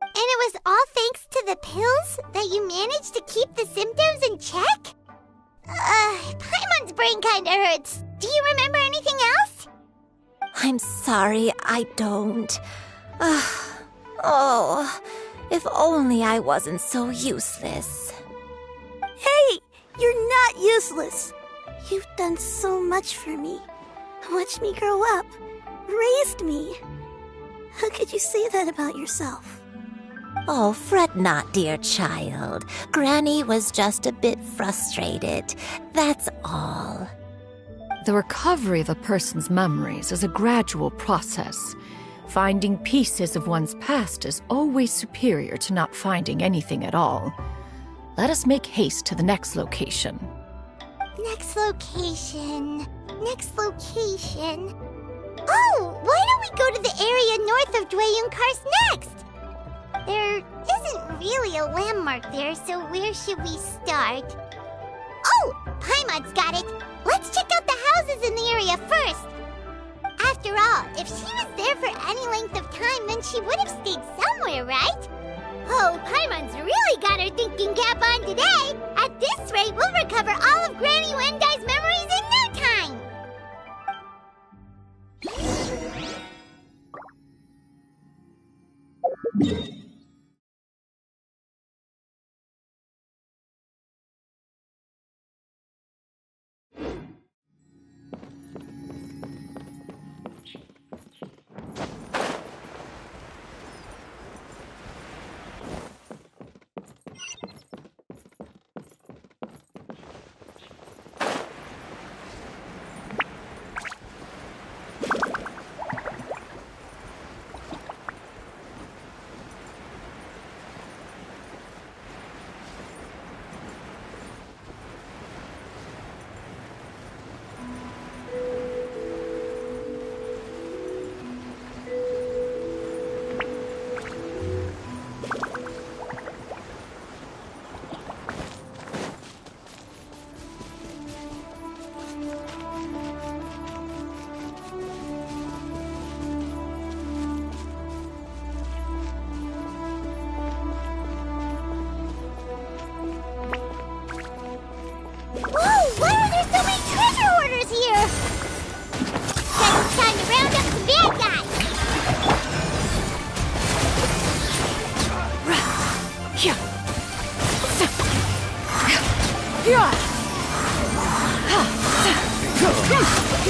B: And it was all thanks to the pills that you managed to keep the symptoms in check? Paimon's brain kinda hurts. Do you remember anything else?
O: I'm sorry, I don't. Oh, if only I wasn't so useless.
N: Hey, you're not useless. You've done so much for me. Watched me grow up. Raised me. How could you say that about yourself?
O: Oh, fret not, dear child. Granny was just a bit frustrated. That's all.
R: The recovery of a person's memories is a gradual process. Finding pieces of one's past is always superior to not finding anything at all. Let us make haste to the next location.
B: Next location. Oh, why don't we go to the area north of Dwayun Karst next? There isn't really a landmark there, so where should we start? Oh, Paimon's got it. Let's check out the houses in the area first. After all, if she was there for any length of time, then she would have stayed somewhere, right? Oh, Paimon's really got her thinking cap on today. At this rate, we'll recover all of Granny Wendai's memories in no time.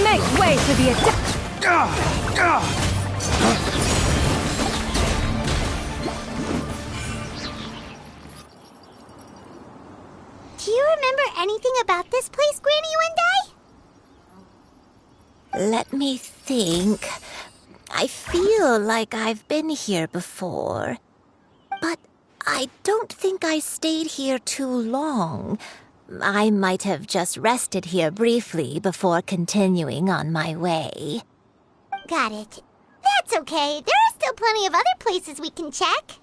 R: Make way for the attack!
B: Do you remember anything about this place, Granny Wendai?
O: Let me think. I feel like I've been here before. But I don't think I stayed here too long. I might have just rested here briefly before continuing on my way.
B: Got it. That's okay. There are still plenty of other places we can check.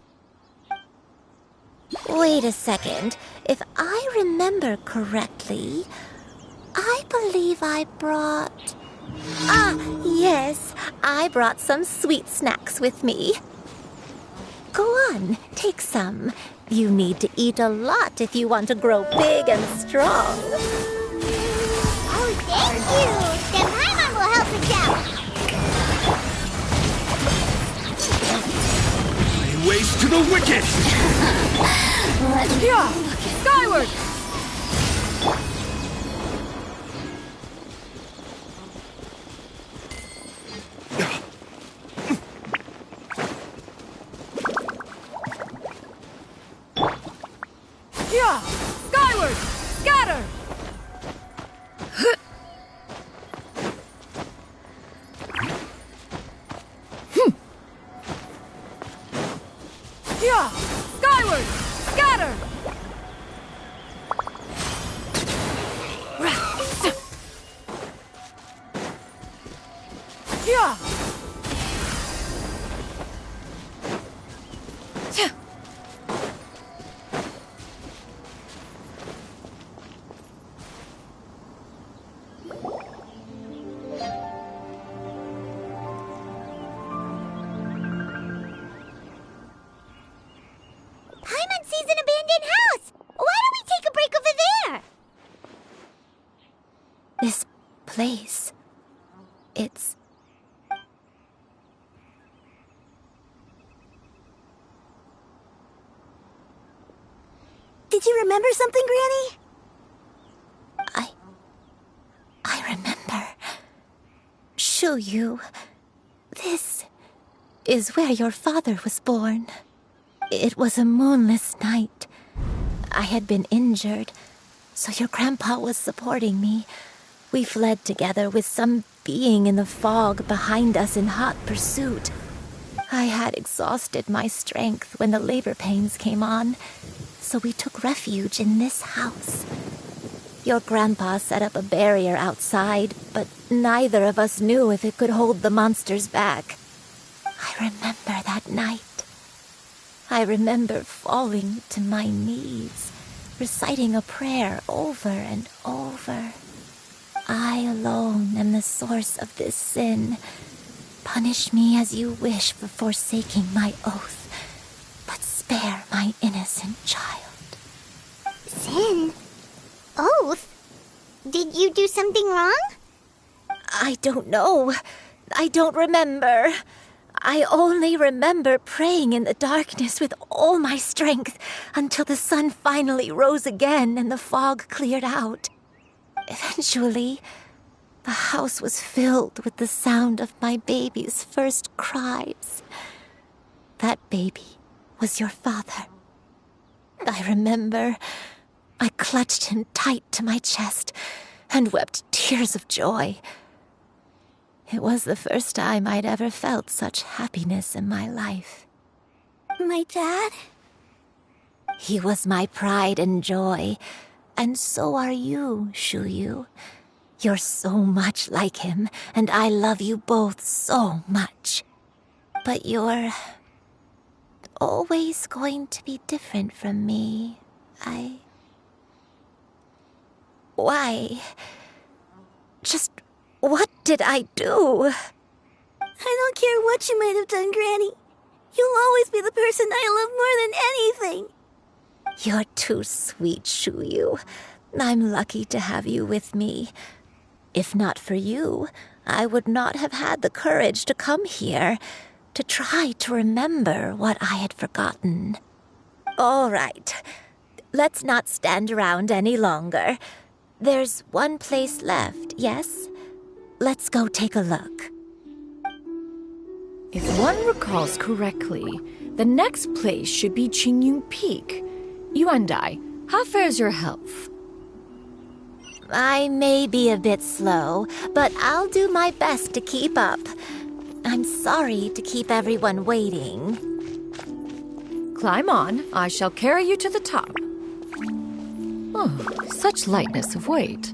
O: Wait a second. If I remember correctly, I believe I brought... Ah, yes. I brought some sweet snacks with me. Go on, take some. You need to eat a lot if you want to grow big and strong.
B: Oh, thank you! Then Paimon will help us out.
L: Lay waste to the wicked!
R: Yeah! Skyward! Yeah! Skyward! Scatter! Yeah! Skyward! Scatter! Yeah!
B: Paimon sees an abandoned house! Why don't we take a break over there?
O: This place... it's...
N: Did you remember something, Granny?
O: I remember. Shuyu, this is where your father was born. It was a moonless night. I had been injured, so your grandpa was supporting me. We fled together with some being in the fog behind us in hot pursuit. I had exhausted my strength when the labor pains came on, so we took refuge in this house. Your grandpa set up a barrier outside, but neither of us knew if it could hold the monsters back. I remember that night. I remember falling to my knees, reciting a prayer over and over. I alone am the source of this sin. Punish me as you wish for forsaking my oath, but spare my innocent child.
B: Sin? Oath? Did you do something wrong?
O: I don't know. I don't remember. I only remember praying in the darkness with all my strength until the sun finally rose again and the fog cleared out. Eventually, the house was filled with the sound of my baby's first cries. That baby was your father. I remember I clutched him tight to my chest and wept tears of joy. It was the first time I'd ever felt such happiness in my life.
N: My dad?
O: He was my pride and joy, and so are you, Shuyu. You're so much like him, and I love you both so much. But you're always going to be different from me. Why? Just what did I do?
N: I don't care what you might have done, Granny. You'll always be the person I love more than anything.
O: You're too sweet, Shuyu. I'm lucky to have you with me. If not for you, I would not have had the courage to come here, to try to remember what I had forgotten. All right, let's not stand around any longer. There's one place left, yes? Let's go take a look.
R: If one recalls correctly, the next place should be Qingyun Peak. Yuandai, how fares your health?
O: I may be a bit slow, but I'll do my best to keep up. I'm sorry to keep everyone waiting.
R: Climb on. I shall carry you to the top. Oh, such lightness of weight.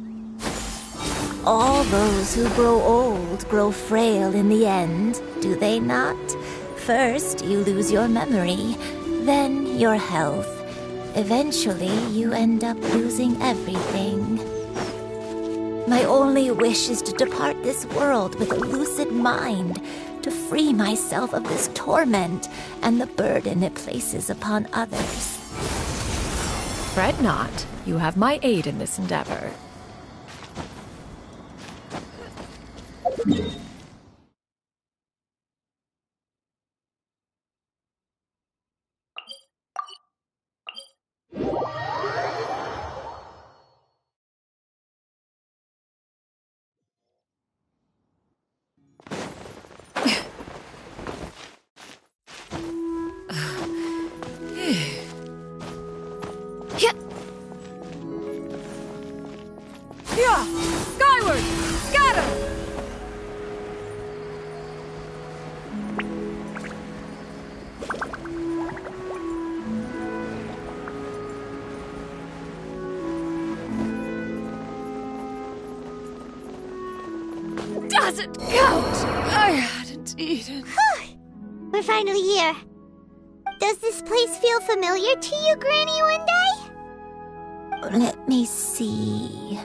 O: All those who grow old grow frail in the end, do they not? First, you lose your memory, then your health. Eventually, you end up losing everything. My only wish is to depart this world with a lucid mind, to free myself of this torment and the burden it places upon others.
R: Fret not. You have my aid in this endeavor.
A: Yeah! Skyward! Scatter! Does it count? I hadn't eaten.
B: We're finally here. Does this place feel familiar to you, Granny Wendy?
O: Let me see.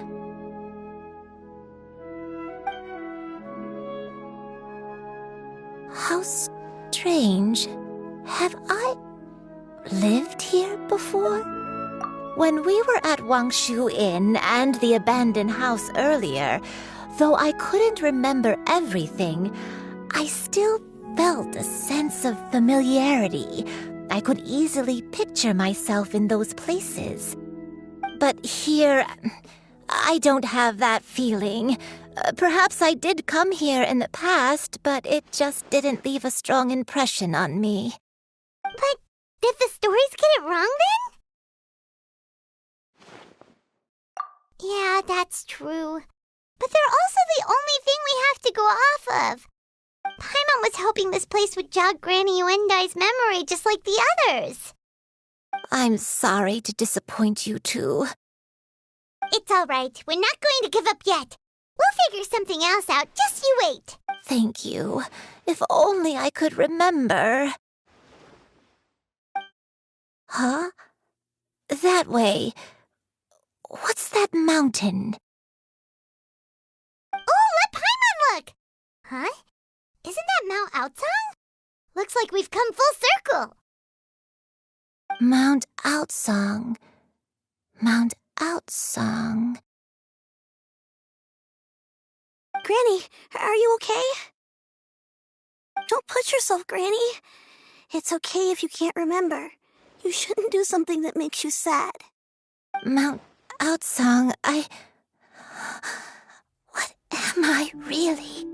O: How strange. Have I lived here before? When we were at Wangshu Inn and the abandoned house earlier, though I couldn't remember everything, I still felt a sense of familiarity. I could easily picture myself in those places. But here, I don't have that feeling. Perhaps I did come here in the past, but it just didn't leave a strong impression on me.
B: But did the stories get it wrong then? Yeah, that's true. But they're also the only thing we have to go off of. Paimon was hoping this place would jog Granny Uendai's memory just like the others.
O: I'm sorry to disappoint you too.
B: It's all right. We're not going to give up yet. We'll figure something else out. Just you wait.
O: Thank you. If only I could remember. Huh? That way. What's that mountain?
B: Huh? Isn't that Mount Outsong? Looks like we've come full circle.
O: Mount Outsong. Mount Outsong.
N: Granny, are you okay? Don't push yourself, Granny. It's okay if you can't remember. You shouldn't do something that makes you sad.
O: Mount Outsong, What am I really?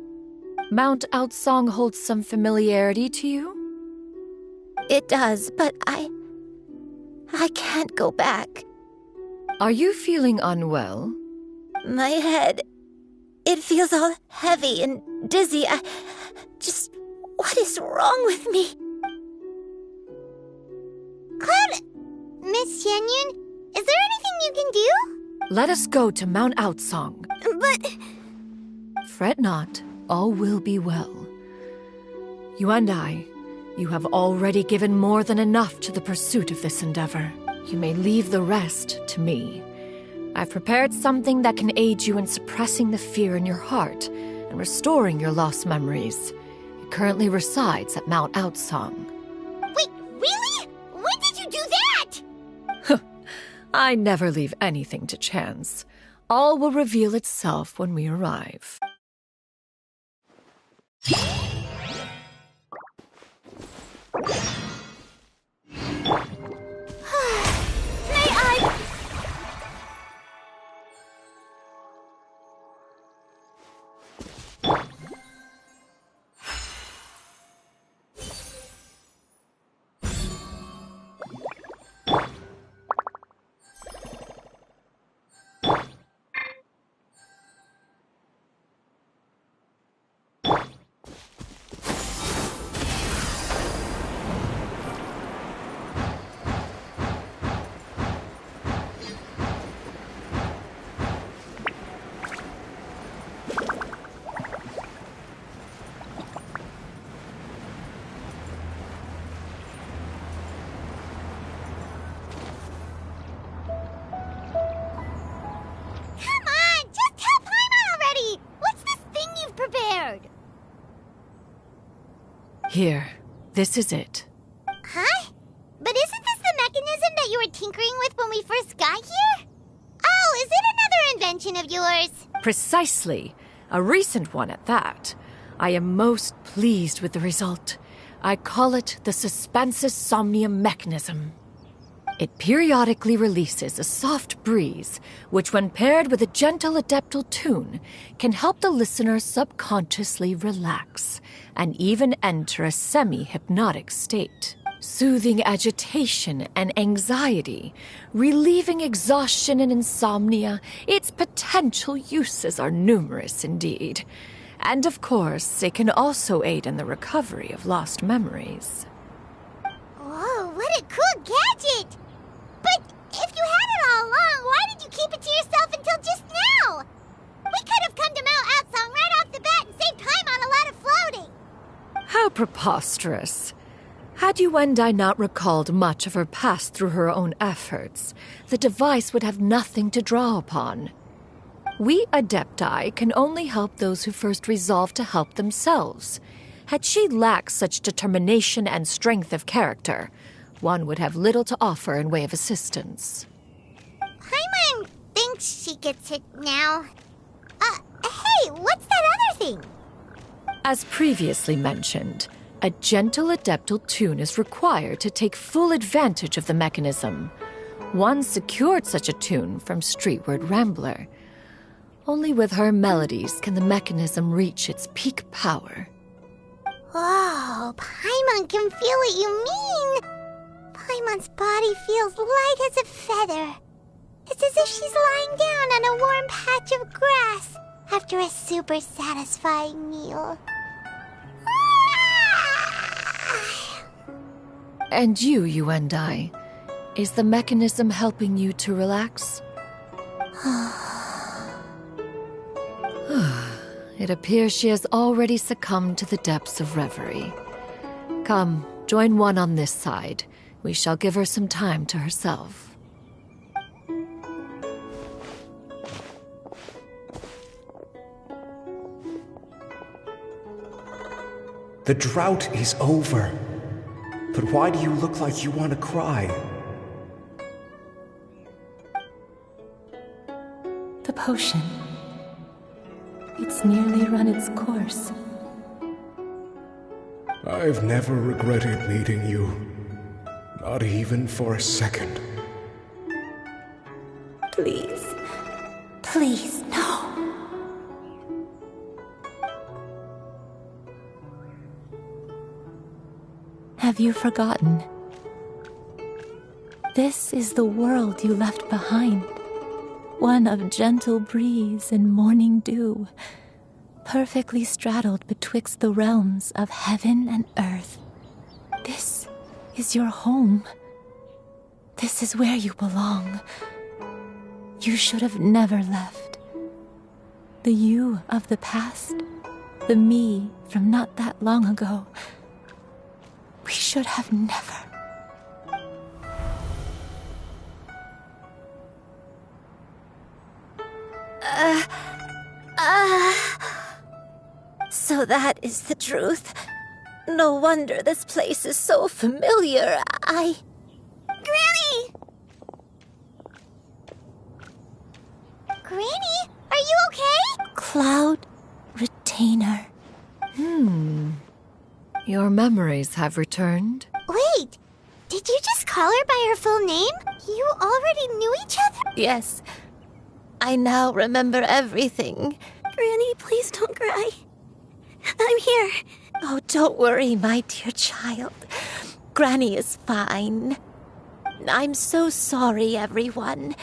R: Mount Outsong holds some familiarity to you?
O: It does, but I can't go back.
R: Are you feeling unwell?
O: My head, it feels all heavy and dizzy. What is wrong with me?
B: Cloud, Miss Xianyun, is there anything you can do?
R: Let us go to Mount Outsong.
B: But...
R: Fret not, all will be well. You and I, you have already given more than enough to the pursuit of this endeavor. You may leave the rest to me. I've prepared something that can aid you in suppressing the fear in your heart and restoring your lost memories. It currently resides at Mount Outsong.
B: Wait, really? When did you do that?
R: I never leave anything to chance. All will reveal itself when we arrive. Here, this is it.
B: Huh? But isn't this the mechanism that you were tinkering with when we first got here? Oh, is it another invention of yours?
R: Precisely. A recent one at that. I am most pleased with the result. I call it the Suspensus Somnium mechanism. It periodically releases a soft breeze, which when paired with a gentle adeptal tune, can help the listener subconsciously relax and even enter a semi-hypnotic state, soothing agitation and anxiety, relieving exhaustion and insomnia. Its potential uses are numerous indeed. And of course, it can also aid in the recovery of lost memories.
B: Whoa, what a cool gadget! But if you had it all along, why did you keep it to yourself until just now? We could have come to Mount Outsong right off the bat and saved time on a lot of floating.
R: How preposterous. Had you and I not recalled much of her past through her own efforts, the device would have nothing to draw upon. We Adepti can only help those who first resolve to help themselves. Had she lacked such determination and strength of character, one would have little to offer in way of assistance.
B: Paimon thinks she gets it now. Hey, what's that other thing?
R: As previously mentioned, a gentle adeptal tune is required to take full advantage of the mechanism. One secured such a tune from Streetward Rambler. Only with her melodies can the mechanism reach its peak power.
B: Whoa, Paimon can feel what you mean. Paimon's body feels light as a feather. It's as if she's lying down on a warm patch of grass after a super satisfying meal.
R: And you and I, is the mechanism helping you to relax? It appears she has already succumbed to the depths of reverie. Come, join one on this side. We shall give her some time to herself.
U: The drought is over. But why do you look like you want to cry?
V: The potion. It's nearly run its course.
U: I've never regretted meeting you. Not even for a second.
V: Please. Please, no. Have you forgotten? This is the world you left behind. One of gentle breeze and morning dew, perfectly straddled betwixt the realms of heaven and earth. This is your home. This is where you belong. You should have never left. The you of the past, the me from not that long ago. We should have never.
O: So that is the truth. No wonder this place is so familiar.
B: Granny! Granny, are you okay?
V: Cloud Retainer.
R: Your memories have returned?
B: Wait, did you just call her by her full name? You already knew each other?
O: Yes. I now remember everything.
N: Granny, please don't cry. I'm here.
O: Oh, don't worry, my dear child. Granny is fine. I'm so sorry, everyone.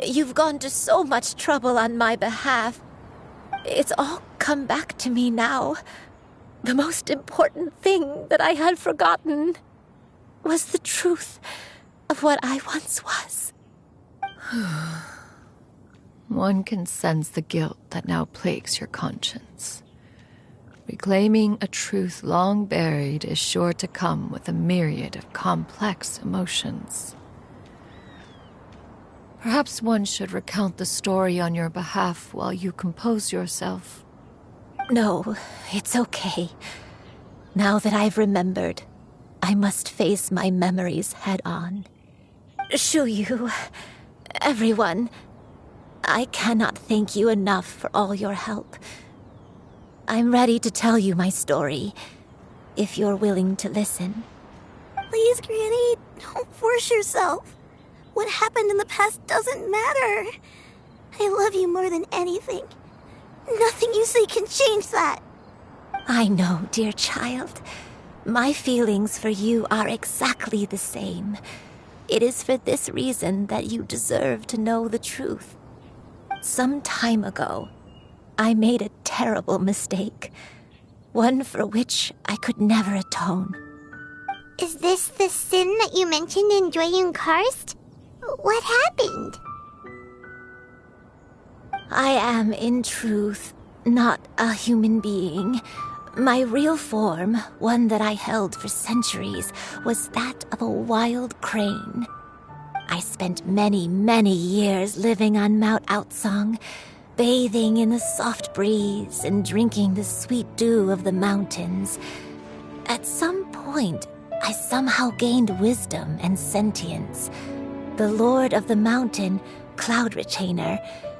O: You've gone to so much trouble on my behalf. It's all come back to me now. The most important thing that I had forgotten was the truth of what I once was.
R: One can sense the guilt that now plagues your conscience. Reclaiming a truth long buried is sure to come with a myriad of complex emotions. Perhaps one should recount the story on your behalf while you compose yourself.
O: No, it's okay. Now that I've remembered, I must face my memories head on. Shuyu, everyone, I cannot thank you enough for all your help. I'm ready to tell you my story, if you're willing to listen.
N: Please, Granny, don't force yourself. What happened in the past doesn't matter. I love you more than anything. Nothing you say can change that.
O: I know, dear child. My feelings for you are exactly the same. It is for this reason that you deserve to know the truth. Some time ago, I made a terrible mistake. One for which I could never atone.
B: Is this the sin that you mentioned in Dwayun Karst? What happened?
O: I am, in truth, not a human being. My real form, one that I held for centuries, was that of a wild crane. I spent many, many years living on Mount Outsong, bathing in the soft breeze and drinking the sweet dew of the mountains. At some point, I somehow gained wisdom and sentience. The Lord of the Mountain, Cloud Retainer,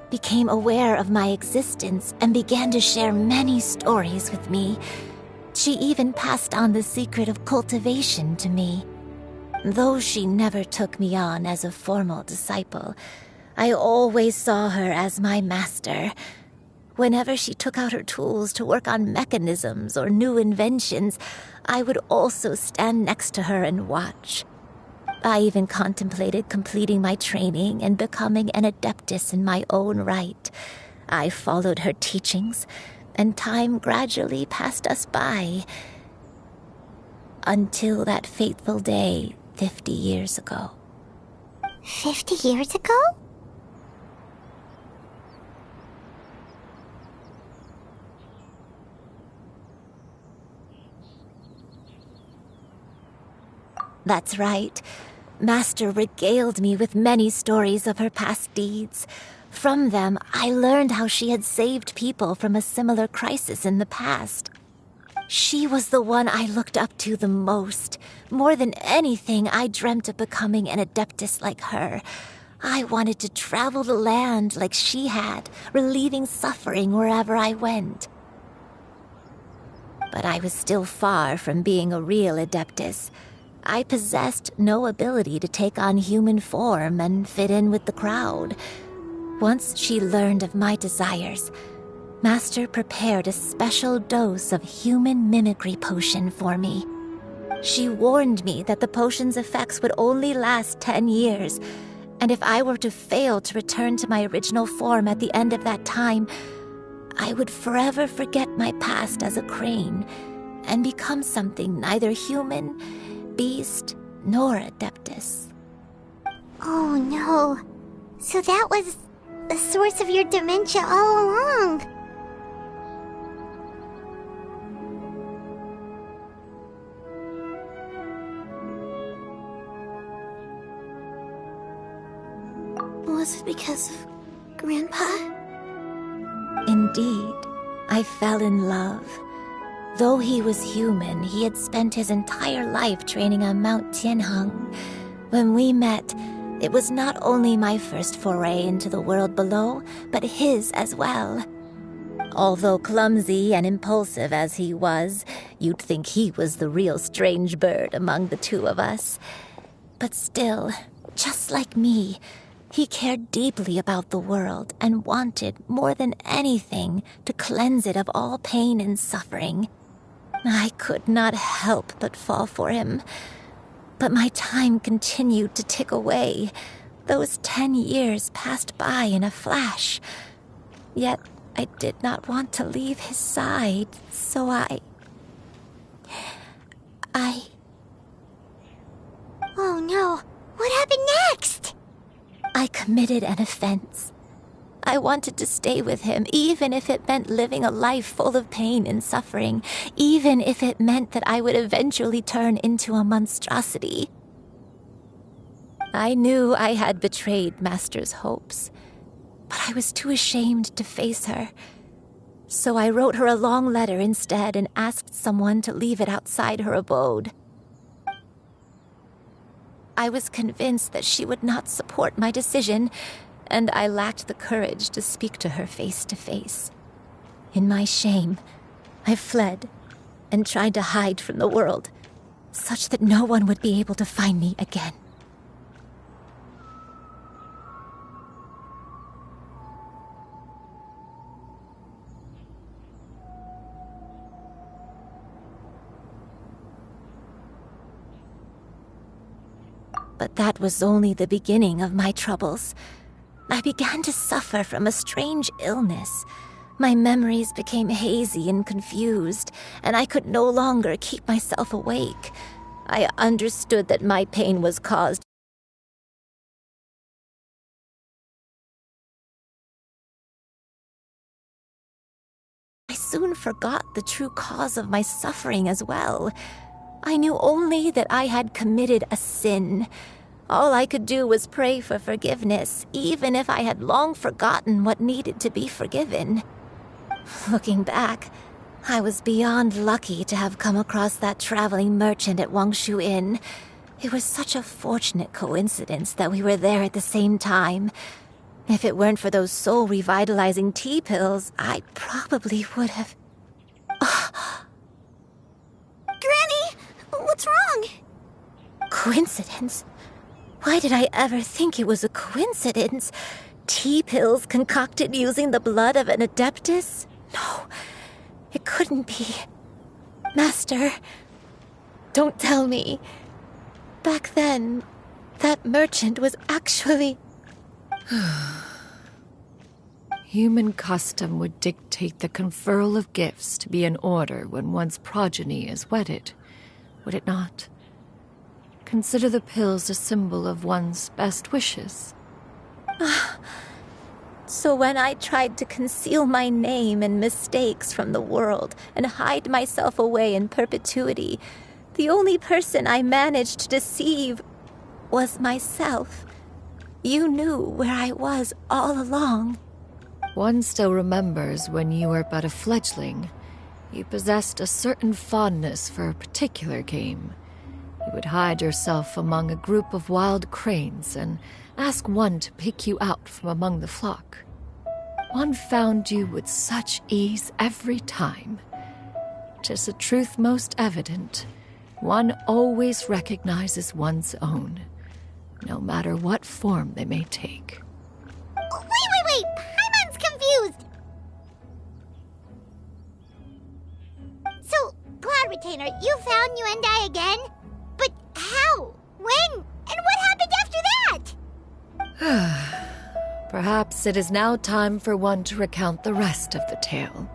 O: became aware of my existence and began to share many stories with me. She even passed on the secret of cultivation to me. Though she never took me on as a formal disciple, I always saw her as my master. Whenever she took out her tools to work on mechanisms or new inventions, I would also stand next to her and watch. I even contemplated completing my training and becoming an adeptus in my own right. I followed her teachings, and time gradually passed us by. Until that fateful day 50 years ago.
B: 50 years ago?
O: That's right. Master regaled me with many stories of her past deeds. From them, I learned how she had saved people from a similar crisis in the past. She was the one I looked up to the most. More than anything, I dreamt of becoming an adeptus like her. I wanted to travel the land like she had, relieving suffering wherever I went. But I was still far from being a real adeptus. I possessed no ability to take on human form and fit in with the crowd. Once she learned of my desires, Master prepared a special dose of human mimicry potion for me. She warned me that the potion's effects would only last 10 years, and if I were to fail to return to my original form at the end of that time, I would forever forget my past as a crane and become something neither human, beast, nor adeptus.
B: Oh no. So that was the source of your dementia all along.
N: Was it because of Grandpa?
O: Indeed, I fell in love. Though he was human, he had spent his entire life training on Mount Tianheng. When we met, it was not only my first foray into the world below, but his as well. Although clumsy and impulsive as he was, you'd think he was the real strange bird among the two of us. But still, just like me, he cared deeply about the world and wanted, more than anything, to cleanse it of all pain and suffering. I could not help but fall for him. But my time continued to tick away. Those 10 years passed by in a flash. Yet I did not want to leave his side, so I...
B: Oh no, what happened next?
O: I committed an offense. I wanted to stay with him, even if it meant living a life full of pain and suffering, even if it meant that I would eventually turn into a monstrosity. I knew I had betrayed Master's hopes, but I was too ashamed to face her. So I wrote her a long letter instead and asked someone to leave it outside her abode. I was convinced that she would not support my decision, and I lacked the courage to speak to her face to face. In my shame, I fled and tried to hide from the world, such that no one would be able to find me again. But that was only the beginning of my troubles. I began to suffer from a strange illness. My memories became hazy and confused, and I could no longer keep myself awake. I understood that my pain was caused I soon forgot the true cause of my suffering as well. I knew only that I had committed a sin. All I could do was pray for forgiveness, even if I had long forgotten what needed to be forgiven. Looking back, I was beyond lucky to have come across that traveling merchant at Wangshu Inn. It was such a fortunate coincidence that we were there at the same time. If it weren't for those soul-revitalizing tea pills, I probably would have...
N: Granny! What's wrong?
O: Coincidence? Why did I ever think it was a coincidence? Tea pills concocted using the blood of an adeptus? No, it couldn't be. Master, don't tell me. Back then, that merchant was actually...
R: Human custom would dictate the conferral of gifts to be in order when one's progeny is wedded, would it not? Consider the pills a symbol of one's best wishes.
O: So when I tried to conceal my name and mistakes from the world and hide myself away in perpetuity, the only person I managed to deceive was myself. You knew where I was all along.
R: One still remembers when you were but a fledgling. You possessed a certain fondness for a particular game. You would hide yourself among a group of wild cranes and ask one to pick you out from among the flock. One found you with such ease every time. 'Tis a truth most evident. One always recognizes one's own, no matter what form they may take.
B: Wait! Paimon's confused! So, Cloud Retainer, you found Yuendai again? But how? When? And what happened after that?
R: Perhaps it is now time for one to recount the rest of the tale.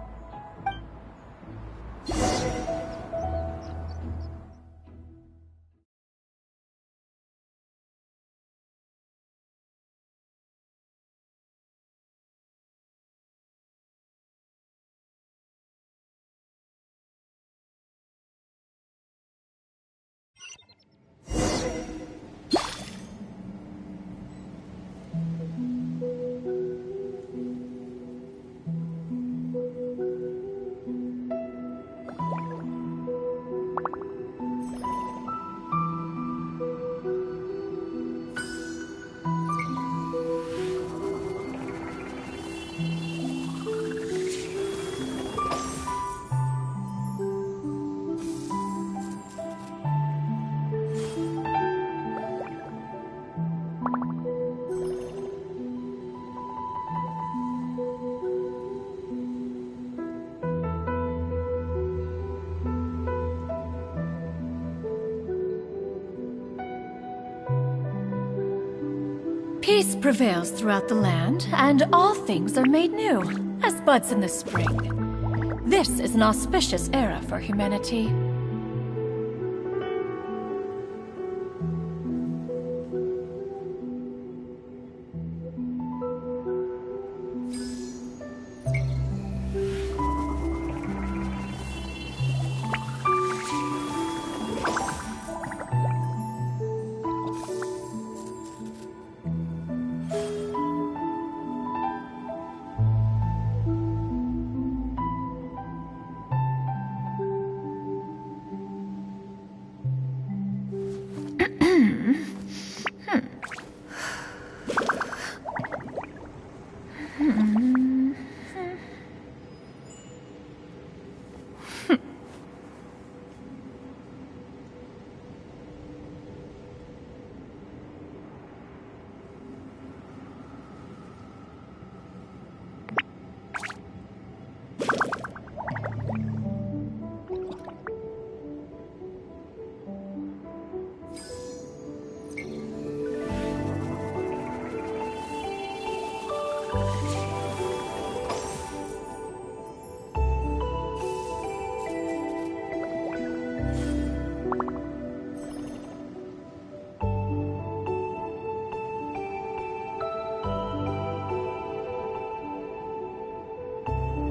A: Peace prevails throughout the land, and all things are made new, as buds in the spring. This is an auspicious era for humanity.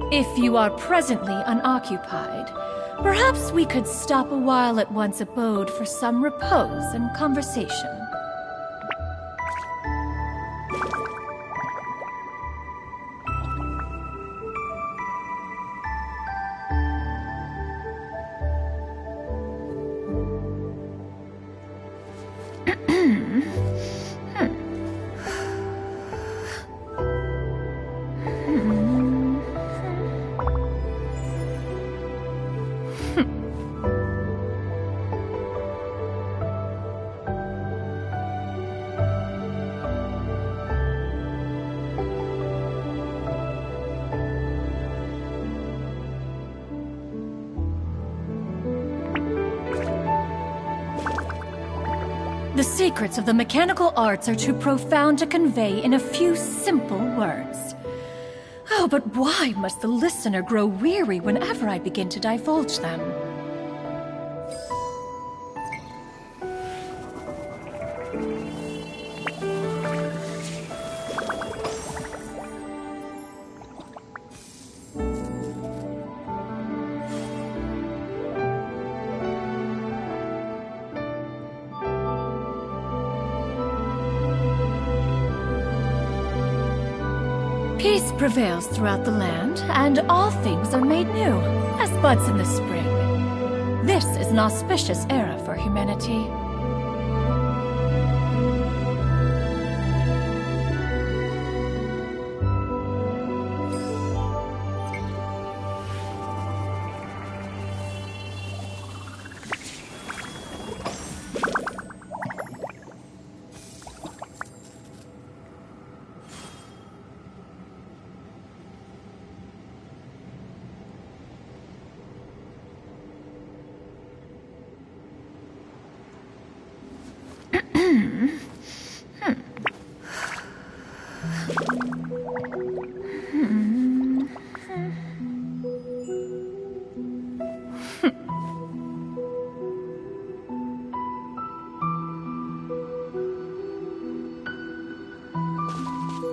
A: If you are presently unoccupied, perhaps we could stop a while at one's abode for some repose and conversation. The secrets of the mechanical arts are too profound to convey in a few simple words. Oh, but why must the listener grow weary whenever I begin to divulge them? Peace prevails throughout the land, and all things are made new, as buds in the spring. This is an auspicious era for humanity.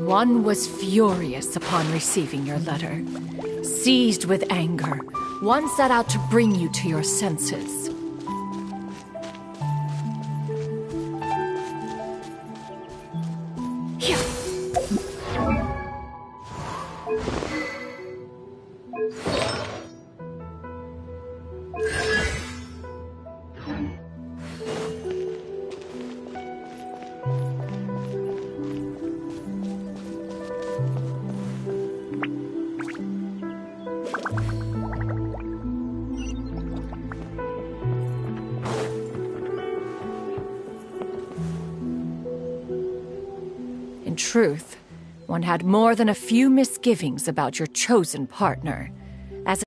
A: One was furious upon receiving your letter. Seized with anger, one set out to bring you to your senses. In truth, one had more than a few misgivings about your chosen partner, as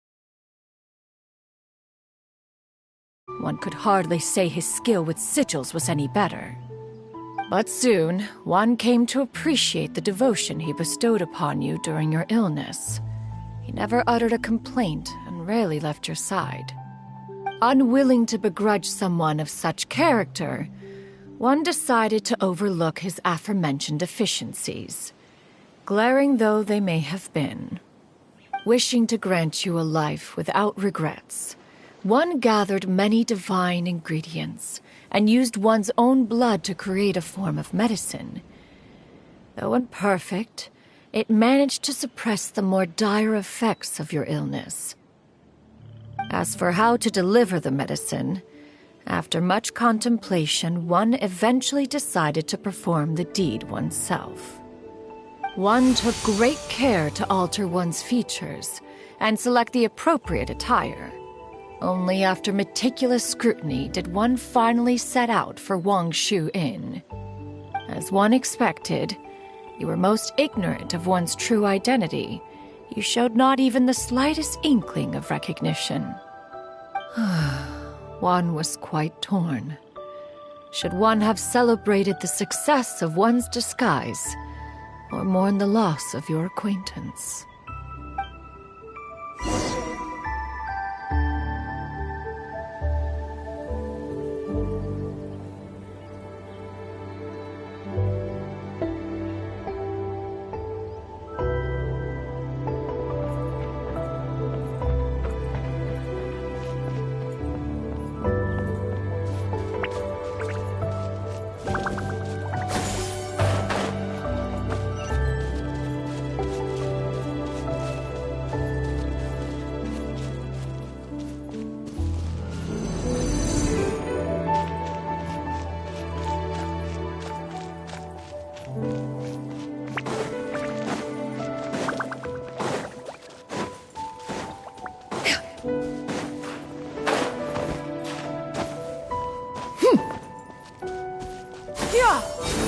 A: one could hardly say his skill with sigils was any better. But soon, one came to appreciate the devotion he bestowed upon you during your illness. He never uttered a complaint and rarely left your side. Unwilling to begrudge someone of such character, one decided to overlook his aforementioned deficiencies, glaring though they may have been. Wishing to grant you a life without regrets, one gathered many divine ingredients and used one's own blood to create a form of medicine. Though imperfect, it managed to suppress the more dire effects of your illness. As for how to deliver the medicine, after much contemplation, one eventually decided to perform the deed oneself. One took great care to alter one's features and select the appropriate attire. Only after meticulous scrutiny did one finally set out for Wangshu Inn. As one expected, you were most ignorant of one's true identity. You showed not even the slightest inkling of recognition. One was quite torn. Should one have celebrated the success of one's disguise, or mourn the loss of your acquaintance?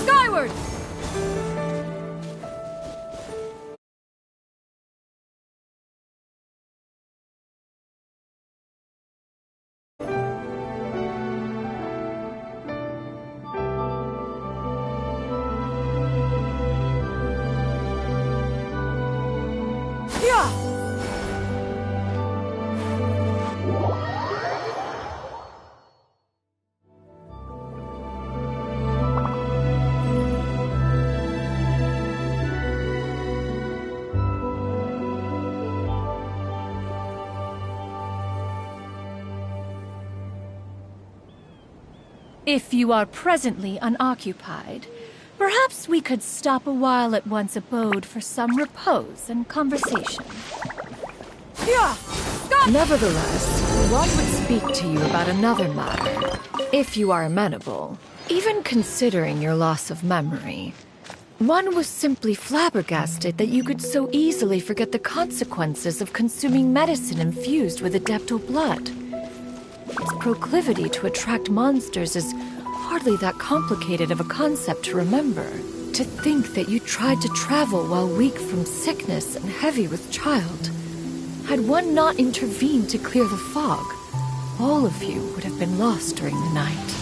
A: Skyward! If you are presently unoccupied, Perhaps we could stop a while at one's abode for some repose and conversation.
R: Yeah! Nevertheless, one would speak to you about another matter, if you are amenable. Even considering your loss of memory, one was simply flabbergasted that you could so easily forget the consequences of consuming medicine infused with adeptal blood. Its proclivity to attract monsters is hardly that complicated of a concept to remember. To think that you tried to travel while weak from sickness and heavy with child. Had one not intervened to clear the fog, all of you would have been lost during the night.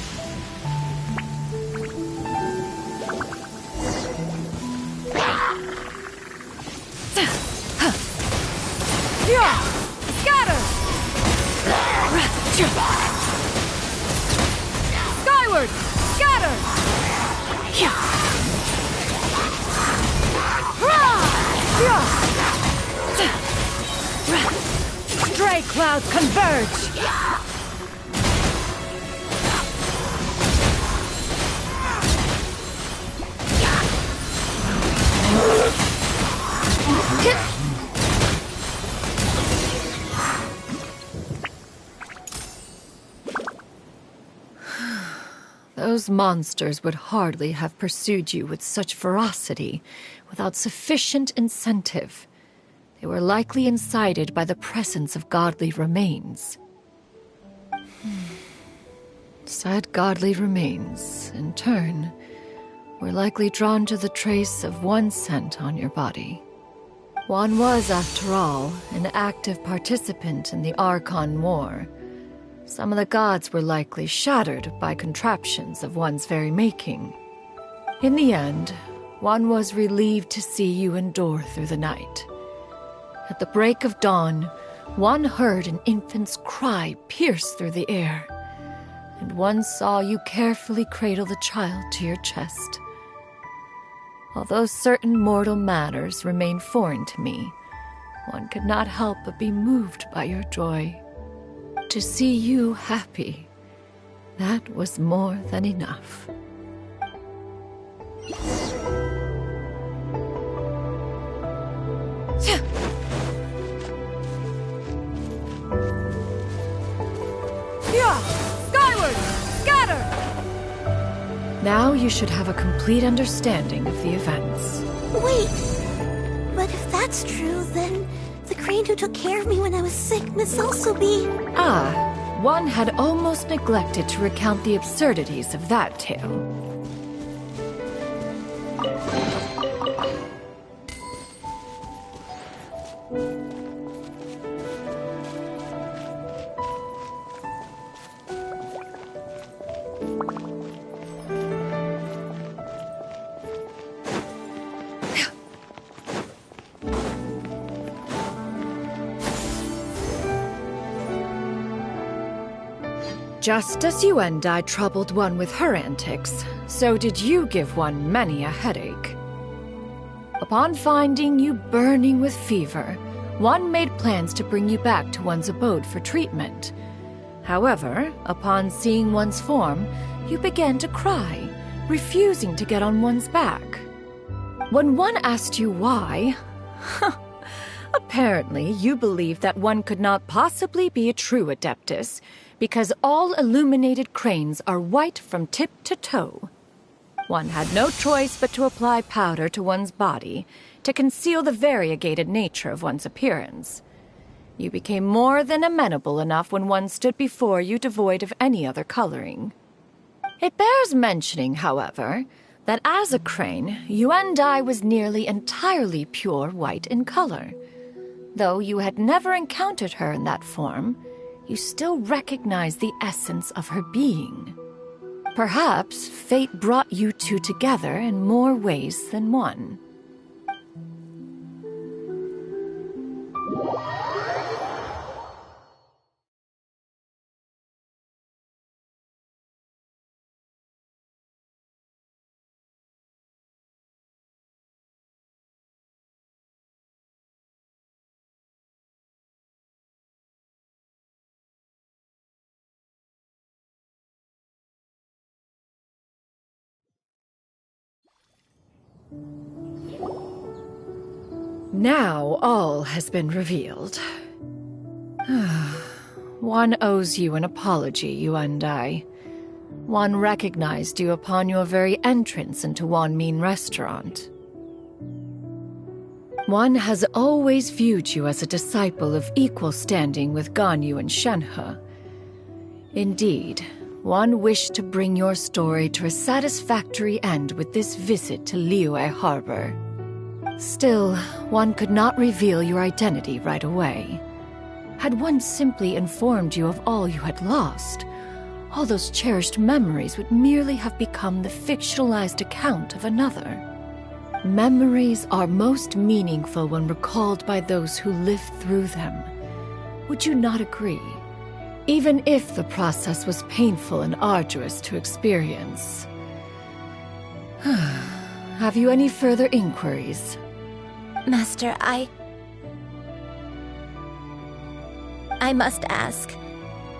R: Scatter! Skyward! Scatter! Stray clouds converge! Those monsters would hardly have pursued you with such ferocity without sufficient incentive. They were likely incited by the presence of godly remains. Said godly remains, in turn, were likely drawn to the trace of one scent on your body. One was, after all, an active participant in the Archon War. Some of the gods were likely shattered by contraptions of one's very making. In the end, one was relieved to see you endure through the night. At the break of dawn, one heard an infant's cry pierce through the air, and one saw you carefully cradle the child to your chest. Although certain mortal matters remain foreign to me, one could not help but be moved by your joy. To see you happy, that was more than enough. Skyward! Scatter! Now you should have a complete understanding of the events.
N: Wait! But if that's true, then the crane who took care of me when I was sick must also be...
R: One had almost neglected to recount the absurdities of that tale. Just as you and I troubled one with her antics, so did you give one many a headache. Upon finding you burning with fever, one made plans to bring you back to one's abode for treatment. However, upon seeing one's form, you began to cry, refusing to get on one's back. When one asked you why, apparently you believed that one could not possibly be a true Adeptus, because all illuminated cranes are white from tip to toe. One had no choice but to apply powder to one's body to conceal the variegated nature of one's appearance. You became more than amenable enough when one stood before you devoid of any other coloring. It bears mentioning, however, that as a crane, Yuendai was nearly entirely pure white in color. Though you had never encountered her in that form, you still recognized the essence of her being. Perhaps fate brought you two together in more ways than one. Now all has been revealed. One owes you an apology, Yuan Dai. One recognized you upon your very entrance into Wanmin restaurant. One has always viewed you as a disciple of equal standing with Ganyu and Shenhe. Indeed, one wished to bring your story to a satisfactory end with this visit to Liyue Harbor. Still, one could not reveal your identity right away. Had one simply informed you of all you had lost, all those cherished memories would merely have become the fictionalized account of another. Memories are most meaningful when recalled by those who lived through them. Would you not agree? Even if the process was painful and arduous to experience. Have you any further inquiries?
O: Master, I must ask,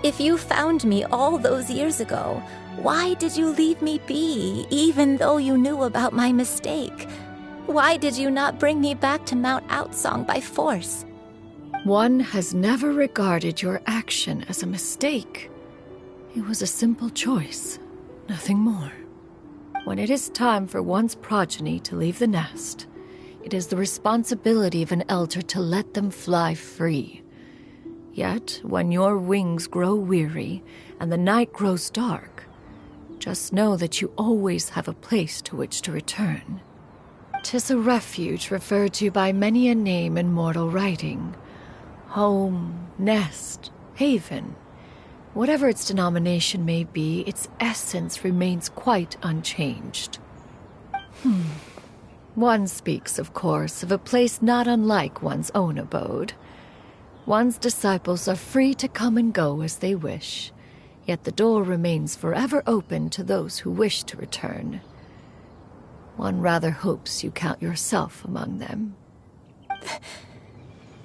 O: if you found me all those years ago, why did you leave me be, even though you knew about my mistake? Why did you not bring me back to Mount Outsong by force?
R: One has never regarded your action as a mistake. It was a simple choice, nothing more. When it is time for one's progeny to leave the nest, it is the responsibility of an elder to let them fly free. Yet, when your wings grow weary and the night grows dark, just know that you always have a place to which to return. 'Tis a refuge referred to by many a name in mortal writing. Home, nest, haven. Whatever its denomination may be, its essence remains quite unchanged. One speaks, of course, of a place not unlike one's own abode. One's disciples are free to come and go as they wish, yet the door remains forever open to those who wish to return. One rather hopes you count yourself among them.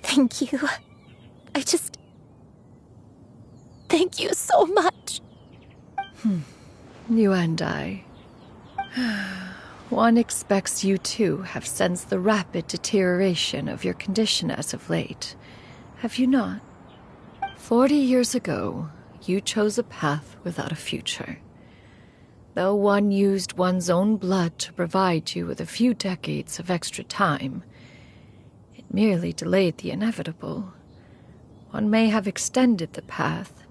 O: Thank you. Thank you so much.
R: You and I. One expects you too have sensed the rapid deterioration of your condition as of late. Have you not? 40 years ago, you chose a path without a future. Though one used one's own blood to provide you with a few decades of extra time, it merely delayed the inevitable. One may have extended the path,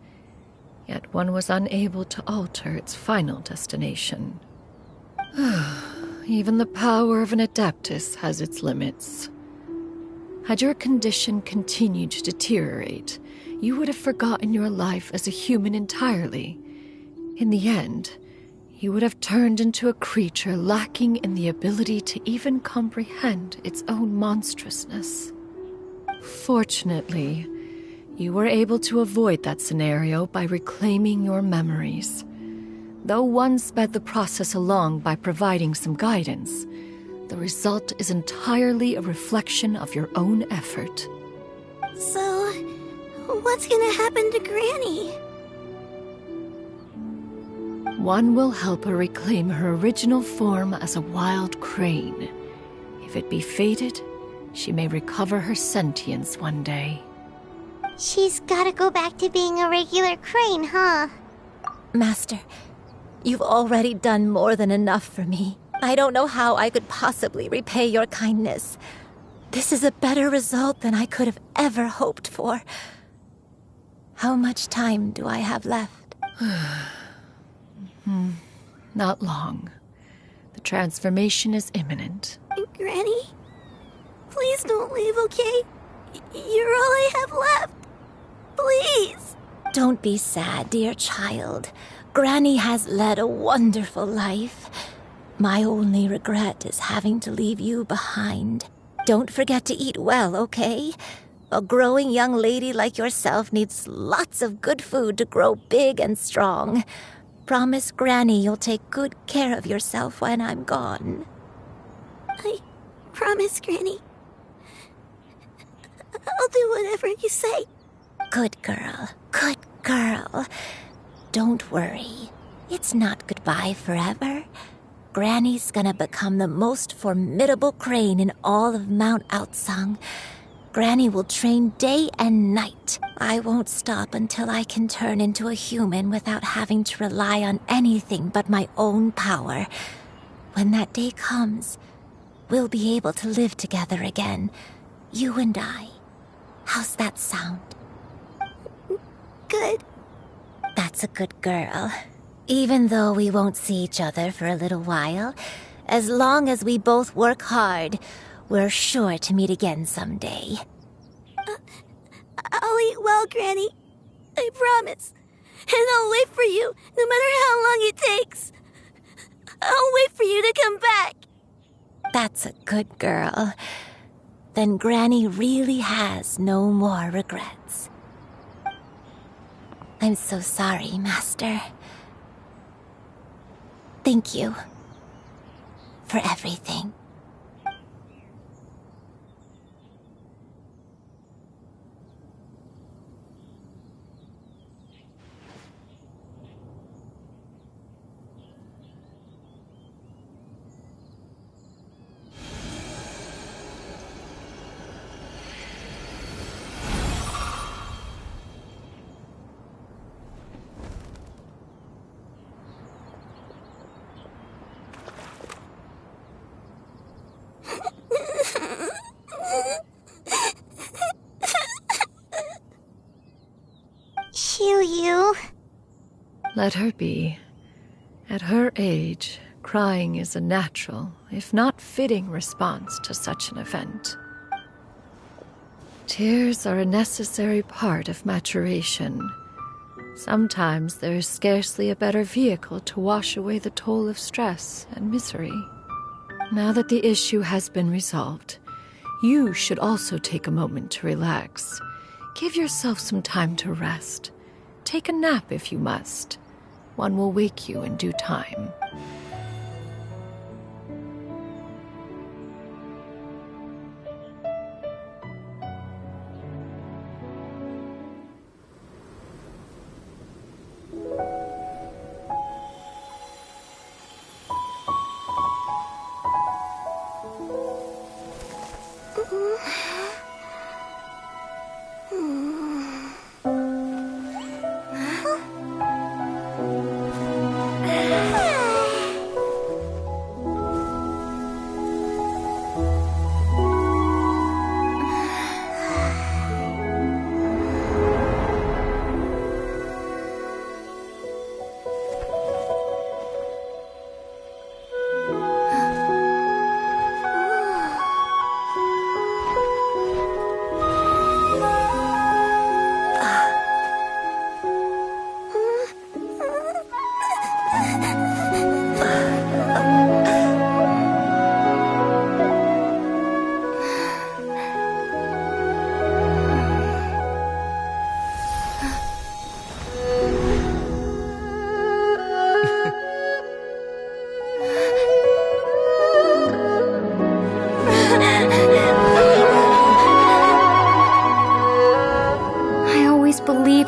R: yet one was unable to alter its final destination. Even the power of an adeptus has its limits. Had your condition continued to deteriorate, you would have forgotten your life as a human entirely. In the end, you would have turned into a creature lacking in the ability to even comprehend its own monstrousness. Fortunately, you were able to avoid that scenario by reclaiming your memories. Though one sped the process along by providing some guidance, the result is entirely a reflection of your own effort.
N: So, what's gonna happen to Granny?
R: One will help her reclaim her original form as a wild crane. If it be fated, she may recover her sentience one day.
B: She's gotta go back to being a regular crane, huh?
O: Master, you've already done more than enough for me. I don't know how I could possibly repay your kindness. This is a better result than I could have ever hoped for. How much time do I have left?
R: Not long. The transformation is imminent.
N: Granny? Please don't leave, okay? You're all I have left. Please.
O: Don't be sad, dear child. Granny has led a wonderful life. My only regret is having to leave you behind. Don't forget to eat well, okay? A growing young lady like yourself needs lots of good food to grow big and strong. Promise Granny you'll take good care of yourself when I'm gone.
N: I promise, Granny. I'll do whatever you say.
O: Good girl. Good girl. Don't worry. It's not goodbye forever. Granny's gonna become the most formidable crane in all of Mount Outsung. Granny will train day and night. I won't stop until I can turn into a human without having to rely on anything but my own power. When that day comes, we'll be able to live together again. You and I. How's that sound?
N: Good.
O: That's a good girl. Even though we won't see each other for a little while, as long as we both work hard, we're sure to meet again someday.
N: I'll eat well, Granny. I promise. And I'll wait for you, no matter how long it takes. I'll wait for you to come back.
O: That's a good girl. Then Granny really has no more regrets. I'm so sorry, Master. Thank you for everything.
B: You.
R: Let her be. At her age, crying is a natural, if not fitting, response to such an event. Tears are a necessary part of maturation. Sometimes there is scarcely a better vehicle to wash away the toll of stress and misery. Now that the issue has been resolved, you should also take a moment to relax. Give yourself some time to rest. Take a nap if you must. One will wake you in due time.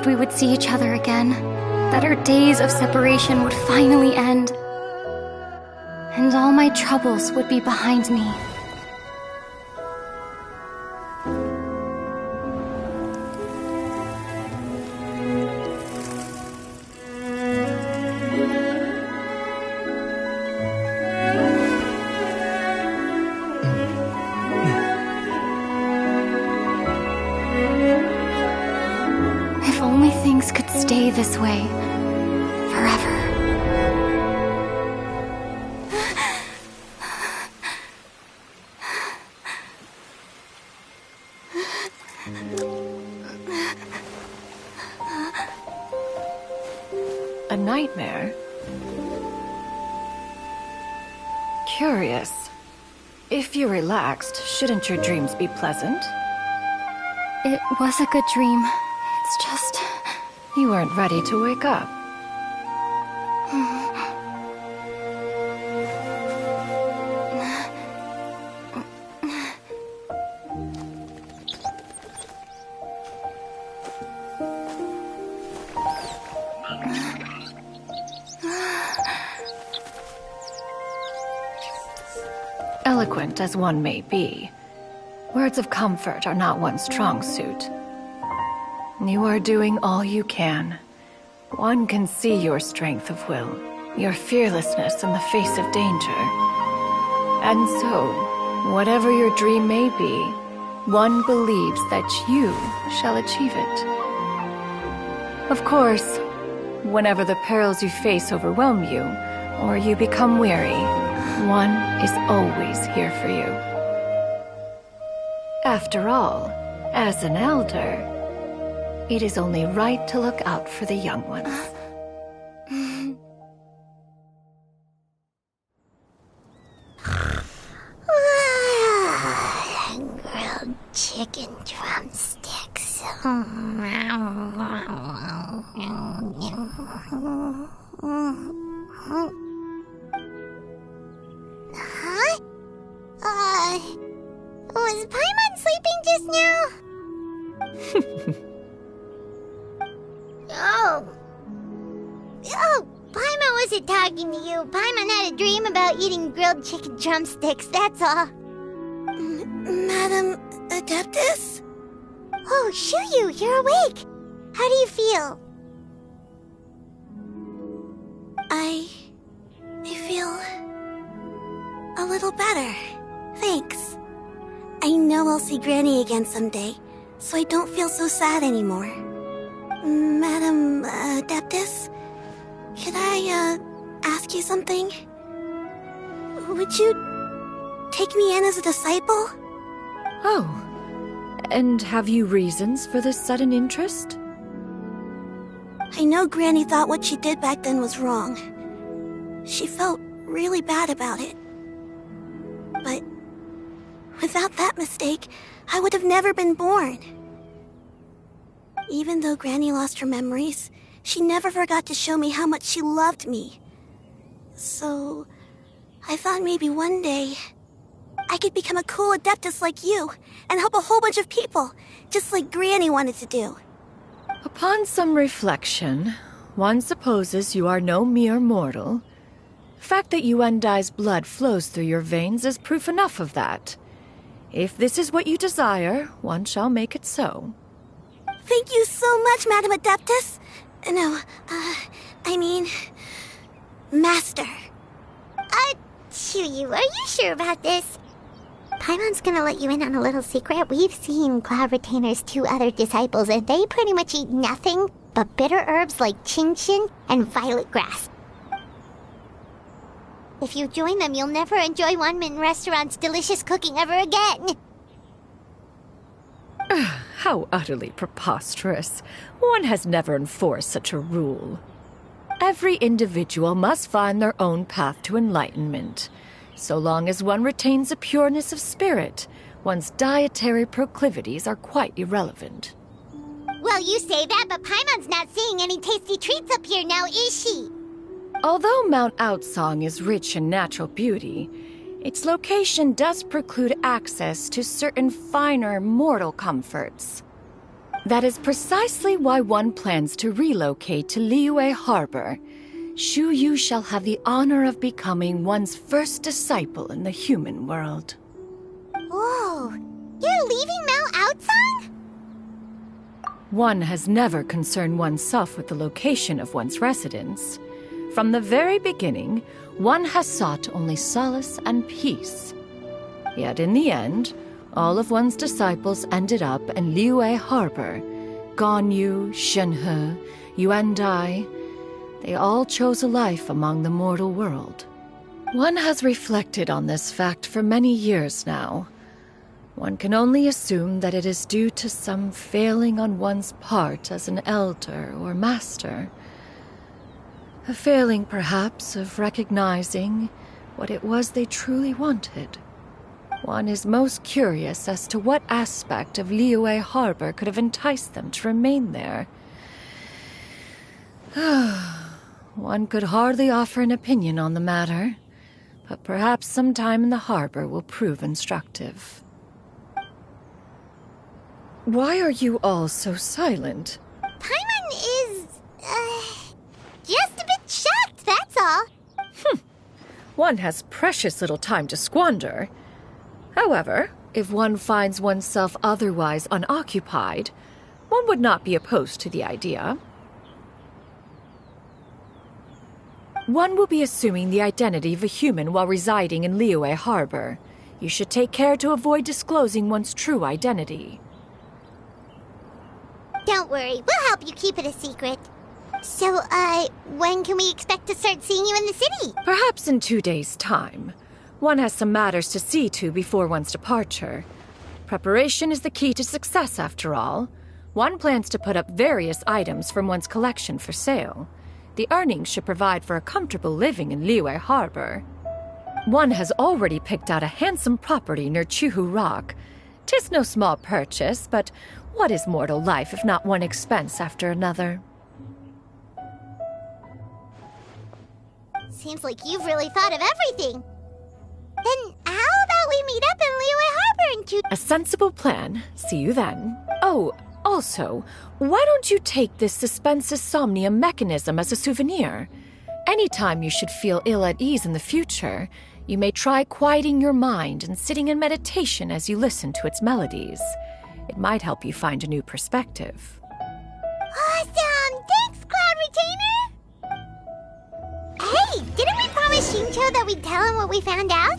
C: We would see each other again, that our days of separation would finally end, and all my troubles would be behind me. Stay this way forever.
R: A nightmare? Curious. If you're relaxed, shouldn't your dreams be pleasant?
C: It was a good dream. It's just...
R: You weren't ready to wake up. Eloquent as one may be, words of comfort are not one's strong suit. You are doing all you can. One can see your strength of will, your fearlessness in the face of danger. And so, whatever your dream may be, one believes that you shall achieve it. Of course, whenever the perils you face overwhelm you, or you become weary, one is always here for you. After all, as an elder, it is only right to look out for the young ones.
B: Grilled chicken drumsticks. Huh? Was Paimon sleeping just now? Oh, Paimon wasn't talking to you. Paimon had a dream about eating grilled chicken drumsticks, that's all.
N: Madam Adeptus?
B: Oh, Shuyu, you're awake. How do you feel?
N: I feel a little better. Thanks. I know I'll see Granny again someday, so I don't feel so sad anymore. Madam Adeptus, could I ask you something? Would you take me in as a disciple?
R: Oh, and have you reasons for this sudden interest?
N: I know Granny thought what she did back then was wrong. She felt really bad about it. But without that mistake, I would have never been born. Even though Granny lost her memories, she never forgot to show me how much she loved me. So, I thought maybe one day I could become a cool Adeptus like you and help a whole bunch of people, just like Granny wanted to do.
R: Upon some reflection, one supposes you are no mere mortal. The fact that Yuendai's blood flows through your veins is proof enough of that. If this is what you desire, one shall make it so.
N: Thank you so much, Madam Adeptus. No, I mean, Master.
B: Shuyu, are you sure about this? Paimon's gonna let you in on a little secret. We've seen Cloud Retainer's 2 other disciples, and they pretty much eat nothing but bitter herbs like chinchin and violet grass. If you join them, you'll never enjoy One-Min Restaurant's delicious cooking ever again.
R: How utterly preposterous. One has never enforced such a rule. Every individual must find their own path to enlightenment. So long as one retains a pureness of spirit, one's dietary proclivities are quite irrelevant.
B: Well, you say that, but Paimon's not seeing any tasty treats up here now, is she?
R: Although Mount Outsong is rich in natural beauty, its location does preclude access to certain finer mortal comforts. That is precisely why one plans to relocate to Liyue Harbor. Shuyu shall have the honor of becoming one's first disciple in the human world.
B: Whoa, you're leaving Mount Outsong?
R: One has never concerned oneself with the location of one's residence. From the very beginning, one has sought only solace and peace. Yet in the end, all of one's disciples ended up in Liyue Harbor. Ganyu, Shenhe, Yuendai, they all chose a life among the mortal world. One has reflected on this fact for many years now. One can only assume that it is due to some failing on one's part as an elder or master. A failing, perhaps, of recognizing what it was they truly wanted. One is most curious as to what aspect of Liyue Harbor could have enticed them to remain there. One could hardly offer an opinion on the matter, but perhaps some time in the harbor will prove instructive. Why are you all so silent?
B: Paimon is, just a bit shocked, that's all.
R: One has precious little time to squander. However, if one finds oneself otherwise unoccupied, one would not be opposed to the idea. One will be assuming the identity of a human while residing in Liyue Harbor. You should take care to avoid disclosing one's true identity.
B: Don't worry, we'll help you keep it a secret. So, when can we expect to start seeing you in the city?
R: Perhaps in 2 days' time. One has some matters to see to before one's departure. Preparation is the key to success, after all. One plans to put up various items from one's collection for sale. The earnings should provide for a comfortable living in Liyue Harbor. One has already picked out a handsome property near Chuhu Rock. 'Tis no small purchase, but what is mortal life if not one expense after another?
B: Seems like you've really thought of everything. Then how about we meet up in Liyue Harbor in 2...
R: A sensible plan. See you then. Oh, also, why don't you take this suspensus somnium mechanism as a souvenir? Anytime you should feel ill at ease in the future, you may try quieting your mind and sitting in meditation as you listen to its melodies. It might help you find a new perspective.
B: Awesome! Thanks, Cloud Retainer! Hey, didn't we promise Shincho that we'd tell him what we found out?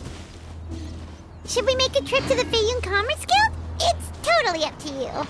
B: Should we make a trip to the Feiyun Commerce Guild? It's totally up to you.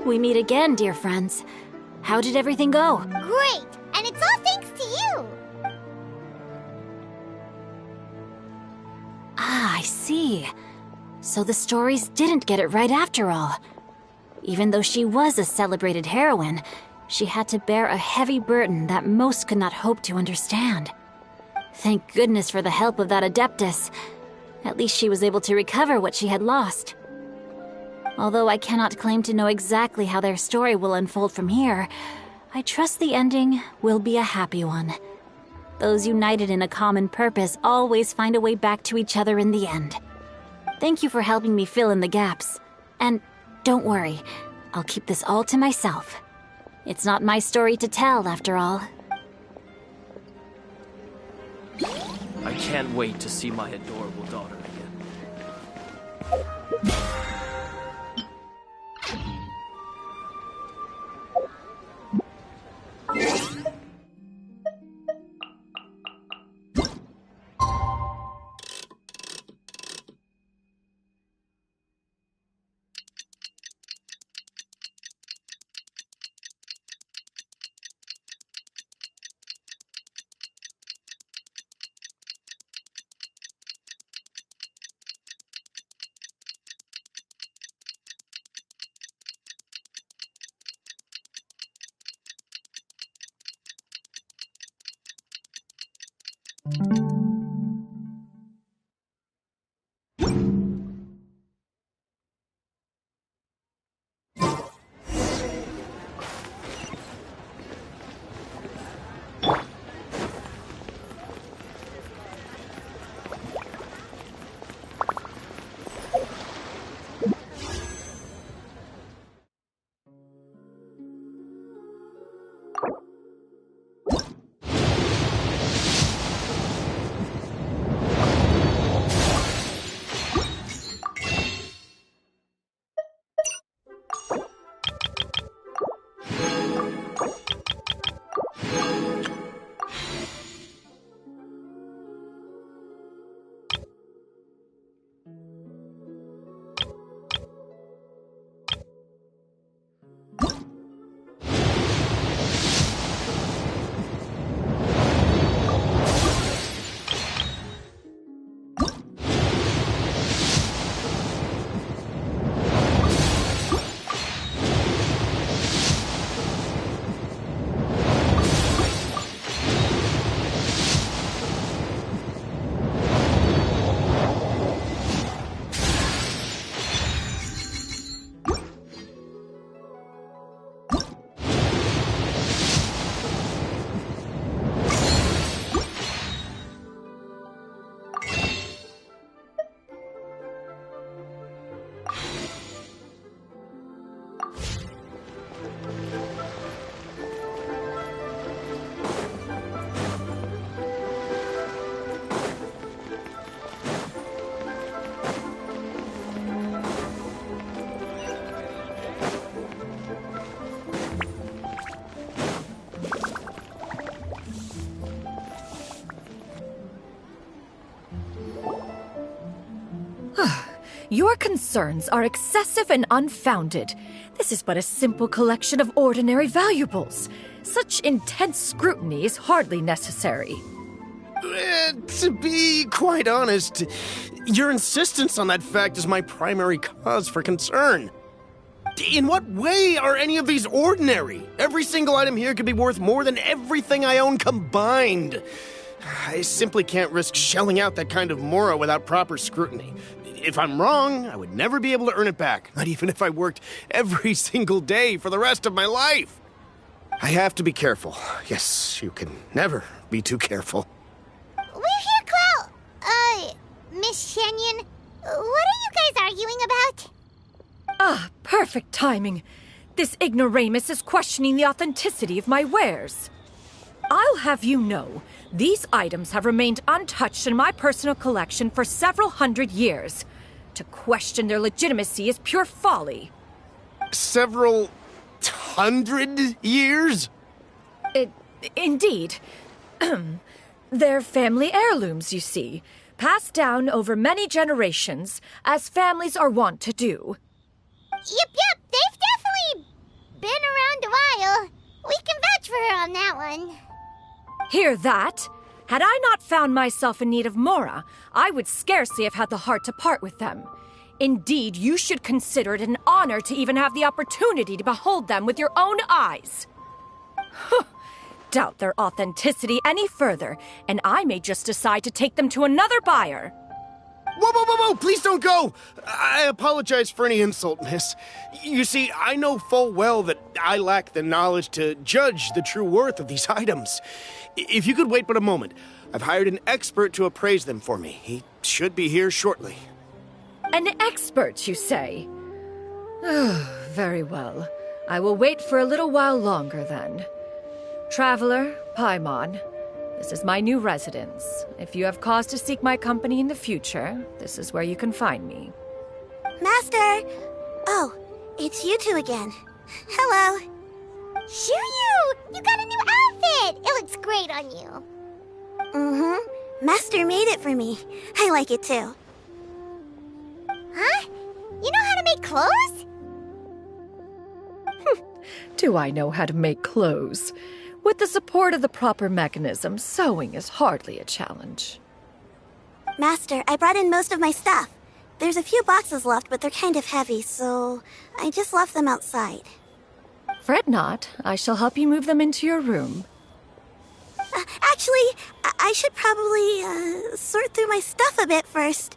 P: We meet again, dear friends. How did everything go?
B: Great! And it's all thanks to you!
P: Ah, I see. So the stories didn't get it right after all. Even though she was a celebrated heroine, she had to bear a heavy burden that most could not hope to understand. Thank goodness for the help of that Adeptus. At least she was able to recover what she had lost. Although I cannot claim to know exactly how their story will unfold from here, I trust the ending will be a happy one. Those united in a common purpose always find a way back to each other in the end. Thank you for helping me fill in the gaps. And don't worry, I'll keep this all to myself. It's not my story to tell, after all.
G: I can't wait to see my adorable daughter again.
R: Your concerns are excessive and unfounded. This is but a simple collection of ordinary valuables. Such intense scrutiny is hardly necessary.
E: To be quite honest, your insistence on that fact is my primary cause for concern. In what way are any of these ordinary? Every single item here could be worth more than everything I own combined. I simply can't risk shelling out that kind of mora without proper scrutiny. If I'm wrong, I would never be able to earn it back, not even if I worked every single day for the rest of my life. I have to be careful. Yes, you can never be too careful.
B: We're here, Clow. Miss Shenyan, what are you guys arguing about?
R: Ah, perfect timing. This ignoramus is questioning the authenticity of my wares. I'll have you know, these items have remained untouched in my personal collection for several hundred years. To question their legitimacy is pure folly.
E: Several hundred years?
R: Indeed. They're family heirlooms, you see, passed down over many generations, as families are wont to do.
B: Yep, they've definitely been around a while. We can vouch for her on that one.
R: Hear that? Had I not found myself in need of mora, I would scarcely have had the heart to part with them. Indeed, you should consider it an honor to even have the opportunity to behold them with your own eyes. Doubt their authenticity any further, and I may just decide to take them to another buyer.
E: Whoa, please don't go! I apologize for any insult, miss. You see, I know full well that I lack the knowledge to judge the true worth of these items. If you could wait but a moment, I've hired an expert to appraise them for me. He should be here shortly.
R: An expert, you say? Very well. I will wait for a little while longer, then. Traveler, Paimon, this is my new residence. If you have cause to seek my company in the future, this is where you can find me.
N: Master! Oh, it's you two again. Hello.
B: Shiryu! You got a new outfit! It looks great on you.
N: Mm-hmm. Master made it for me. I like it too.
B: Huh? You know how to make clothes?
R: Do I know how to make clothes? With the support of the proper mechanism, sewing is hardly a challenge.
N: Master, I brought in most of my stuff. There's a few boxes left, but they're kind of heavy, so I just left them outside.
R: Fret not. I shall help you move them into your room.
N: Actually, I should probably sort through my stuff a bit first.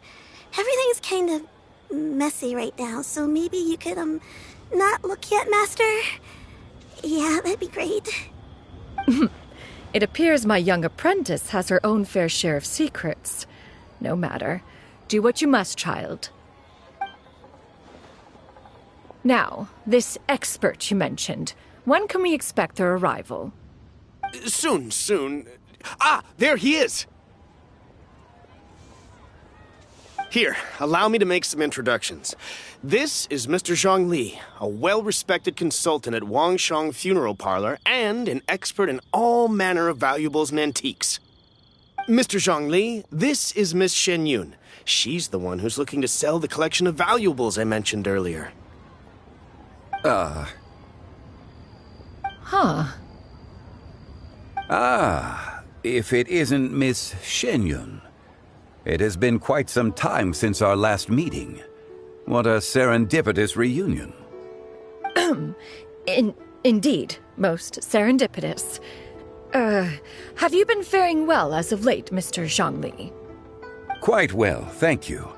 N: Everything's kind of messy right now, so maybe you could, not look yet, Master? Yeah, that'd be great.
R: It appears my young apprentice has her own fair share of secrets. No matter. Do what you must, child. Now, this expert you mentioned, when can we expect their arrival?
E: Soon. Ah, there he is! Here, allow me to make some introductions. This is Mr. Zhongli, a well-respected consultant at Wangshang Funeral Parlor and an expert in all manner of valuables and antiques. Mr. Zhongli, this is Miss Shenyun. She's the one who's looking to sell the collection of valuables I mentioned earlier.
R: Huh.
F: Ah, if it isn't Miss Shenyun. It has been quite some time since our last meeting. What a serendipitous reunion.
R: Indeed, most serendipitous. Have you been faring well as of late, Mr. Zhongli?
F: Quite well, thank you.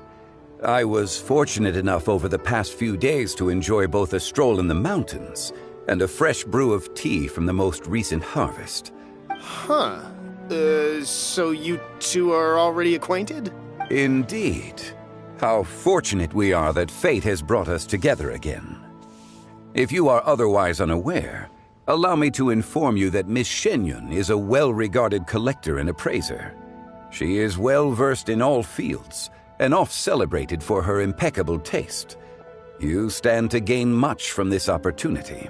F: I was fortunate enough over the past few days to enjoy both a stroll in the mountains and a fresh brew of tea from the most recent harvest.
E: Huh. So you two are already acquainted?
F: Indeed. How fortunate we are that fate has brought us together again. If you are otherwise unaware, allow me to inform you that Miss Shenyun is a well-regarded collector and appraiser. She is well-versed in all fields, and oft-celebrated for her impeccable taste. You stand to gain much from this opportunity.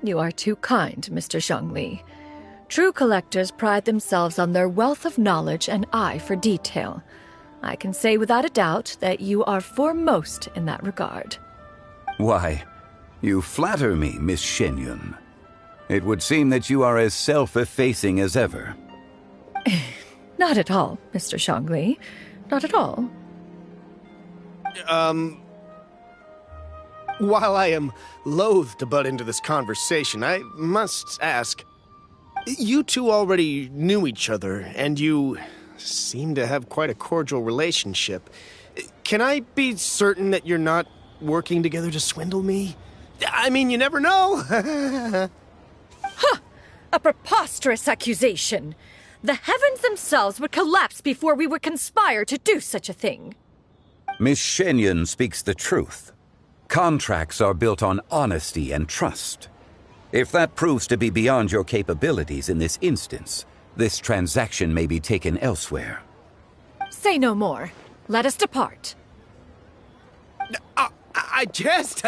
R: You are too kind, Mr. Zhongli. True collectors pride themselves on their wealth of knowledge and eye for detail. I can say without a doubt that you are foremost in that regard.
F: Why, you flatter me, Miss Shenyun. It would seem that you are as self-effacing as ever.
R: Not at all, Mr. Zhongli. Not at all.
E: While I am loath to butt into this conversation, I must ask, you two already knew each other, and you seem to have quite a cordial relationship. Can I be certain that you're not working together to swindle me? I mean, you never know.
R: Huh! A preposterous accusation. The heavens themselves would collapse before we would conspire to do such a thing.
F: Miss Shenyun speaks the truth. Contracts are built on honesty and trust. If that proves to be beyond your capabilities in this instance, this transaction may be taken elsewhere.
R: Say no more. Let us depart.
E: I jest.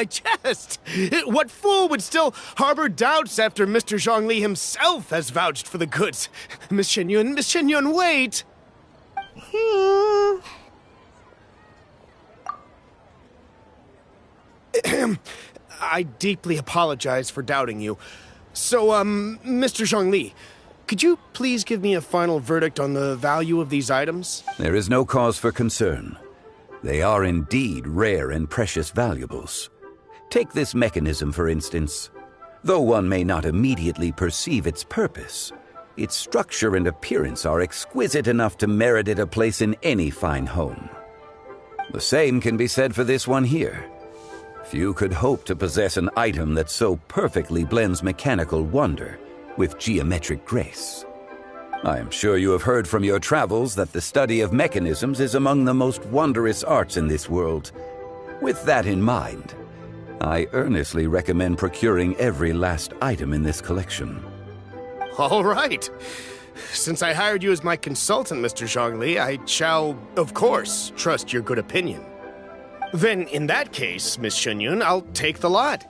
E: What fool would still harbor doubts after Mr. Zhongli himself has vouched for the goods? Miss Shenyun, wait! I deeply apologize for doubting you. So, Mr. Zhongli, could you please give me a final verdict on the value of these items?
F: There is no cause for concern. They are indeed rare and precious valuables. Take this mechanism, for instance. Though one may not immediately perceive its purpose, its structure and appearance are exquisite enough to merit it a place in any fine home. The same can be said for this one here. Few could hope to possess an item that so perfectly blends mechanical wonder with geometric grace. I am sure you have heard from your travels that the study of mechanisms is among the most wondrous arts in this world. With that in mind, I earnestly recommend procuring every last item in this collection.
E: All right. Since I hired you as my consultant, Mr. Zhongli, I shall, of course, trust your good opinion. Then, in that case, Miss Shenyun, I'll take the lot.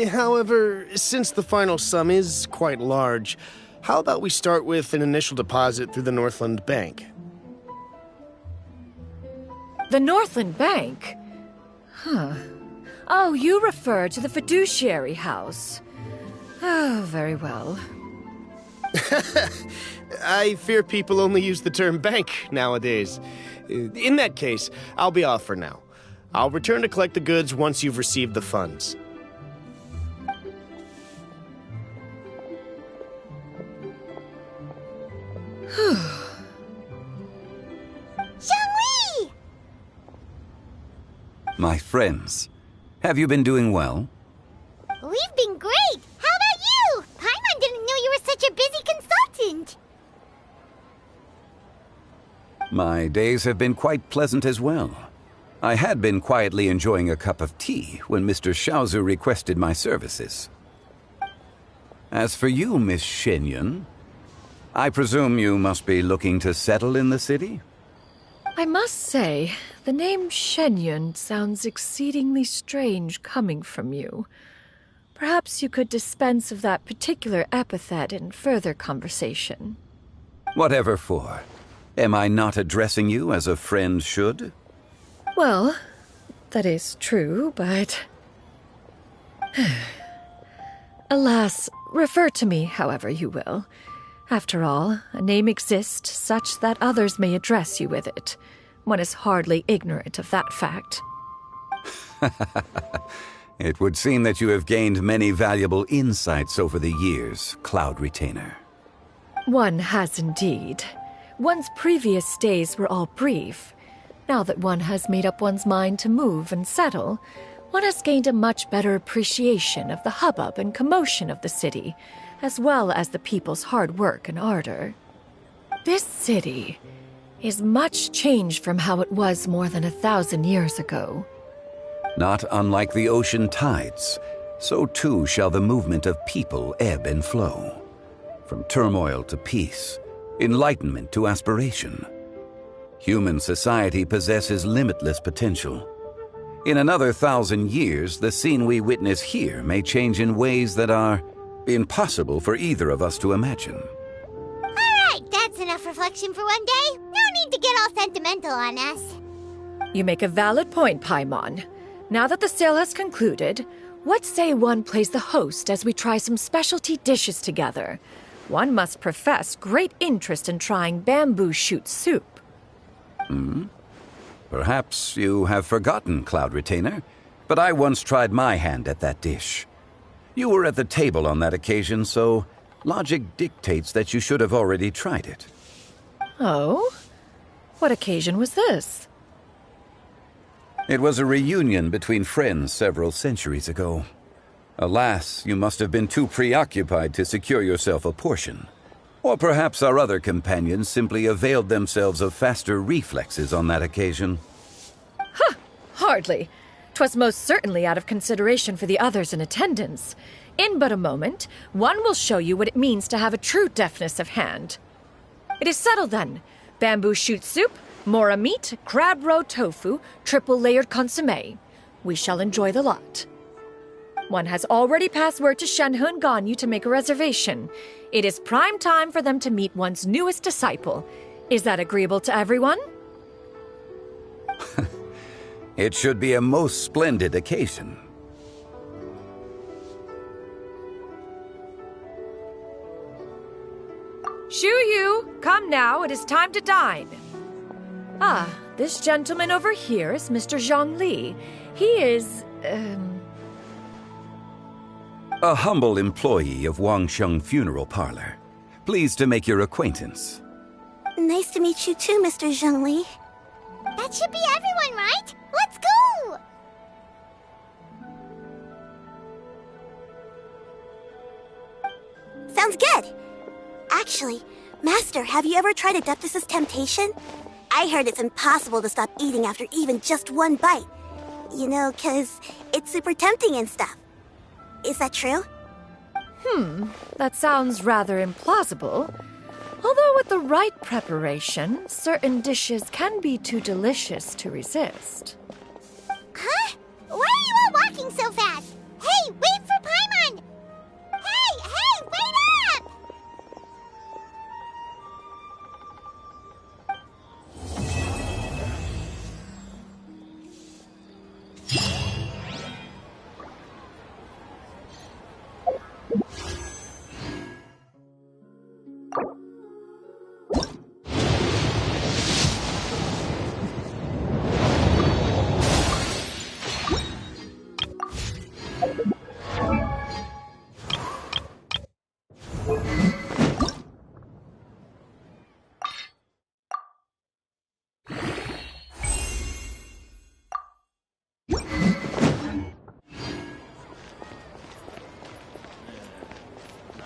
E: However, since the final sum is quite large, how about we start with an initial deposit through the Northland Bank?
R: The Northland Bank? Huh. Oh, you refer to the fiduciary house. Oh, very well.
E: I fear people only use the term bank nowadays. In that case, I'll be off for now. I'll return to collect the goods once you've received the funds.
B: Zhongli!
F: My friends, have you been doing well?
B: We've been great! How about you? Paimon didn't know you were such a busy consultant!
F: My days have been quite pleasant as well. I had been quietly enjoying a cup of tea when Mr. Xiaozu requested my services. As for you, Miss Shenyun, I presume you must be looking to settle in the city?
R: I must say, the name Shenyun sounds exceedingly strange coming from you. Perhaps you could dispense of that particular epithet in further conversation.
F: Whatever for. Am I not addressing you as a friend should?
R: Well, that is true, but... Alas, refer to me however you will. After all, a name exists such that others may address you with it. One is hardly ignorant of that fact.
F: It would seem that you have gained many valuable insights over the years, Cloud Retainer.
R: One has indeed. One's previous days were all brief. Now that one has made up one's mind to move and settle, one has gained a much better appreciation of the hubbub and commotion of the city, as well as the people's hard work and ardor. This city is much changed from how it was more than 1,000 years ago.
F: Not unlike the ocean tides, so too shall the movement of people ebb and flow. From turmoil to peace, enlightenment to aspiration. Human society possesses limitless potential. In another 1,000 years, the scene we witness here may change in ways that are impossible for either of us to imagine.
B: Alright, that's enough reflection for one day. No need to get all sentimental on us.
R: You make a valid point, Paimon. Now that the sale has concluded, what say one plays the host as we try some specialty dishes together? One must profess great interest in trying bamboo shoot soup.
F: Perhaps you have forgotten, Cloud Retainer, but I once tried my hand at that dish. You were at the table on that occasion, so logic dictates that you should have already tried it.
R: Oh? What occasion was this?
F: It was a reunion between friends several centuries ago. Alas, you must have been too preoccupied to secure yourself a portion. Or perhaps our other companions simply availed themselves of faster reflexes on that occasion.
R: Hardly. 'Twas most certainly out of consideration for the others in attendance. In but a moment, one will show you what it means to have a true deftness of hand. It is settled then. Bamboo shoot soup, mora meat, crab roe tofu, triple-layered consommé. We shall enjoy the lot. One has already passed word to Shenhe and Ganyu to make a reservation. It is prime time for them to meet one's newest disciple. Is that agreeable to everyone?
F: It should be a most splendid occasion.
R: Shu Yu, come now, it is time to dine. Ah, this gentleman over here is Mr. Zhang Li. He is,
F: A humble employee of Wangsheng Funeral Parlor. Pleased to make your acquaintance.
N: Nice to meet you too, Mr. Zhengli.
B: That should be everyone, right? Let's go!
N: Sounds good. Actually, Master, have you ever tried Adeptus' temptation? I heard it's impossible to stop eating after even just one bite. You know, 'cause it's super tempting and stuff. Is that true?
R: That sounds rather implausible. Although with the right preparation, certain dishes can be too delicious to resist.
B: Huh? Why are you all walking so fast? Hey, wait for Paimon! Hey, wait up!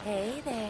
O: Hey there.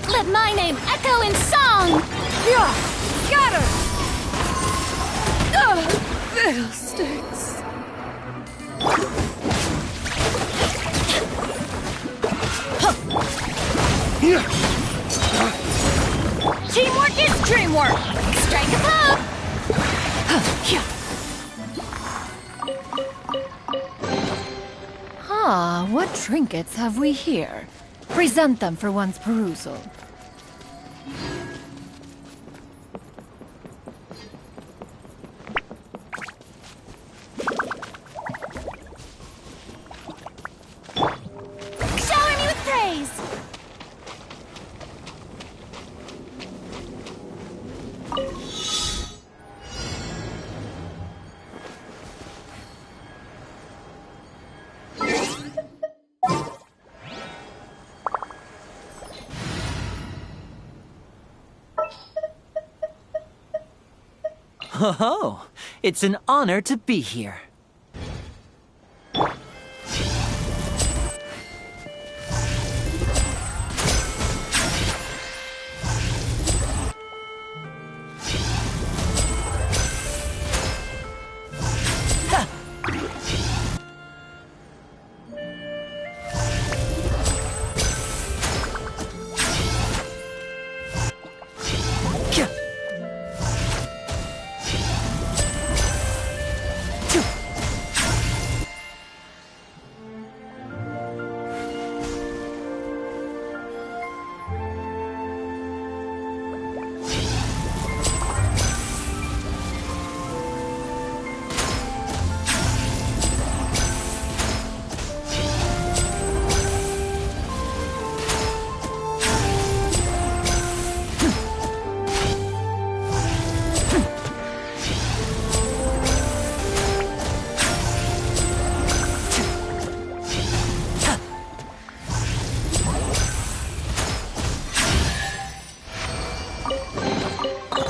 P: Let my name echo in song!
R: Yeah! Scatter! Fiddlesticks!
P: Teamwork is dreamwork! Strike a pose!
A: Ah, what trinkets have we here? Present them for one's perusal.
B: Shower me with praise!
D: Oh, it's an honor to be here.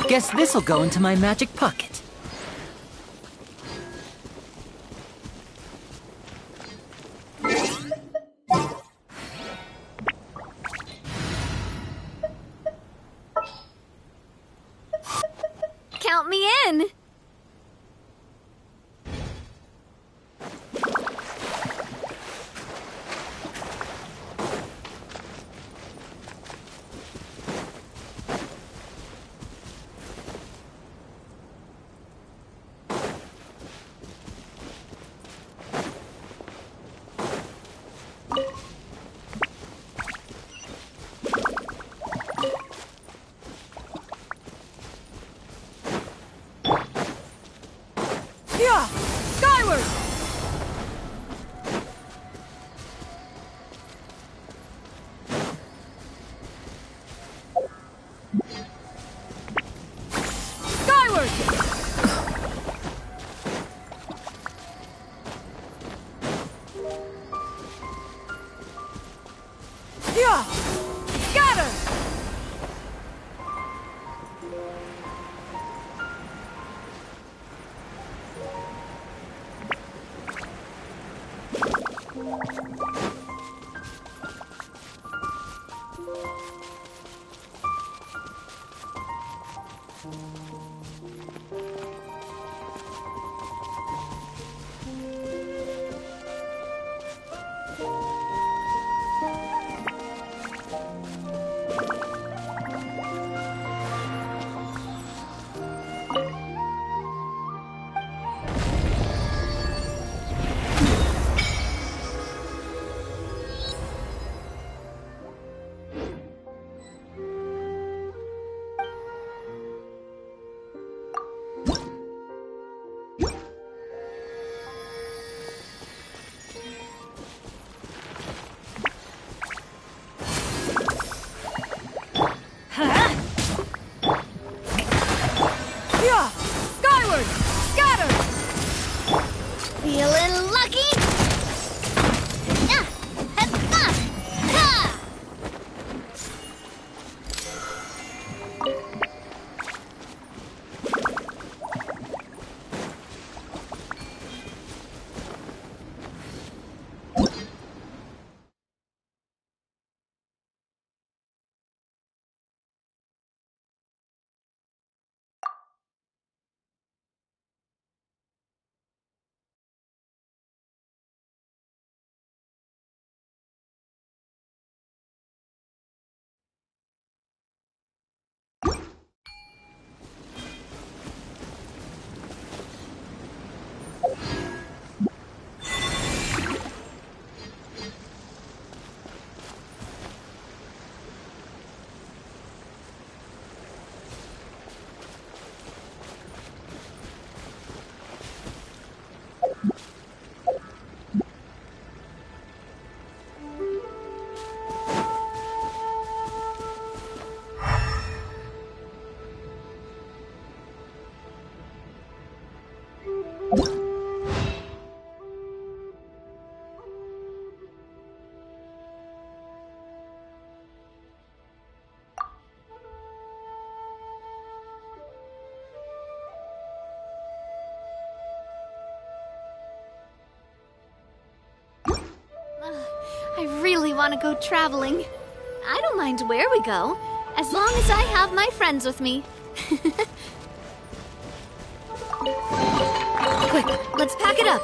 D: Guess this'll go into my magic pocket.
M: Count me in!
K: Yeah! Skyward! Skyward! Yeah! Scatter! Yeah! Skyward! Scatter!
B: Feeling lucky?
H: we want to go traveling. I don't mind where we go, as long as I have my friends with me. Quick, let's pack it up.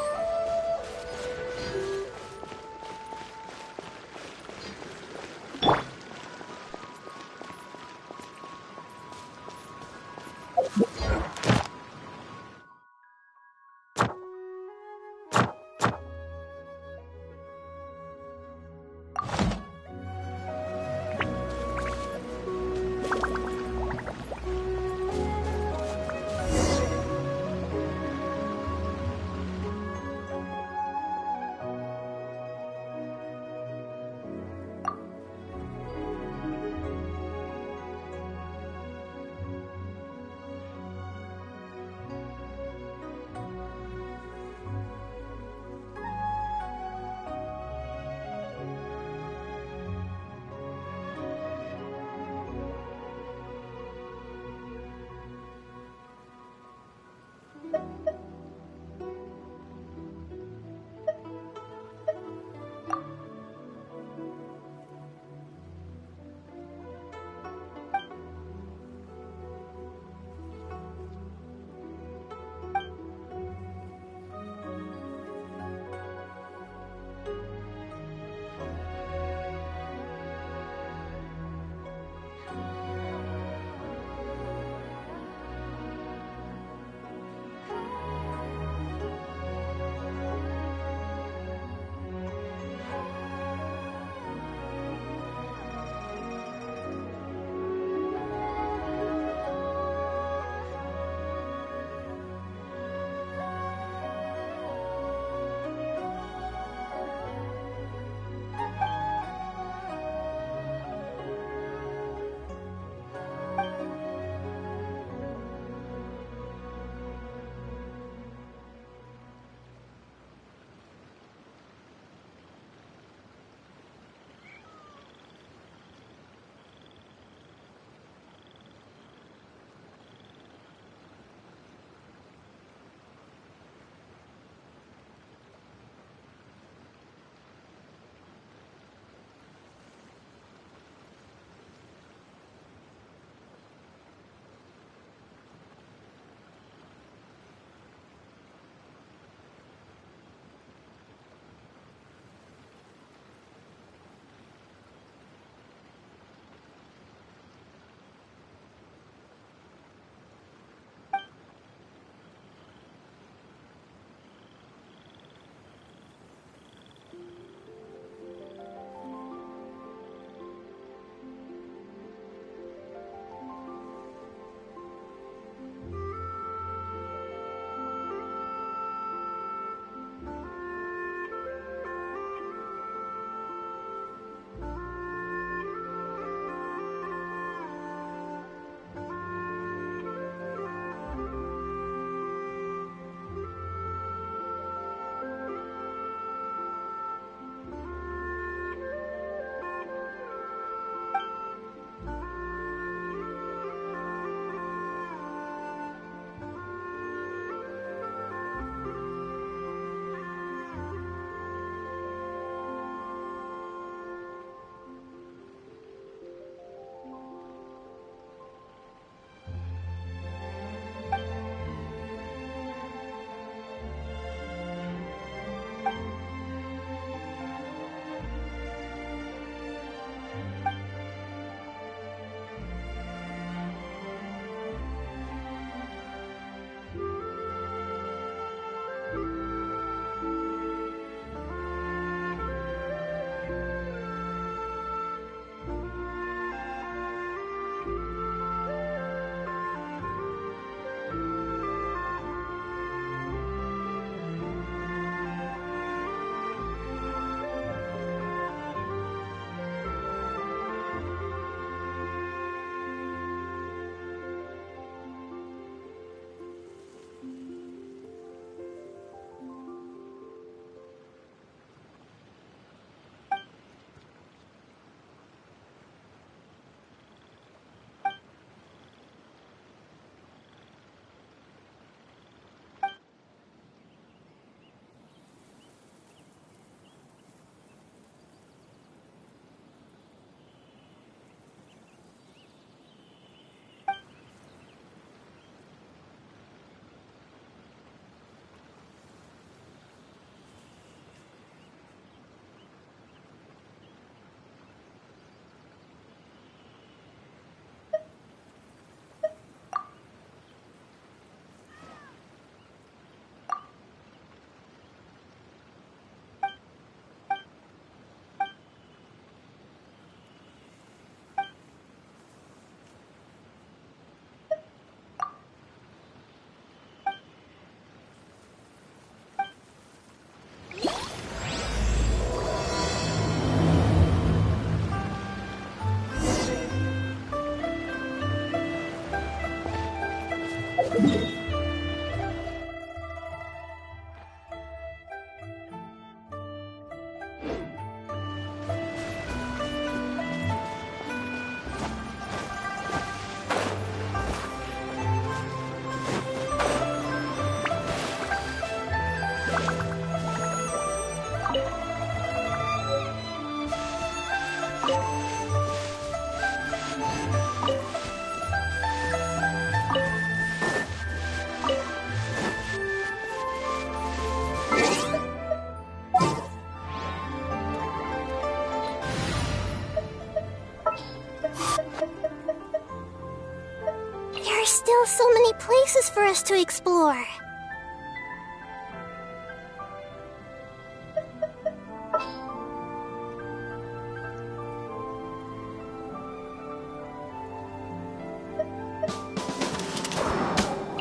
N: places for us to explore.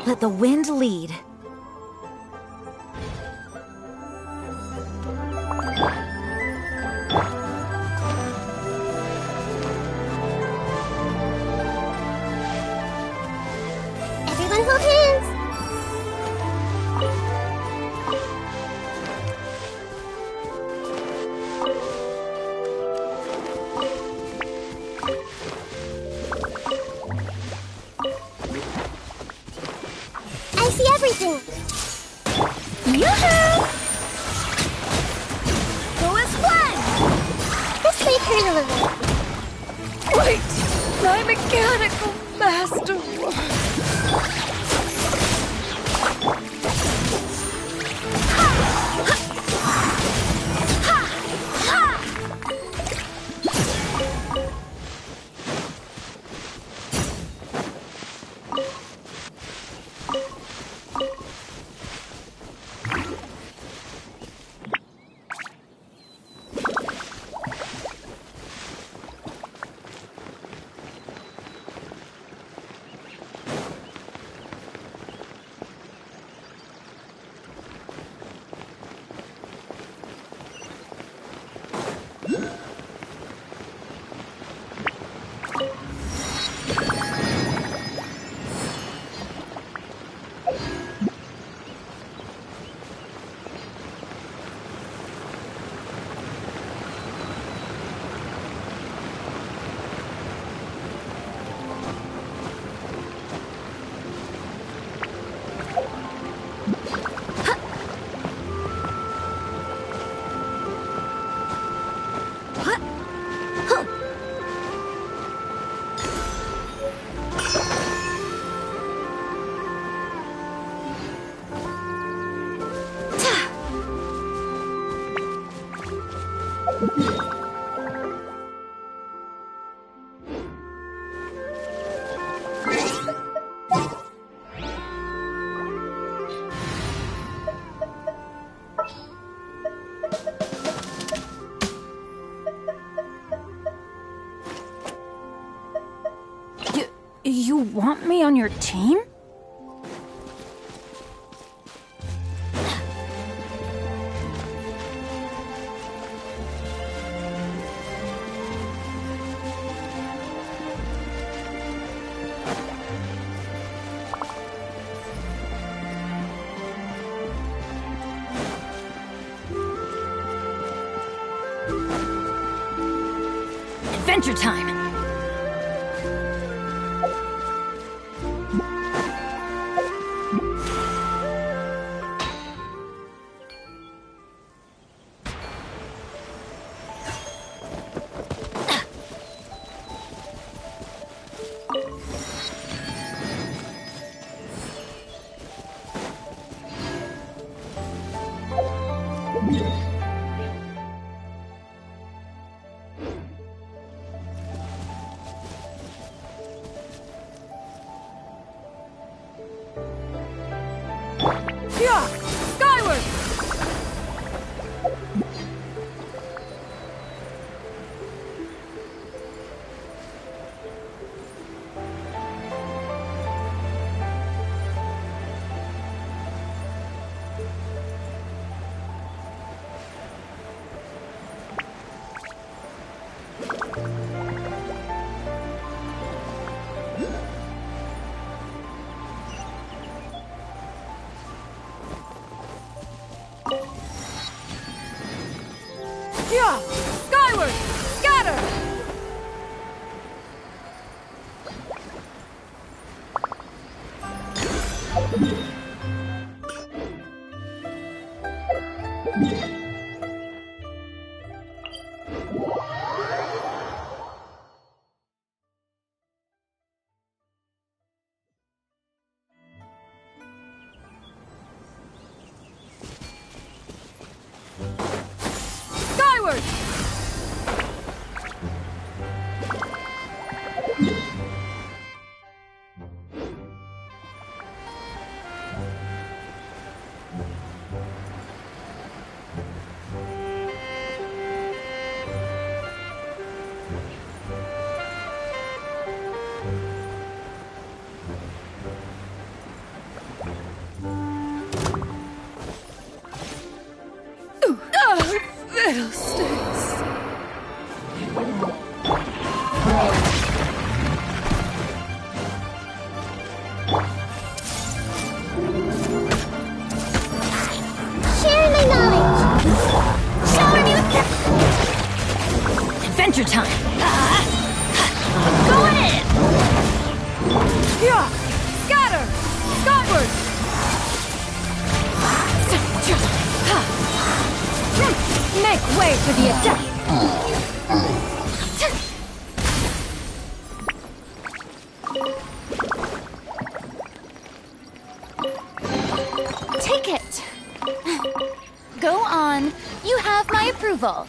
P: Let the wind lead.
B: Everyone hold hands. I see everything. Yoo-hoo! Go as planned. This may hurt a little.
R: Wait! My mechanical masterwork!
P: You want me on your team? Adventure time!
K: Yeah! Skyward! Yeah! Skyward! Scatter! Skyward! Fiddlesticks.
B: Sharing my knowledge. Showing you
P: Adventure time! Go in!
K: Yeah! Scatter! Skyward!
A: Make way for the attack!
P: Take it! Go on. You have my approval.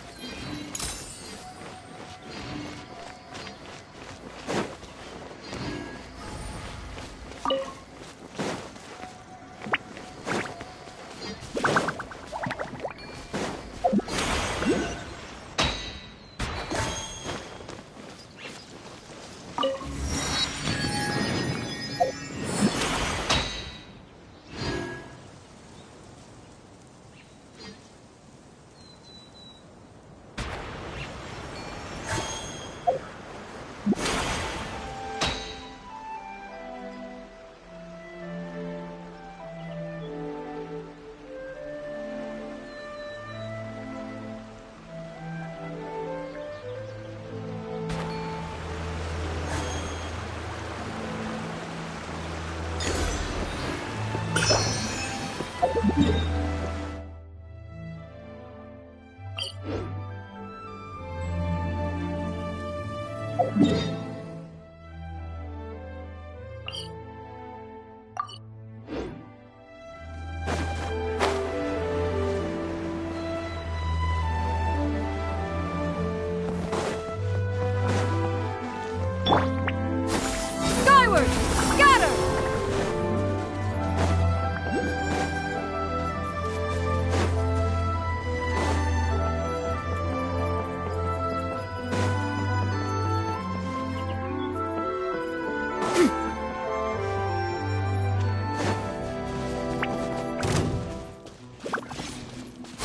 K: Skyward! Scatter!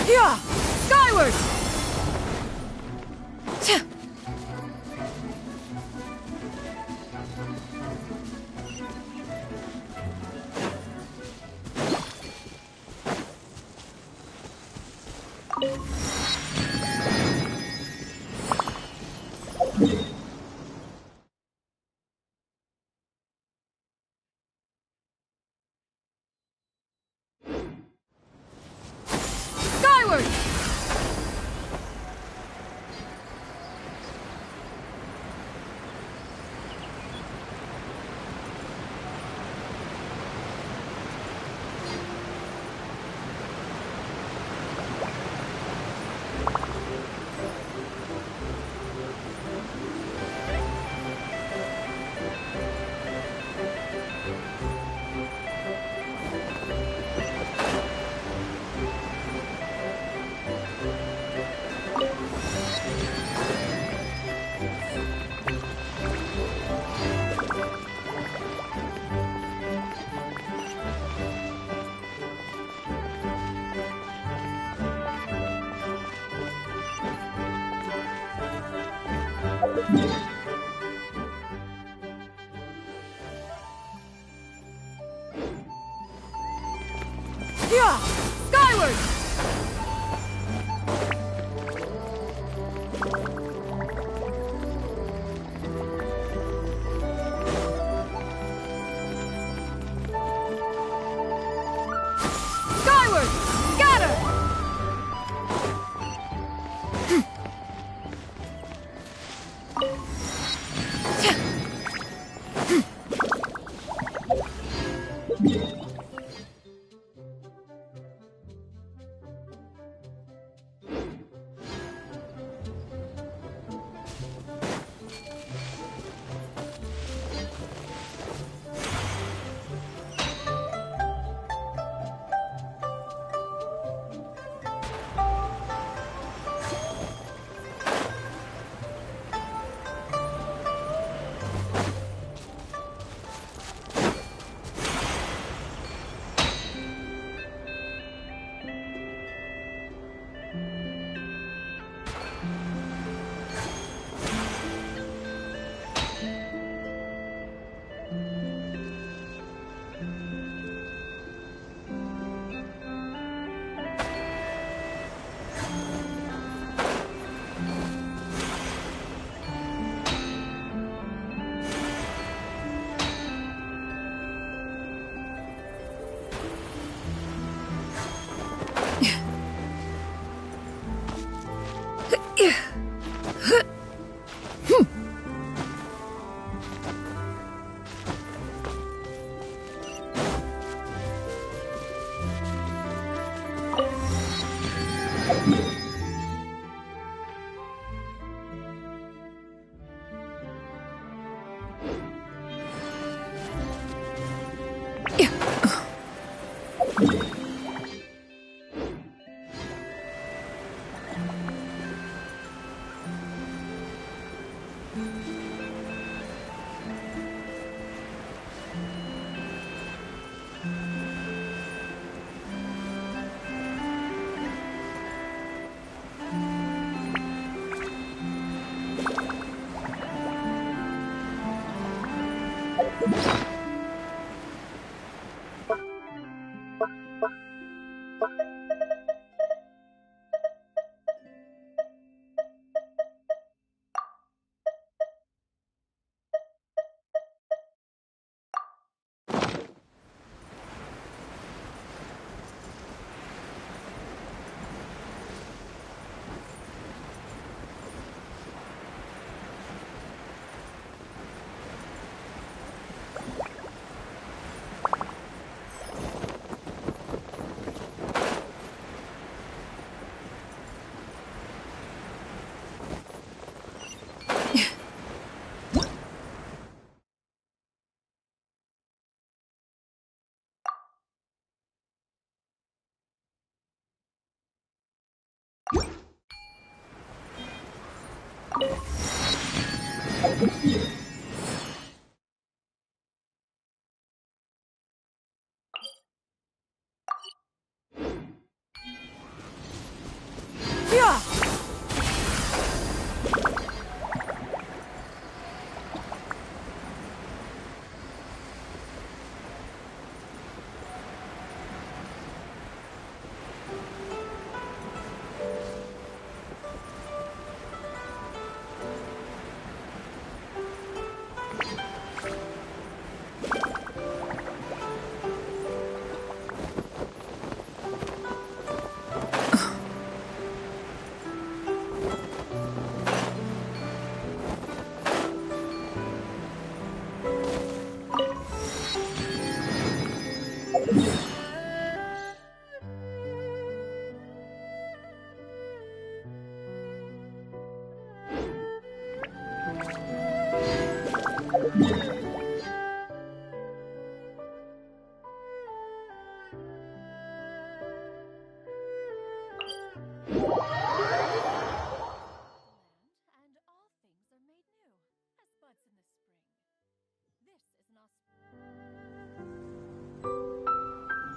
K: Yeah! Skyward! Skyward! Yeah! Skyward! Skyward! Scatter! Yeah!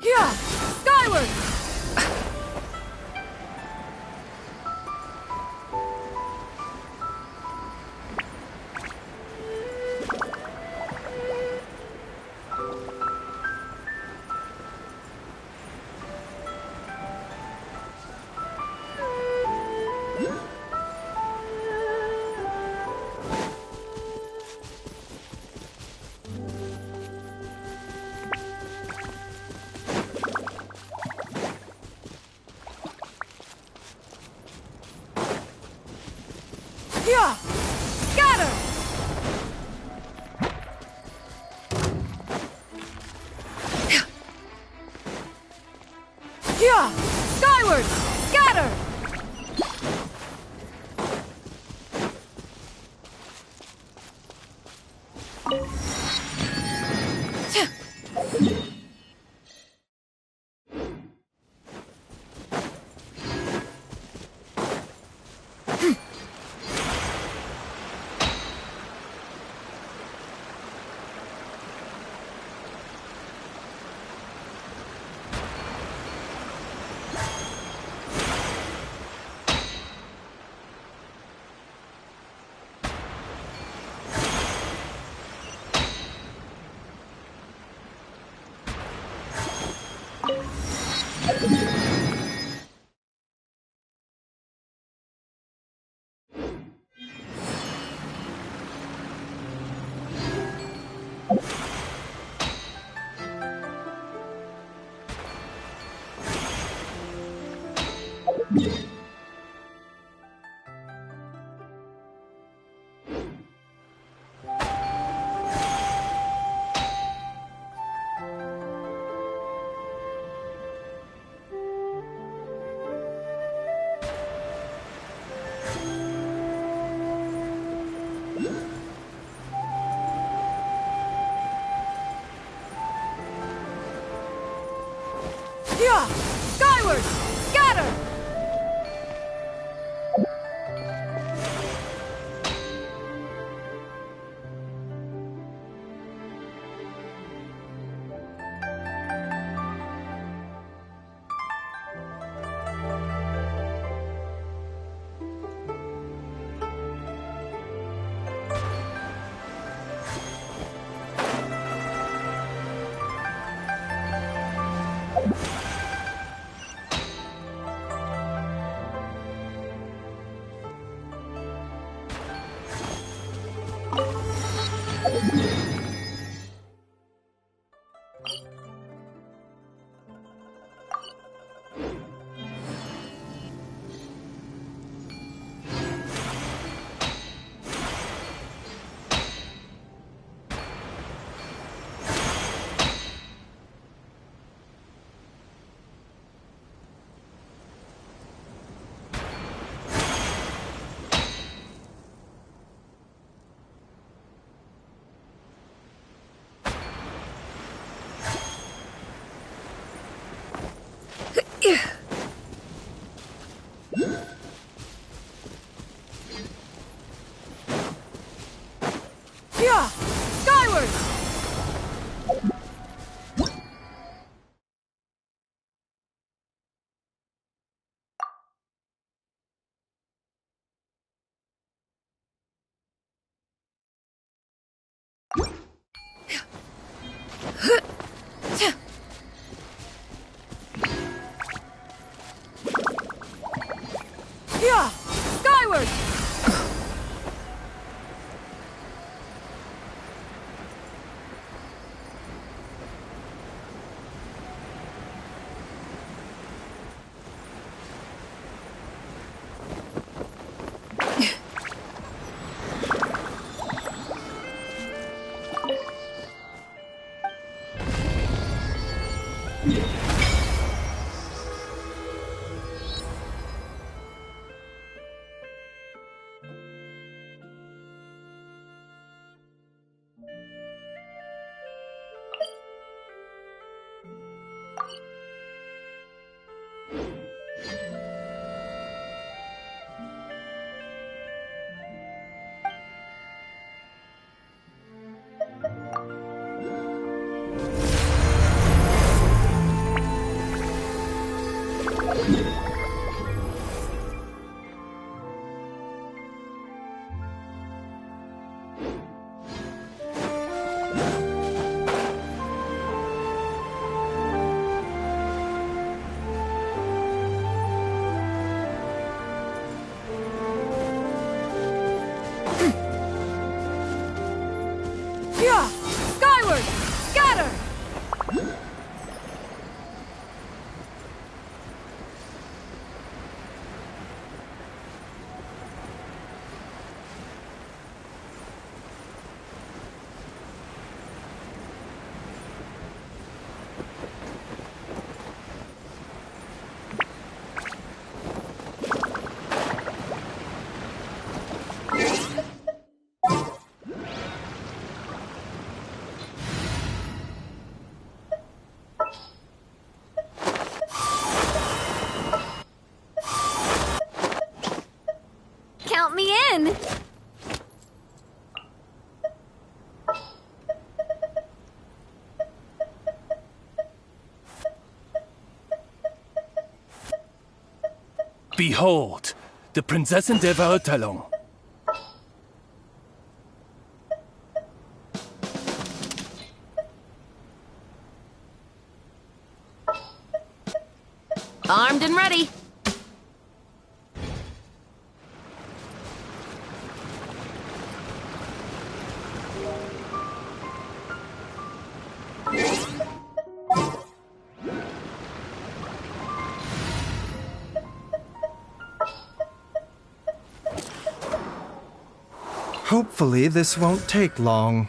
K: Yeah! Skyward! Yeah! Scatter! Yeah! Skyward! Scatter! Yeah! Skyward! Yeah! Skyward! Yeah! Skyward! Scatter!
H: Count me in!
I: Behold, the Prinzessin der Verurteilung.
K: Armed and ready.
J: Hopefully this won't take long.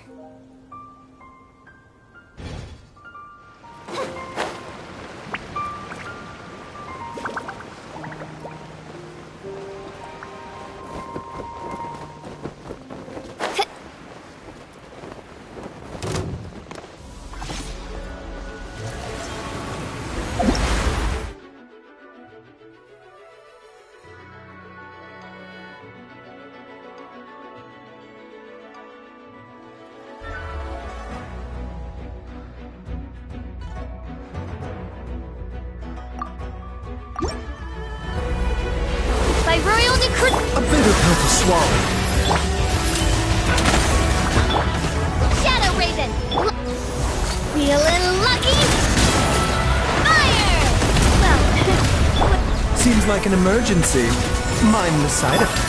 H: By royal decree.
J: A bitter pill to swallow.
H: Shadow Raven. Feeling lucky. Fire! Well,
J: Seems like an emergency. Mind the side effects.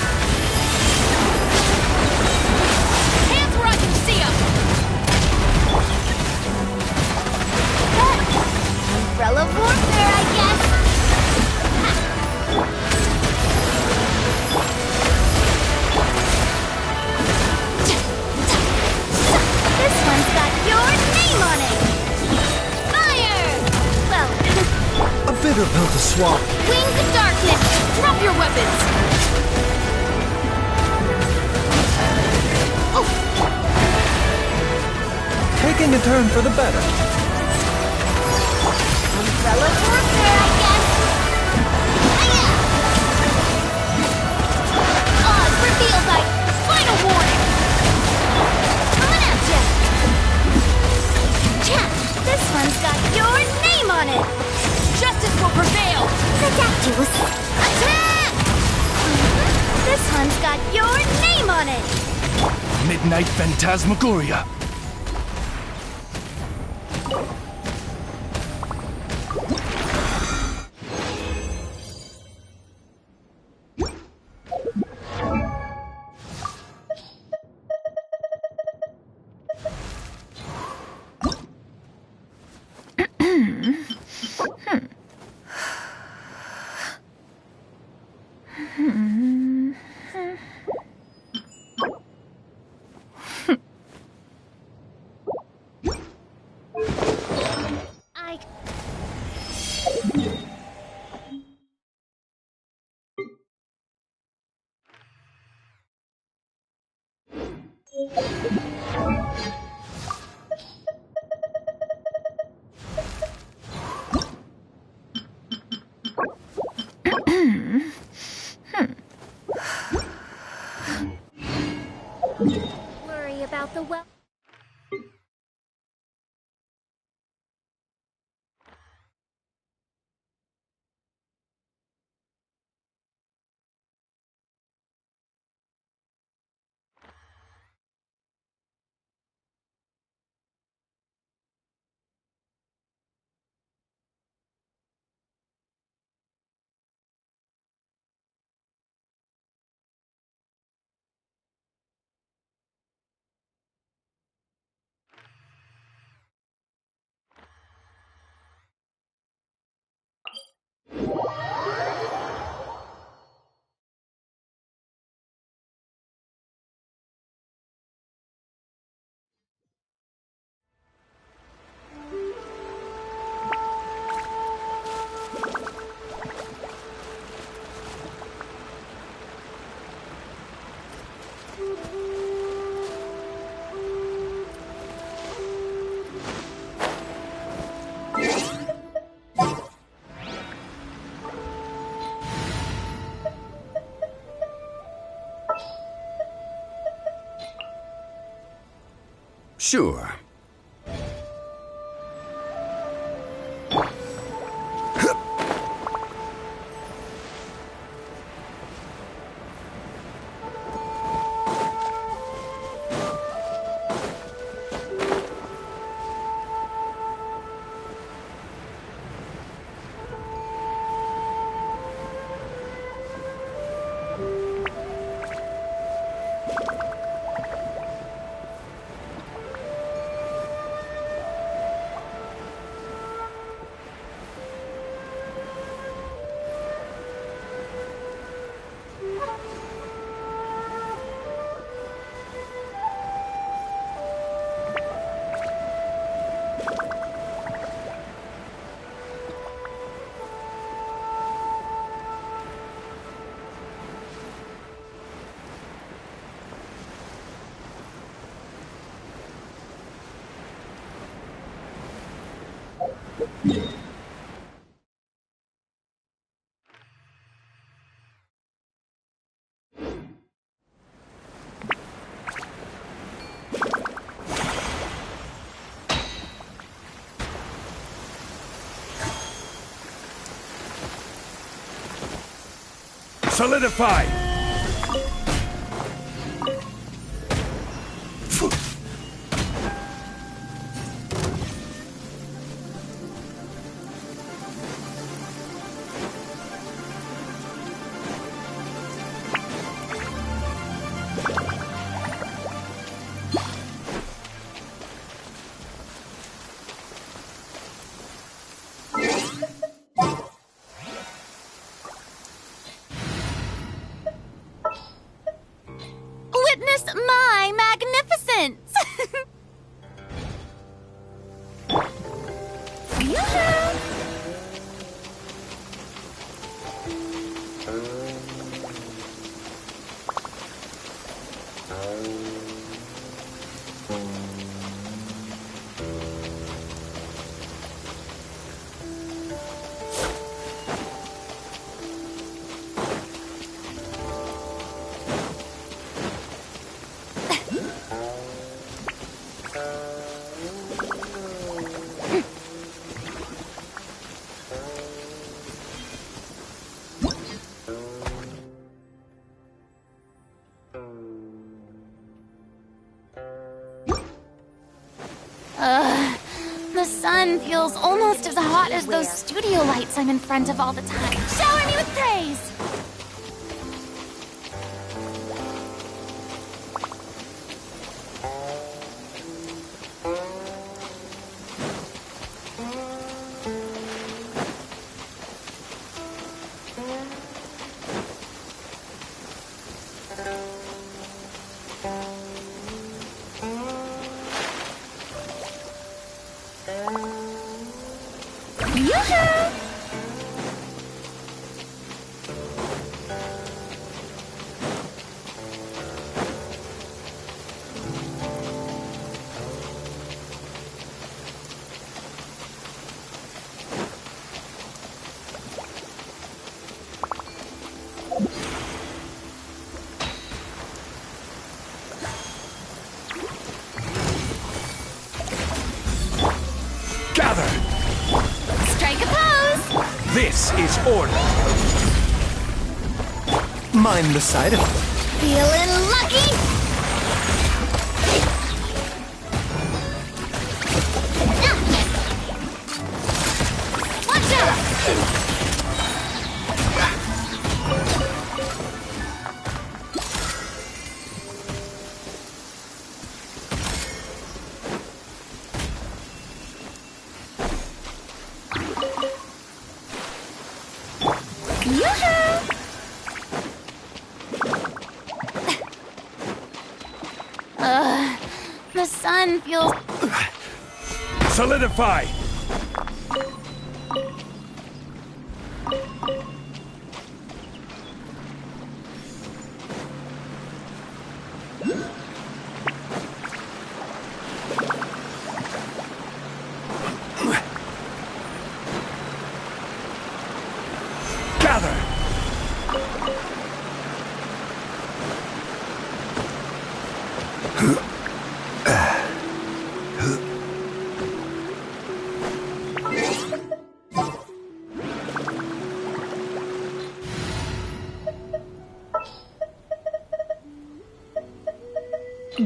J: swallow.
K: Wings of darkness! Drop your weapons!
J: Taking a turn for the better.
B: Umbrella warfare, I guess. Hiya!
K: Oz reveal by final warning!
B: Coming at ya!
K: Cha! This one's got your name on it! Justice will prevail!
B: Seductus!
K: Attack! This one's got your name on it!
I: Midnight Phantasmagoria.
K: Worry about the well.
F: Sure.
I: Solidify!
C: The sun feels almost as hot as those studio lights I'm in front of all the time. Shower me with praise! Strike a pose!
I: This is order. Mind the side effect.
C: Feeling lucky? Watch out! The sun feels...
I: Solidify!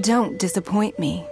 Q: Don't disappoint me.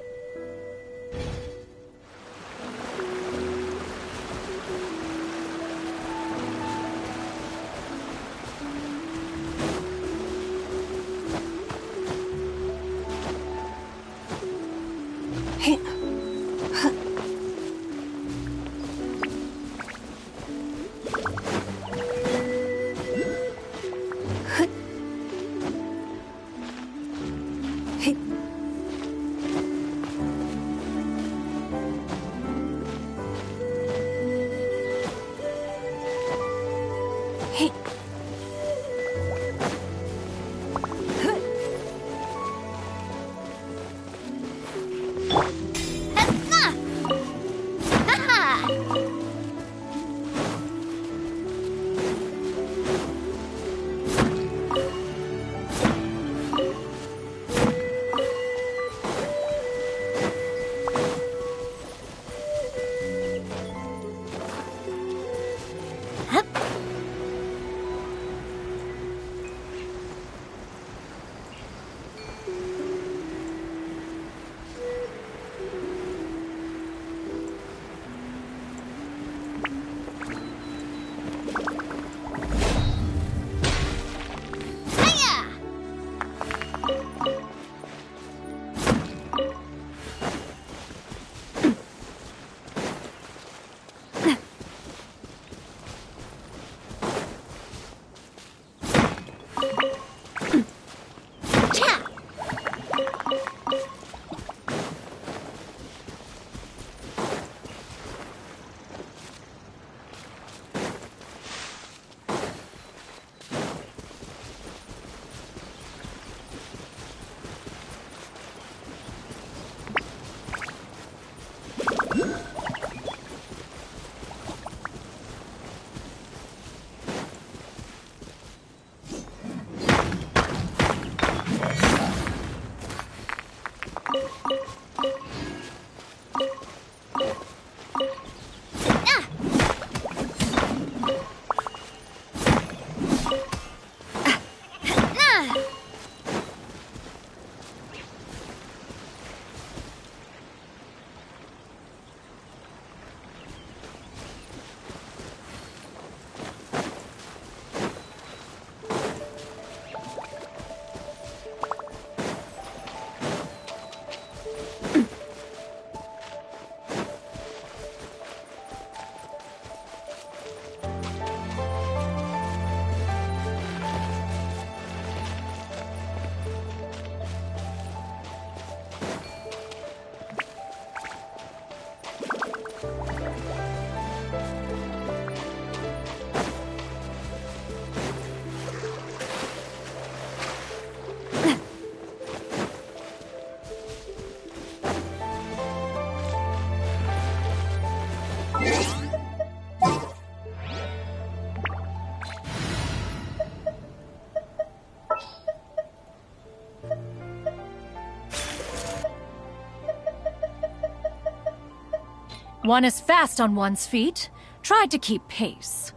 A: One is fast on one's feet. Tried to keep pace.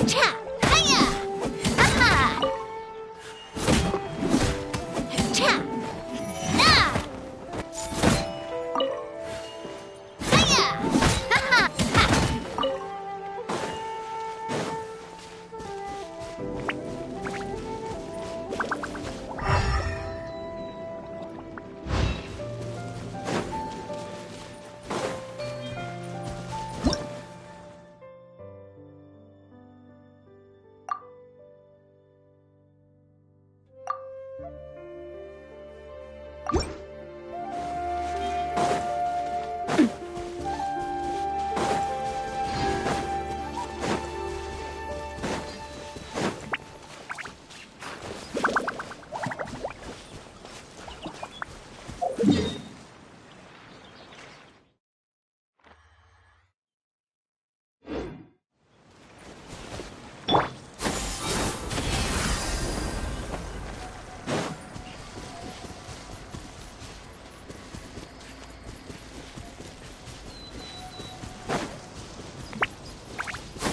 B: Cha! Hiya! Aha! Cha! Na! Hiya! Ha ha!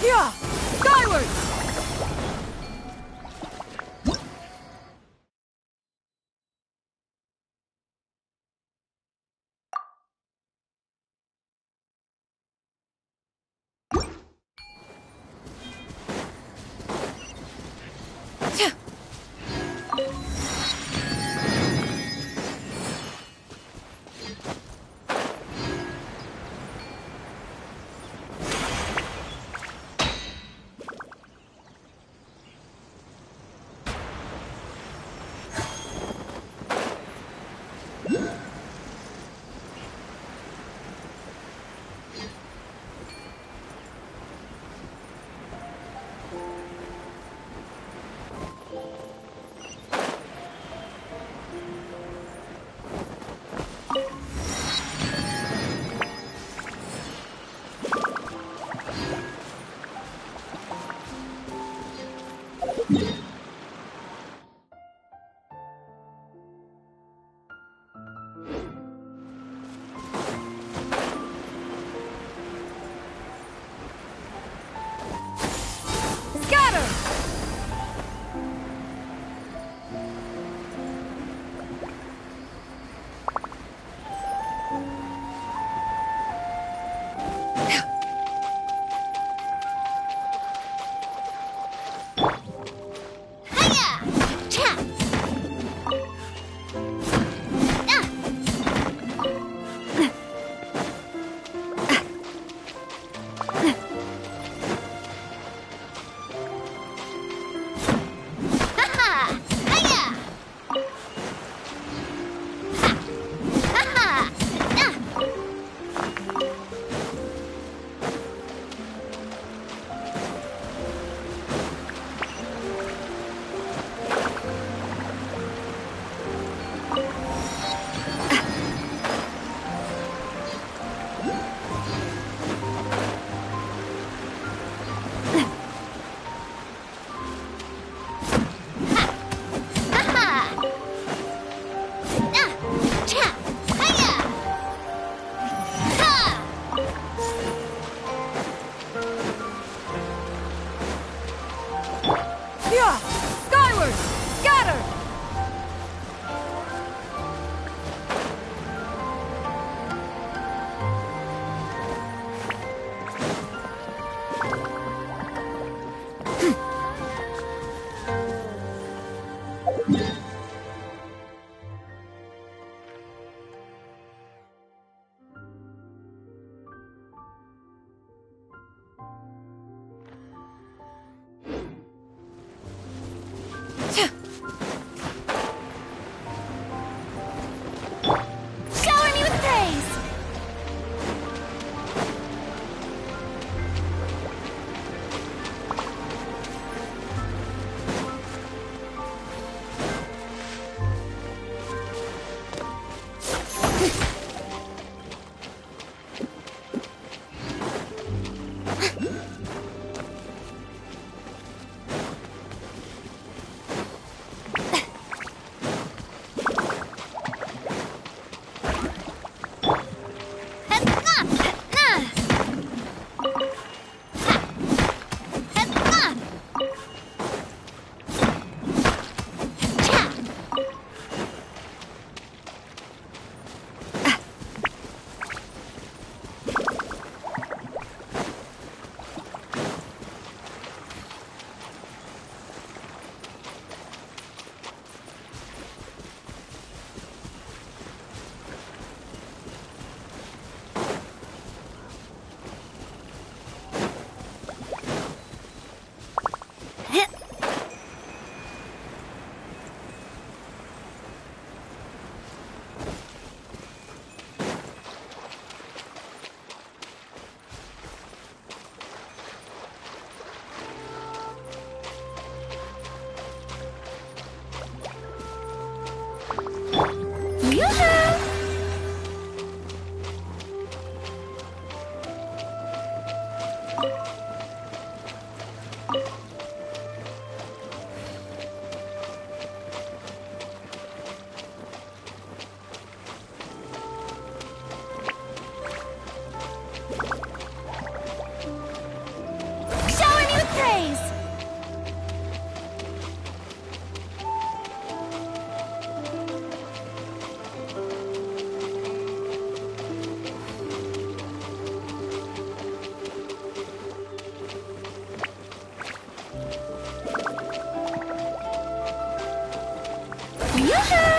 A: Yeah! Skyward!
K: Yoo-hoo!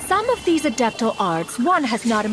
A: Some of these adeptal arts one has not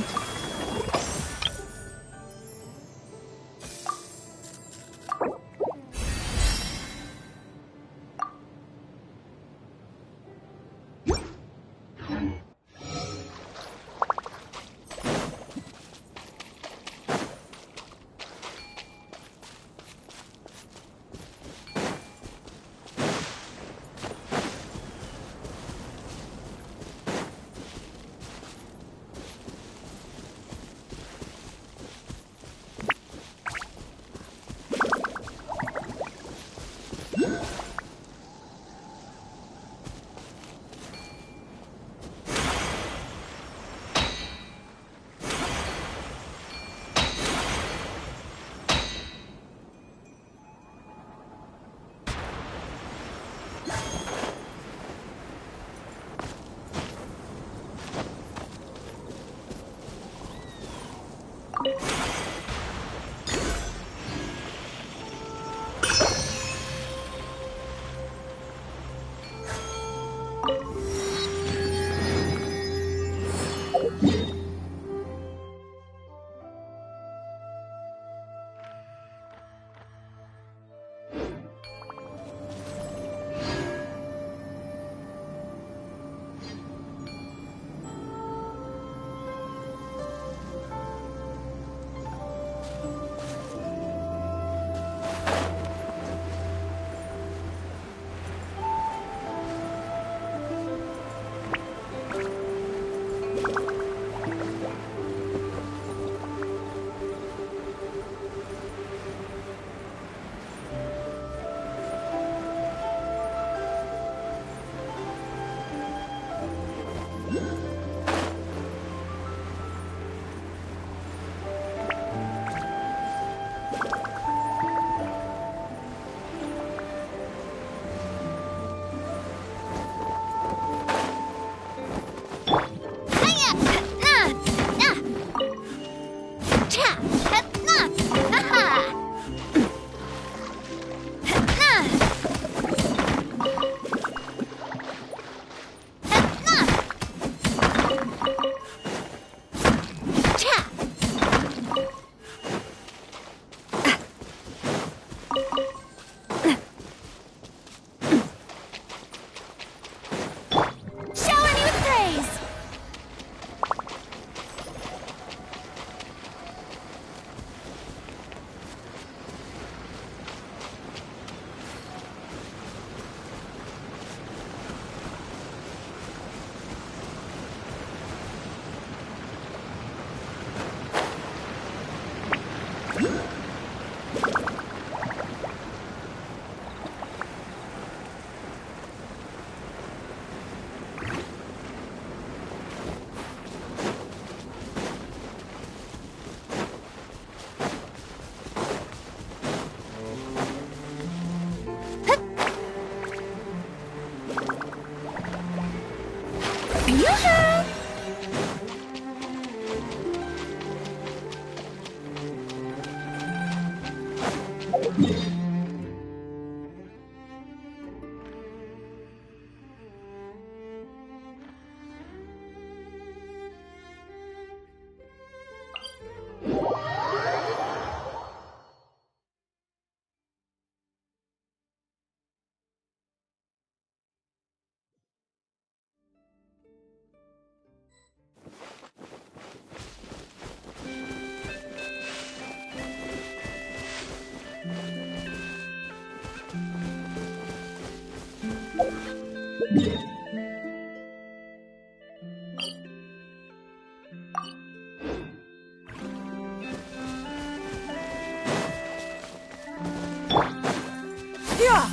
A: Yeah!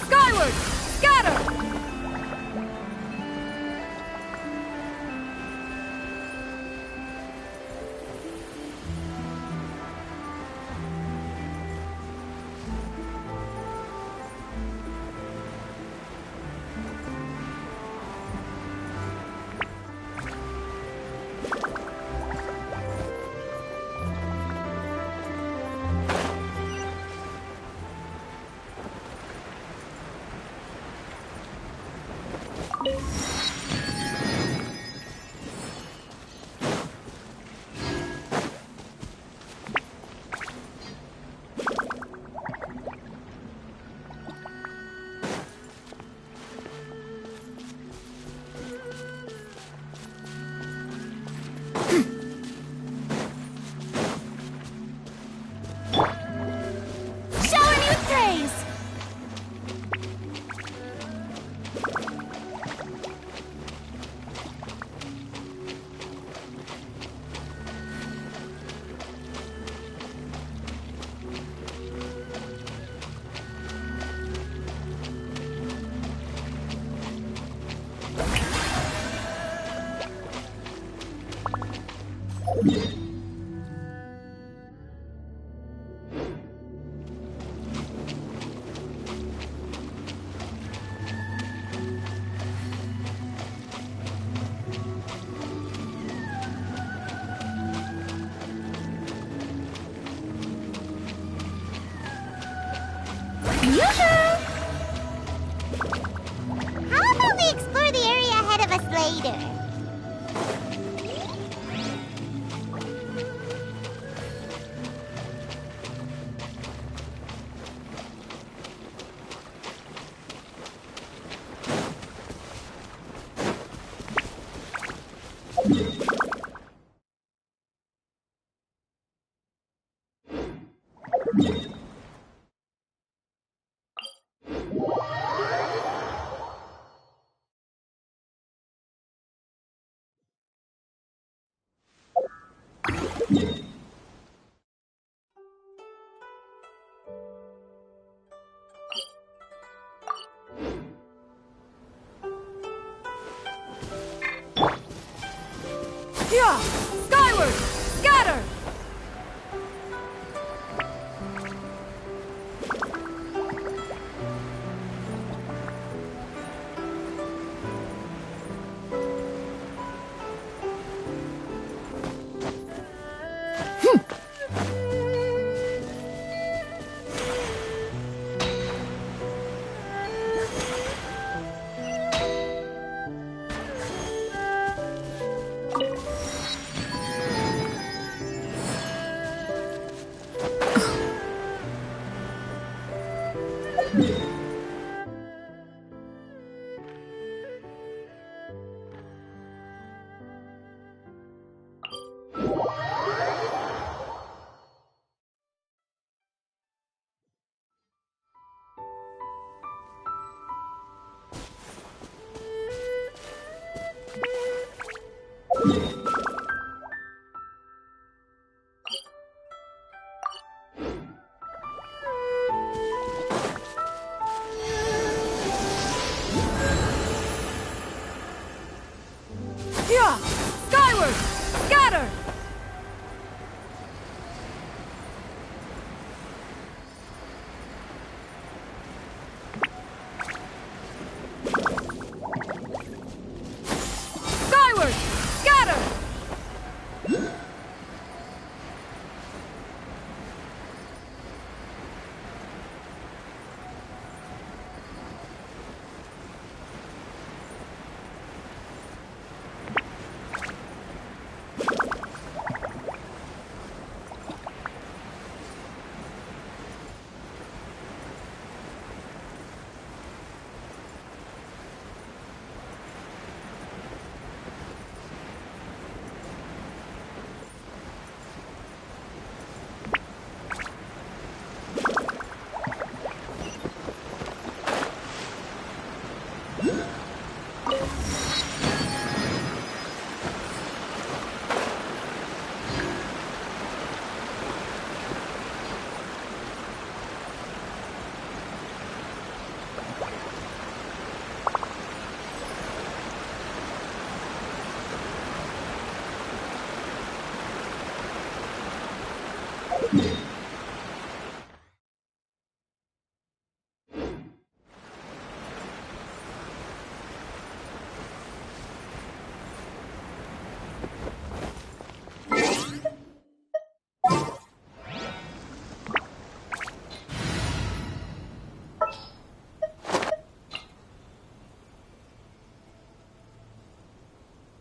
A: Skyward! Scatter!
K: Showing you praise!
B: How about we explore the area ahead of us later?
A: Yeah! Skyward! Scatter!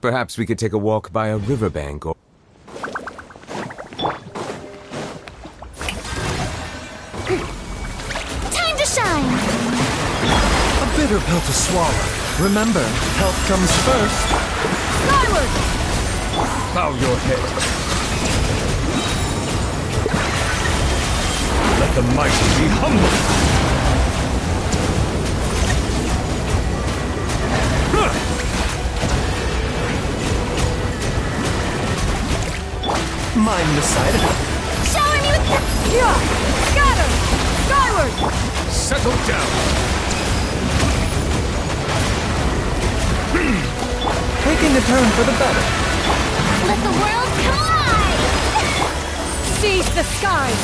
S: Perhaps we could take a walk by a riverbank or...
K: Time to shine!
I: A bitter pill to swallow. Remember, health comes first.
K: Skyward!
I: Bow your head. Let the mighty be humble. Mind the side of it.
K: Shower me with the... Yeah! Scatter! Skyward!
I: Settle down. Taking a turn for the better.
K: Let the world collide!
A: Seize the skies!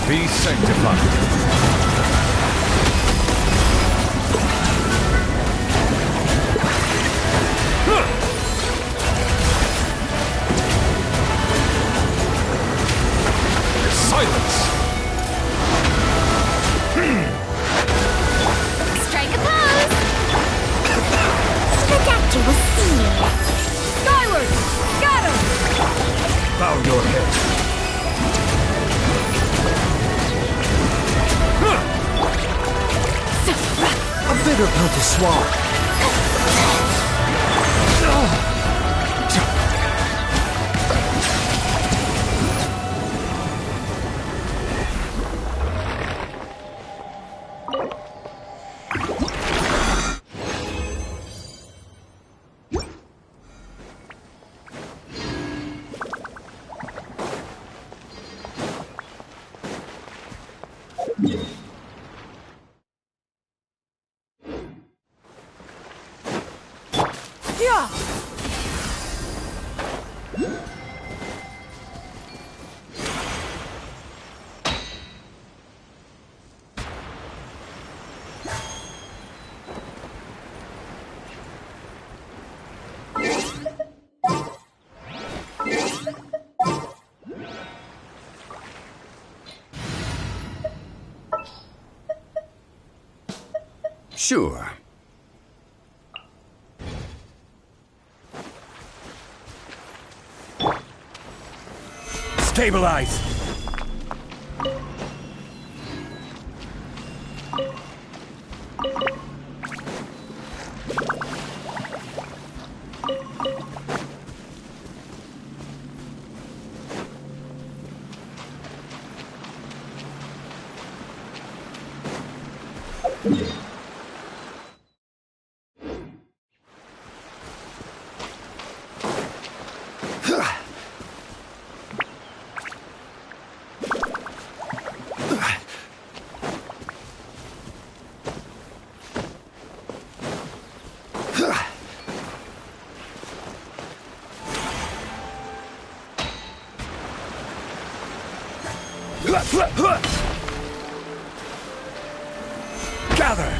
I: Be sanctified. Silence!
K: Strike a pose! Spectacular scene! Skyward! Scatter!
I: Bow your head. A bitter pill to swallow.
A: Yeah!
F: Sure.
I: Stabilize! Gather!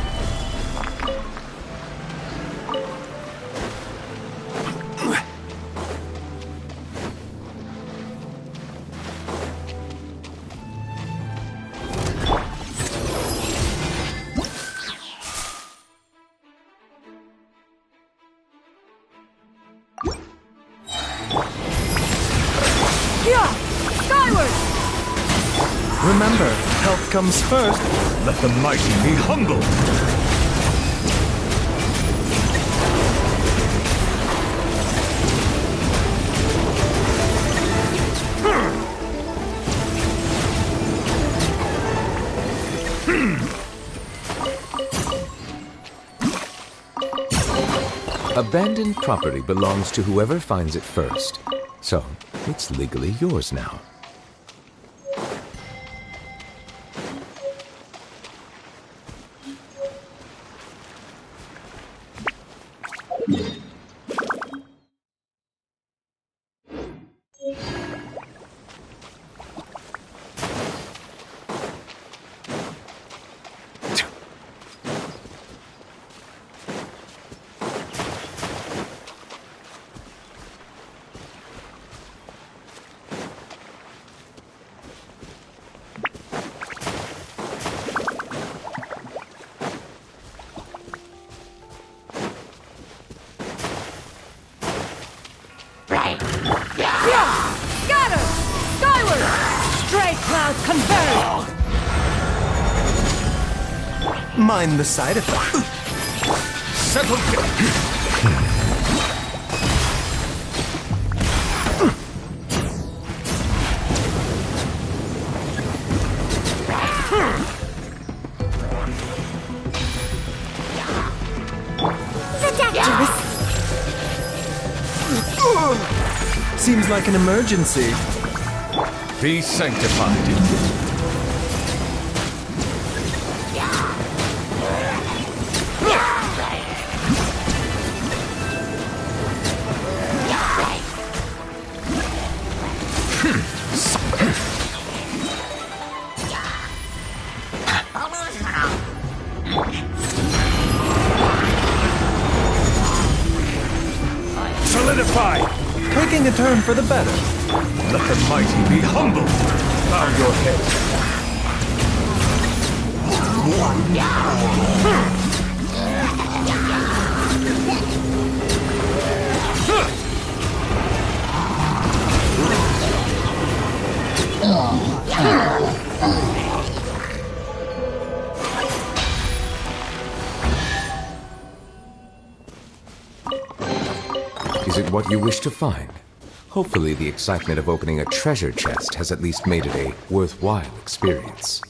A: Yeah! Skyward!
I: Remember, health comes first. Let the mighty be humble.
S: Abandoned property belongs to whoever finds it first. So, it's legally yours now.
A: shall convey!
J: Mind the side effect.
I: Settle
J: Seems like an emergency.
I: Be sanctified. Solidify!
J: Taking a turn for the better.
I: Let the mighty be humble. Bow your head.
S: Is it what you wish to find? Hopefully the excitement of opening a treasure chest has at least made it a worthwhile experience.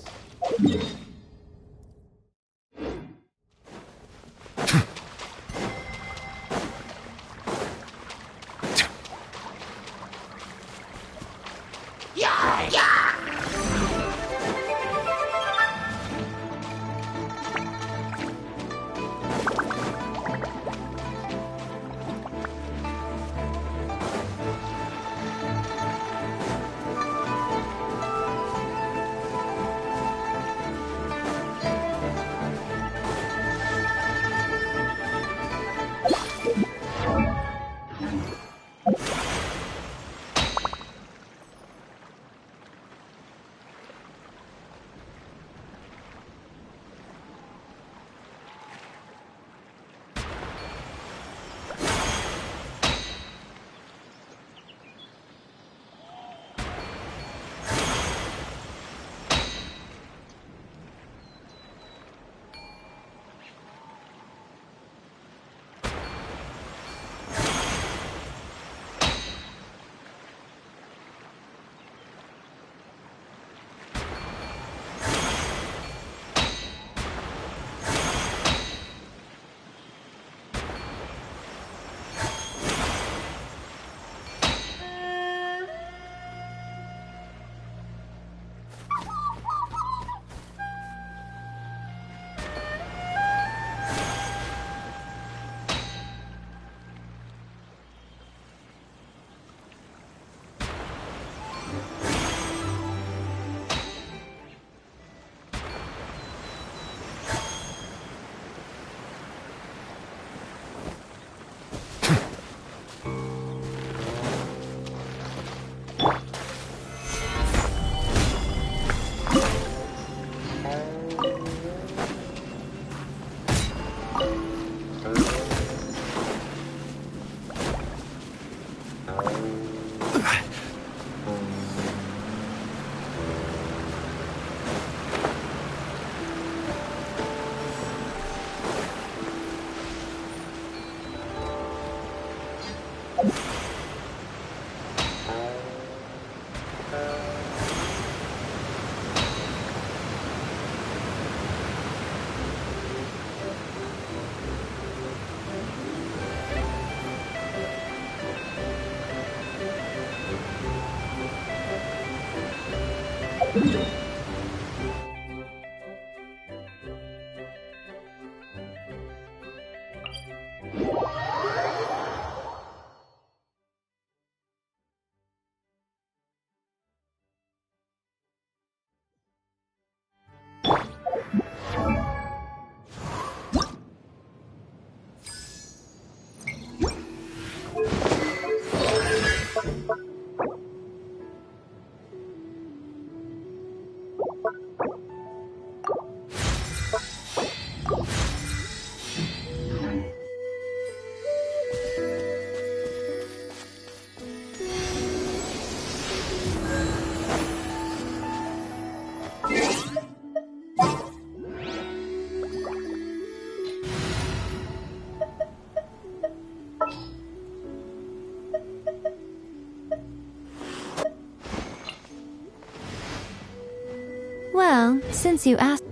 V: Well, since you asked...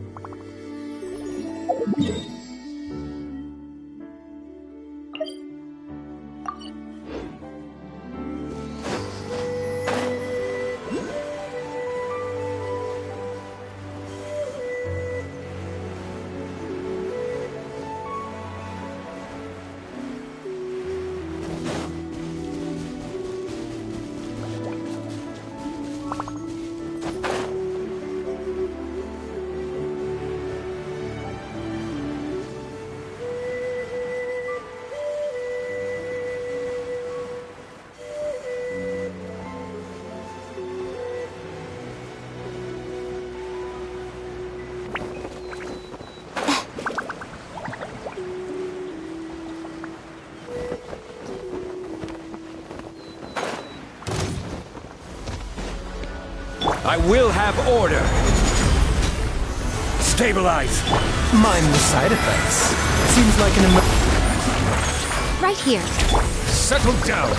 I: I will have order. Stabilize.
J: Mind the side effects. Seems like an
P: Right here.
I: Settle down.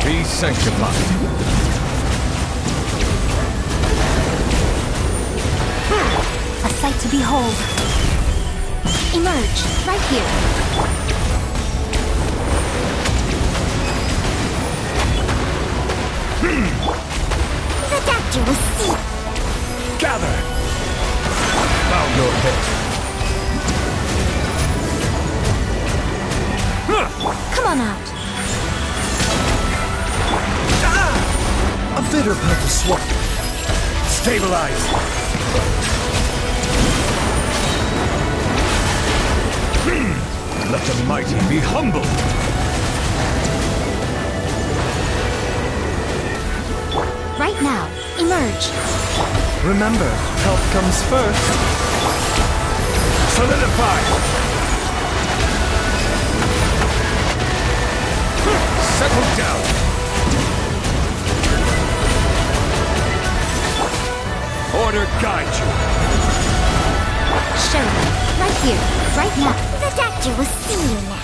I: Be sanctified.
P: A sight to behold. Emerge. Right here.
B: The doctor will see.
I: Gather. Bow your head.
P: Come on out.
J: A bitter pill to swallow.
I: Stabilize. Let the mighty be humbled.
P: Right now. Emerge.
J: Remember, health comes first.
I: Solidify. Settle down. Order guide you.
P: Sheriff. Right here. Right now.
B: The doctor will see you now.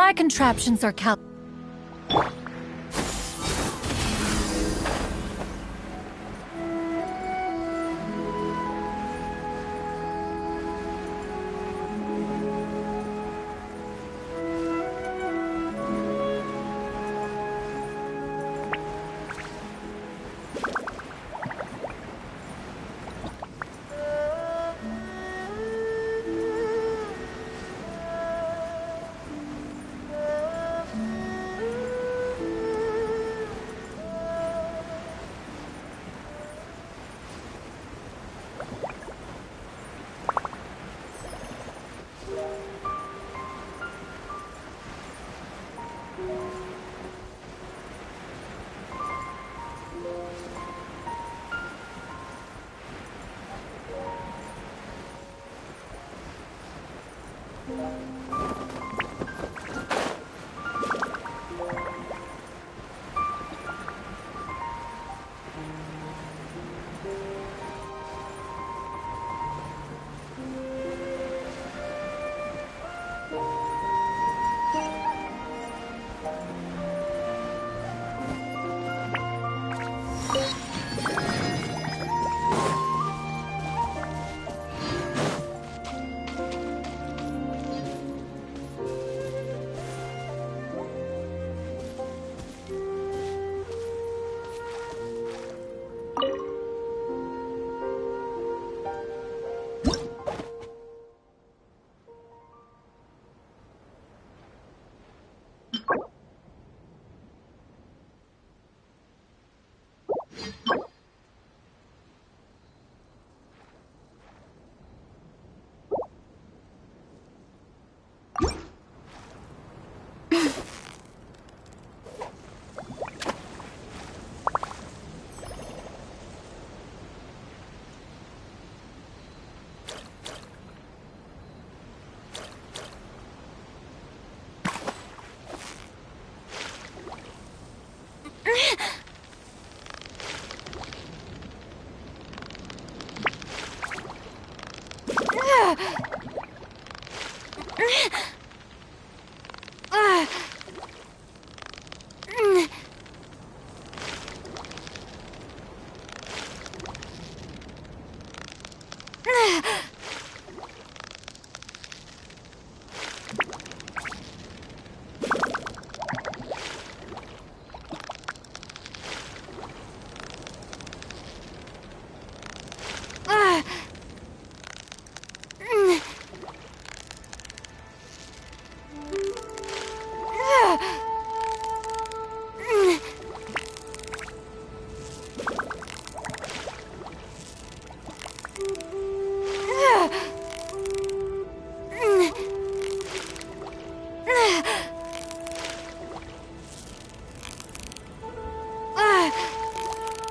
A: My contraptions are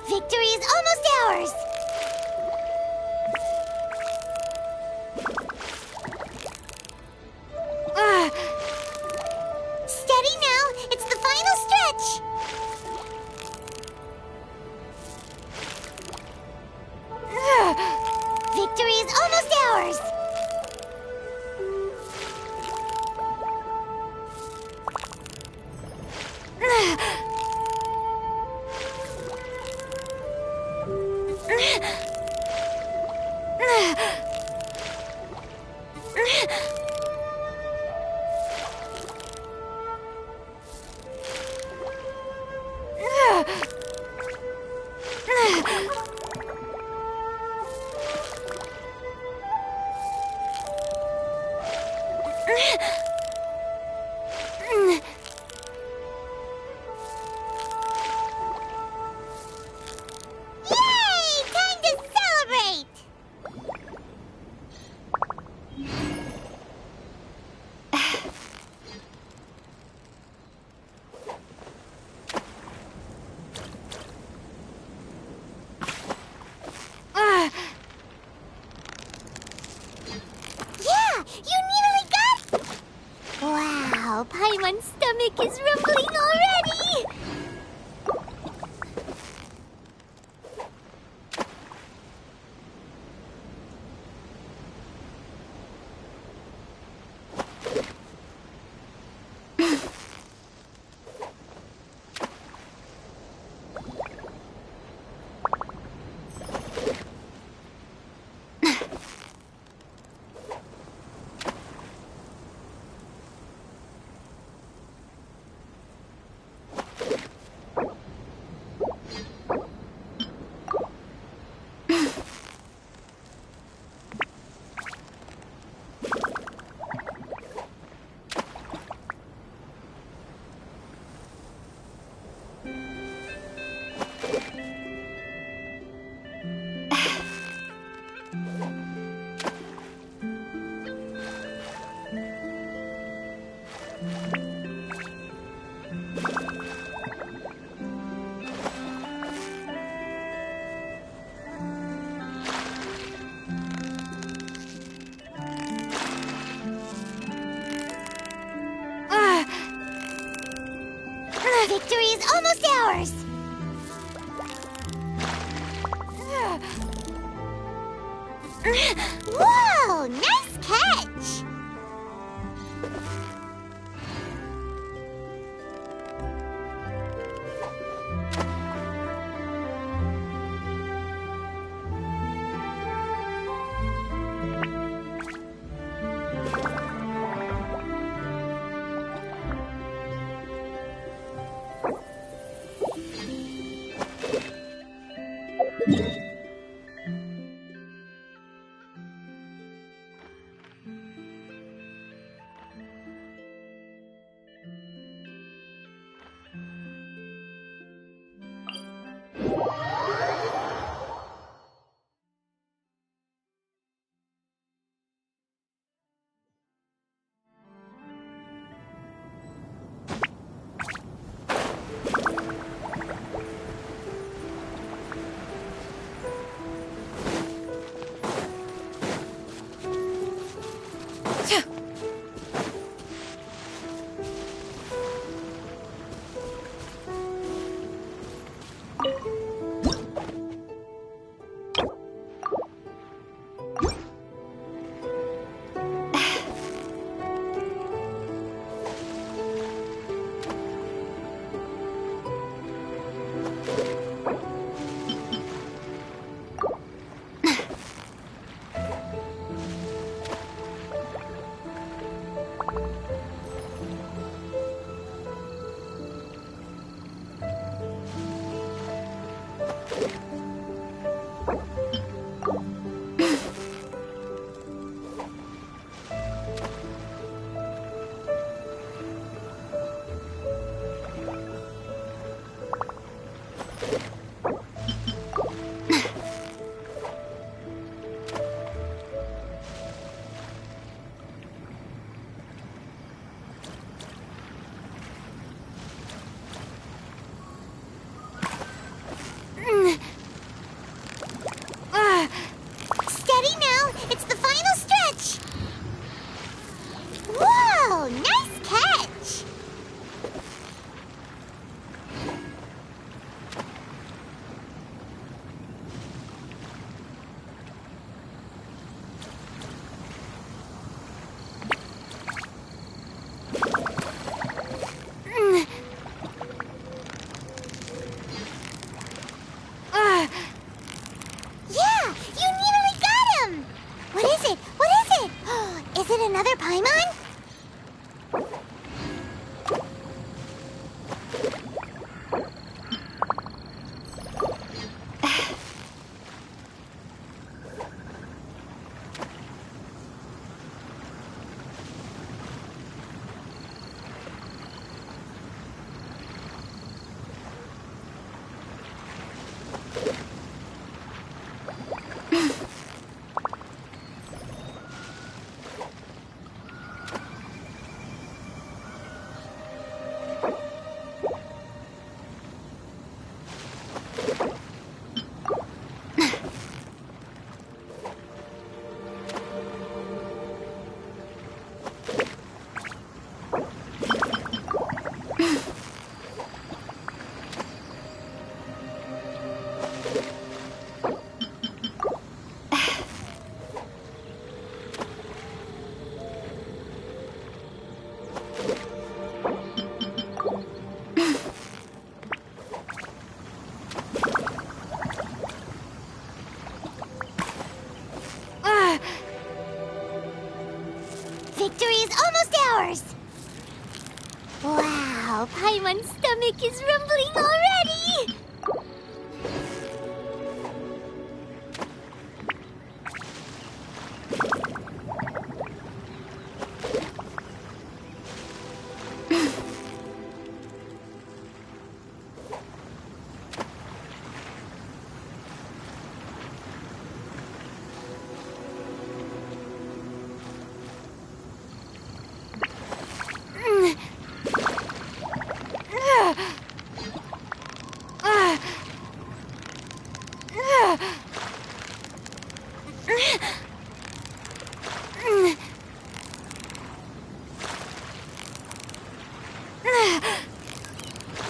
B: Victory is almost ours! Steady now! It's the final stretch! Victory is almost ours! Wow, Paimon's stomach is rumbling already! Victory is almost ours! Whoa! Nice catch! yours! Wow, Paimon's stomach is rumbling already!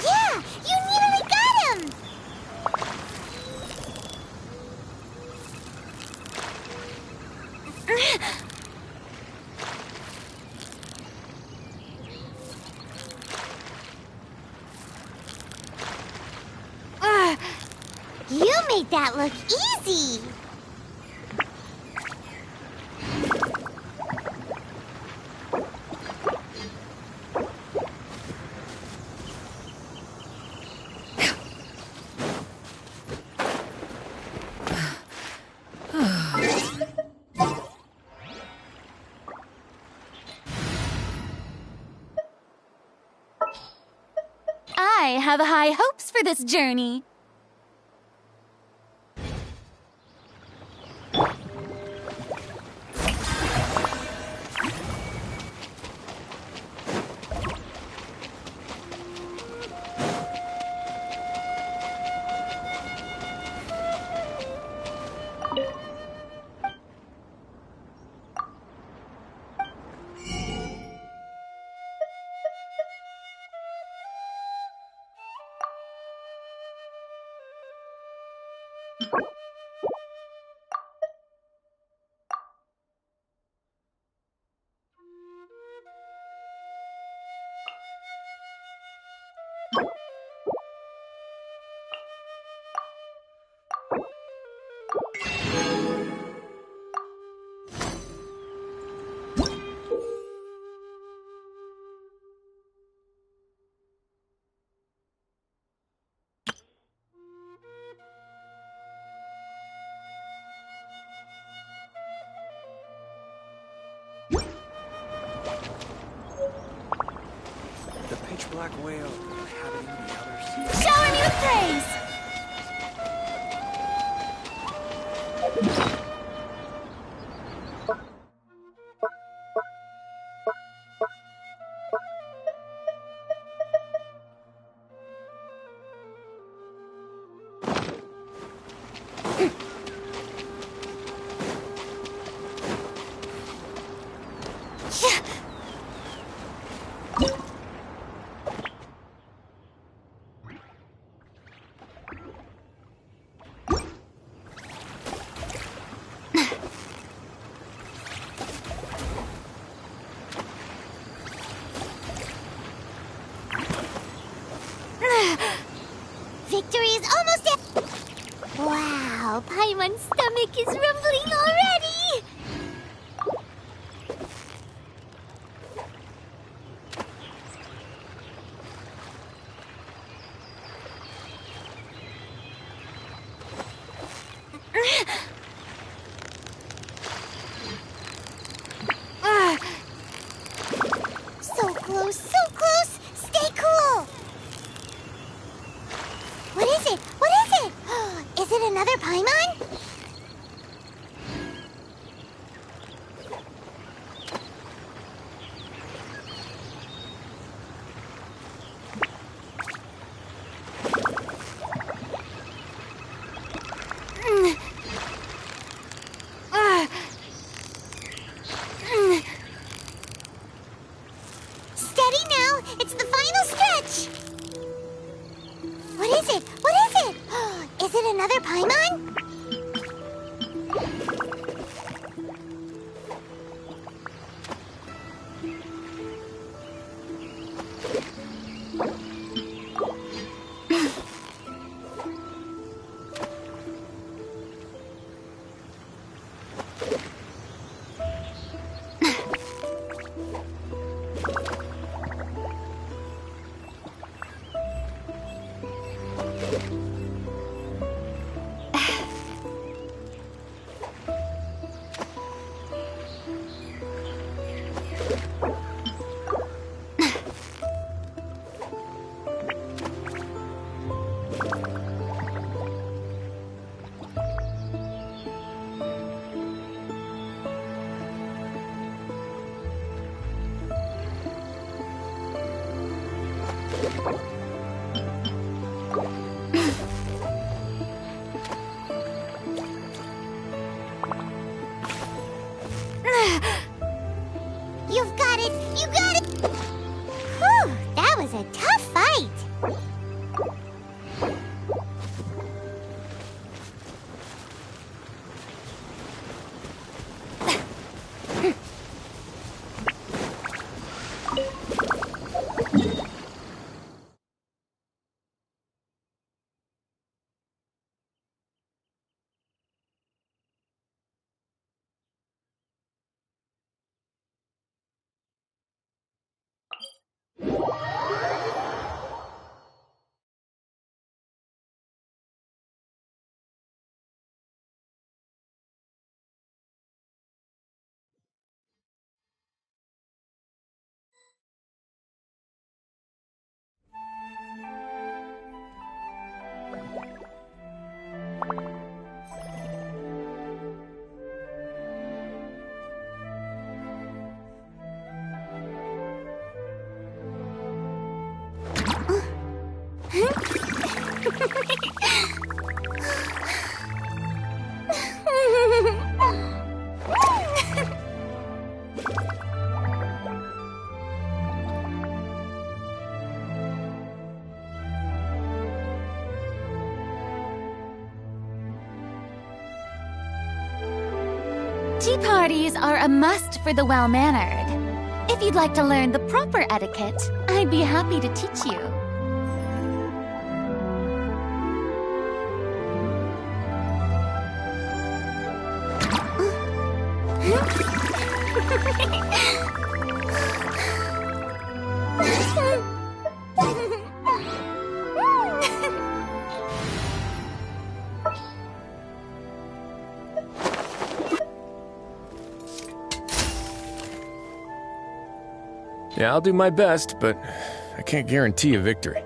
B: Yeah, you nearly got him! You made that look easy!
H: I have high hopes for this journey.
L: The pitch black whale inhabiting the other sea.
H: Shower me with praise!
B: Victory is almost at... Wow, Paimon's stomach is rumbling already! So close, so close! Stay cool! What is it? What is it? Is it another Paimon?
K: Tea parties are a must for the well-mannered. If you'd like to learn the proper etiquette, I'd be happy to teach you.
L: Yeah, I'll do my best, but I can't guarantee a victory.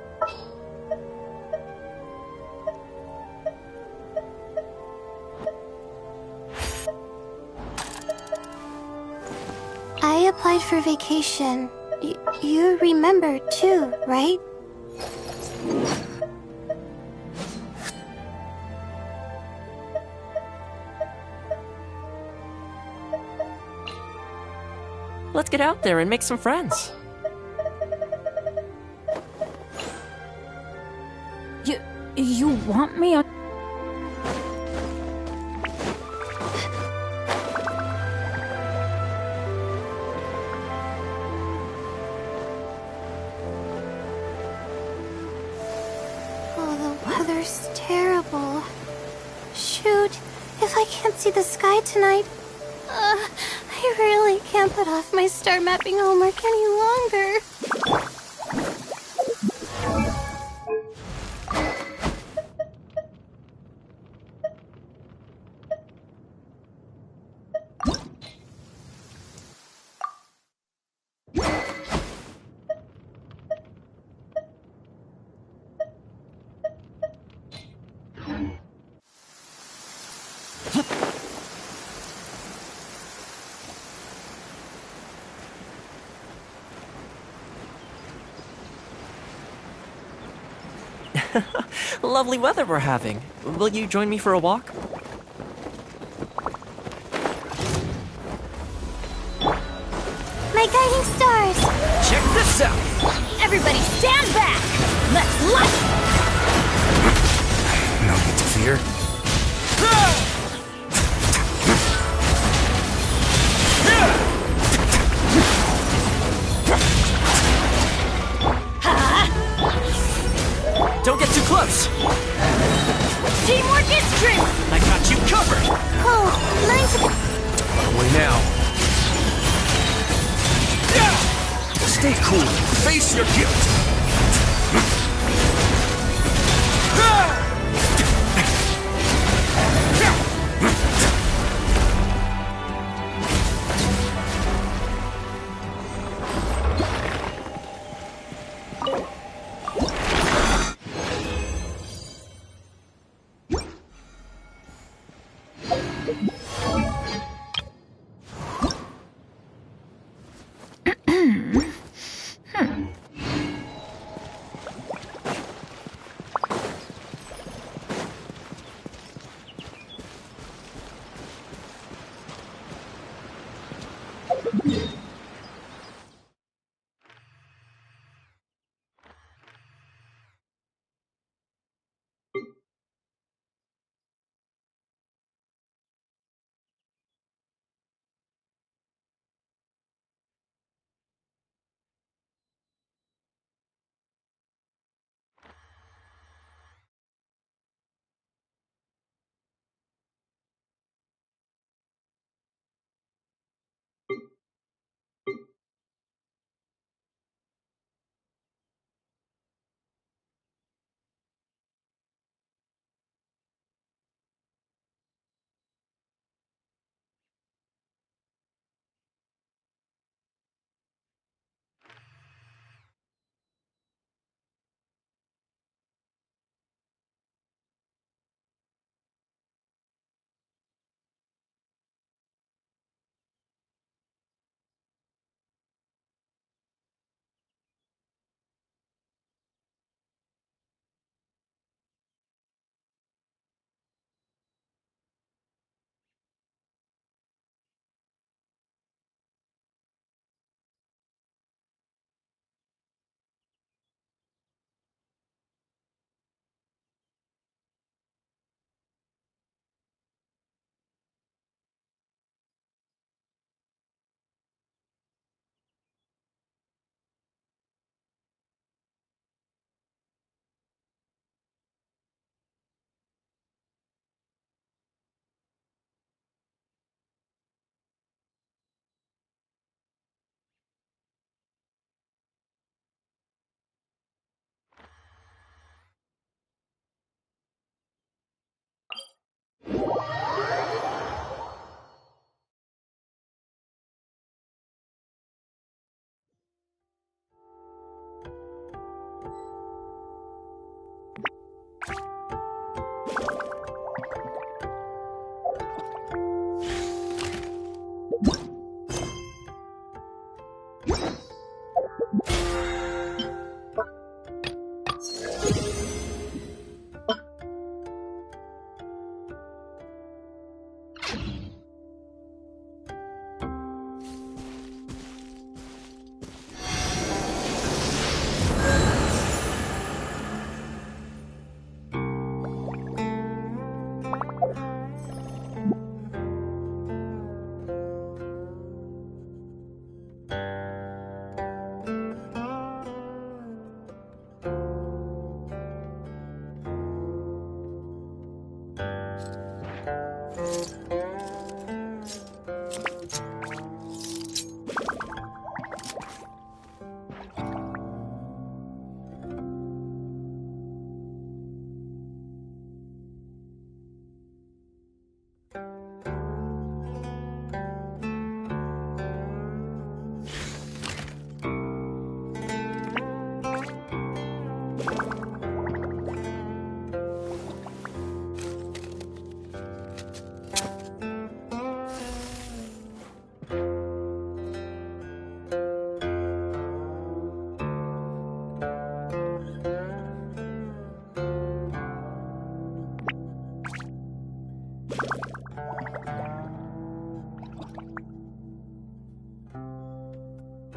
N: I applied for vacation. You remember too, right?
G: Let's get out there and make some friends.
A: You want me on...
N: Oh, the weather's terrible. Shoot, if I can't see the sky tonight, I really can't put off my star mapping homework any longer.
G: Lovely weather we're having. Will you join me for a walk?
N: My guiding stars!
G: Check this out!
K: Everybody stand back! Let's light!
L: No need to fear.
G: Don't get too close!
K: Teamwork is strength!
G: I got you covered!
N: Oh, mine's a...
L: Away now.
I: Stay cool. Face your guilt.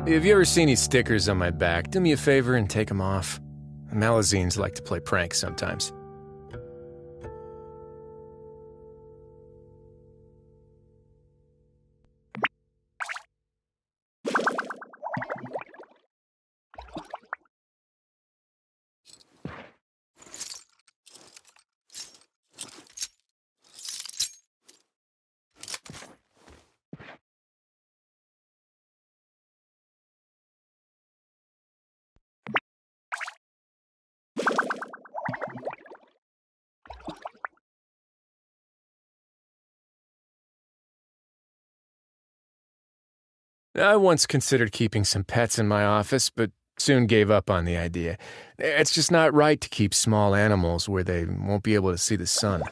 L: If you ever see any stickers on my back, do me a favor and take them off. Malazines like to play pranks sometimes. I once considered keeping some pets in my office, but soon gave up on the idea. It's just not right to keep small animals where they won't be able to see the sun.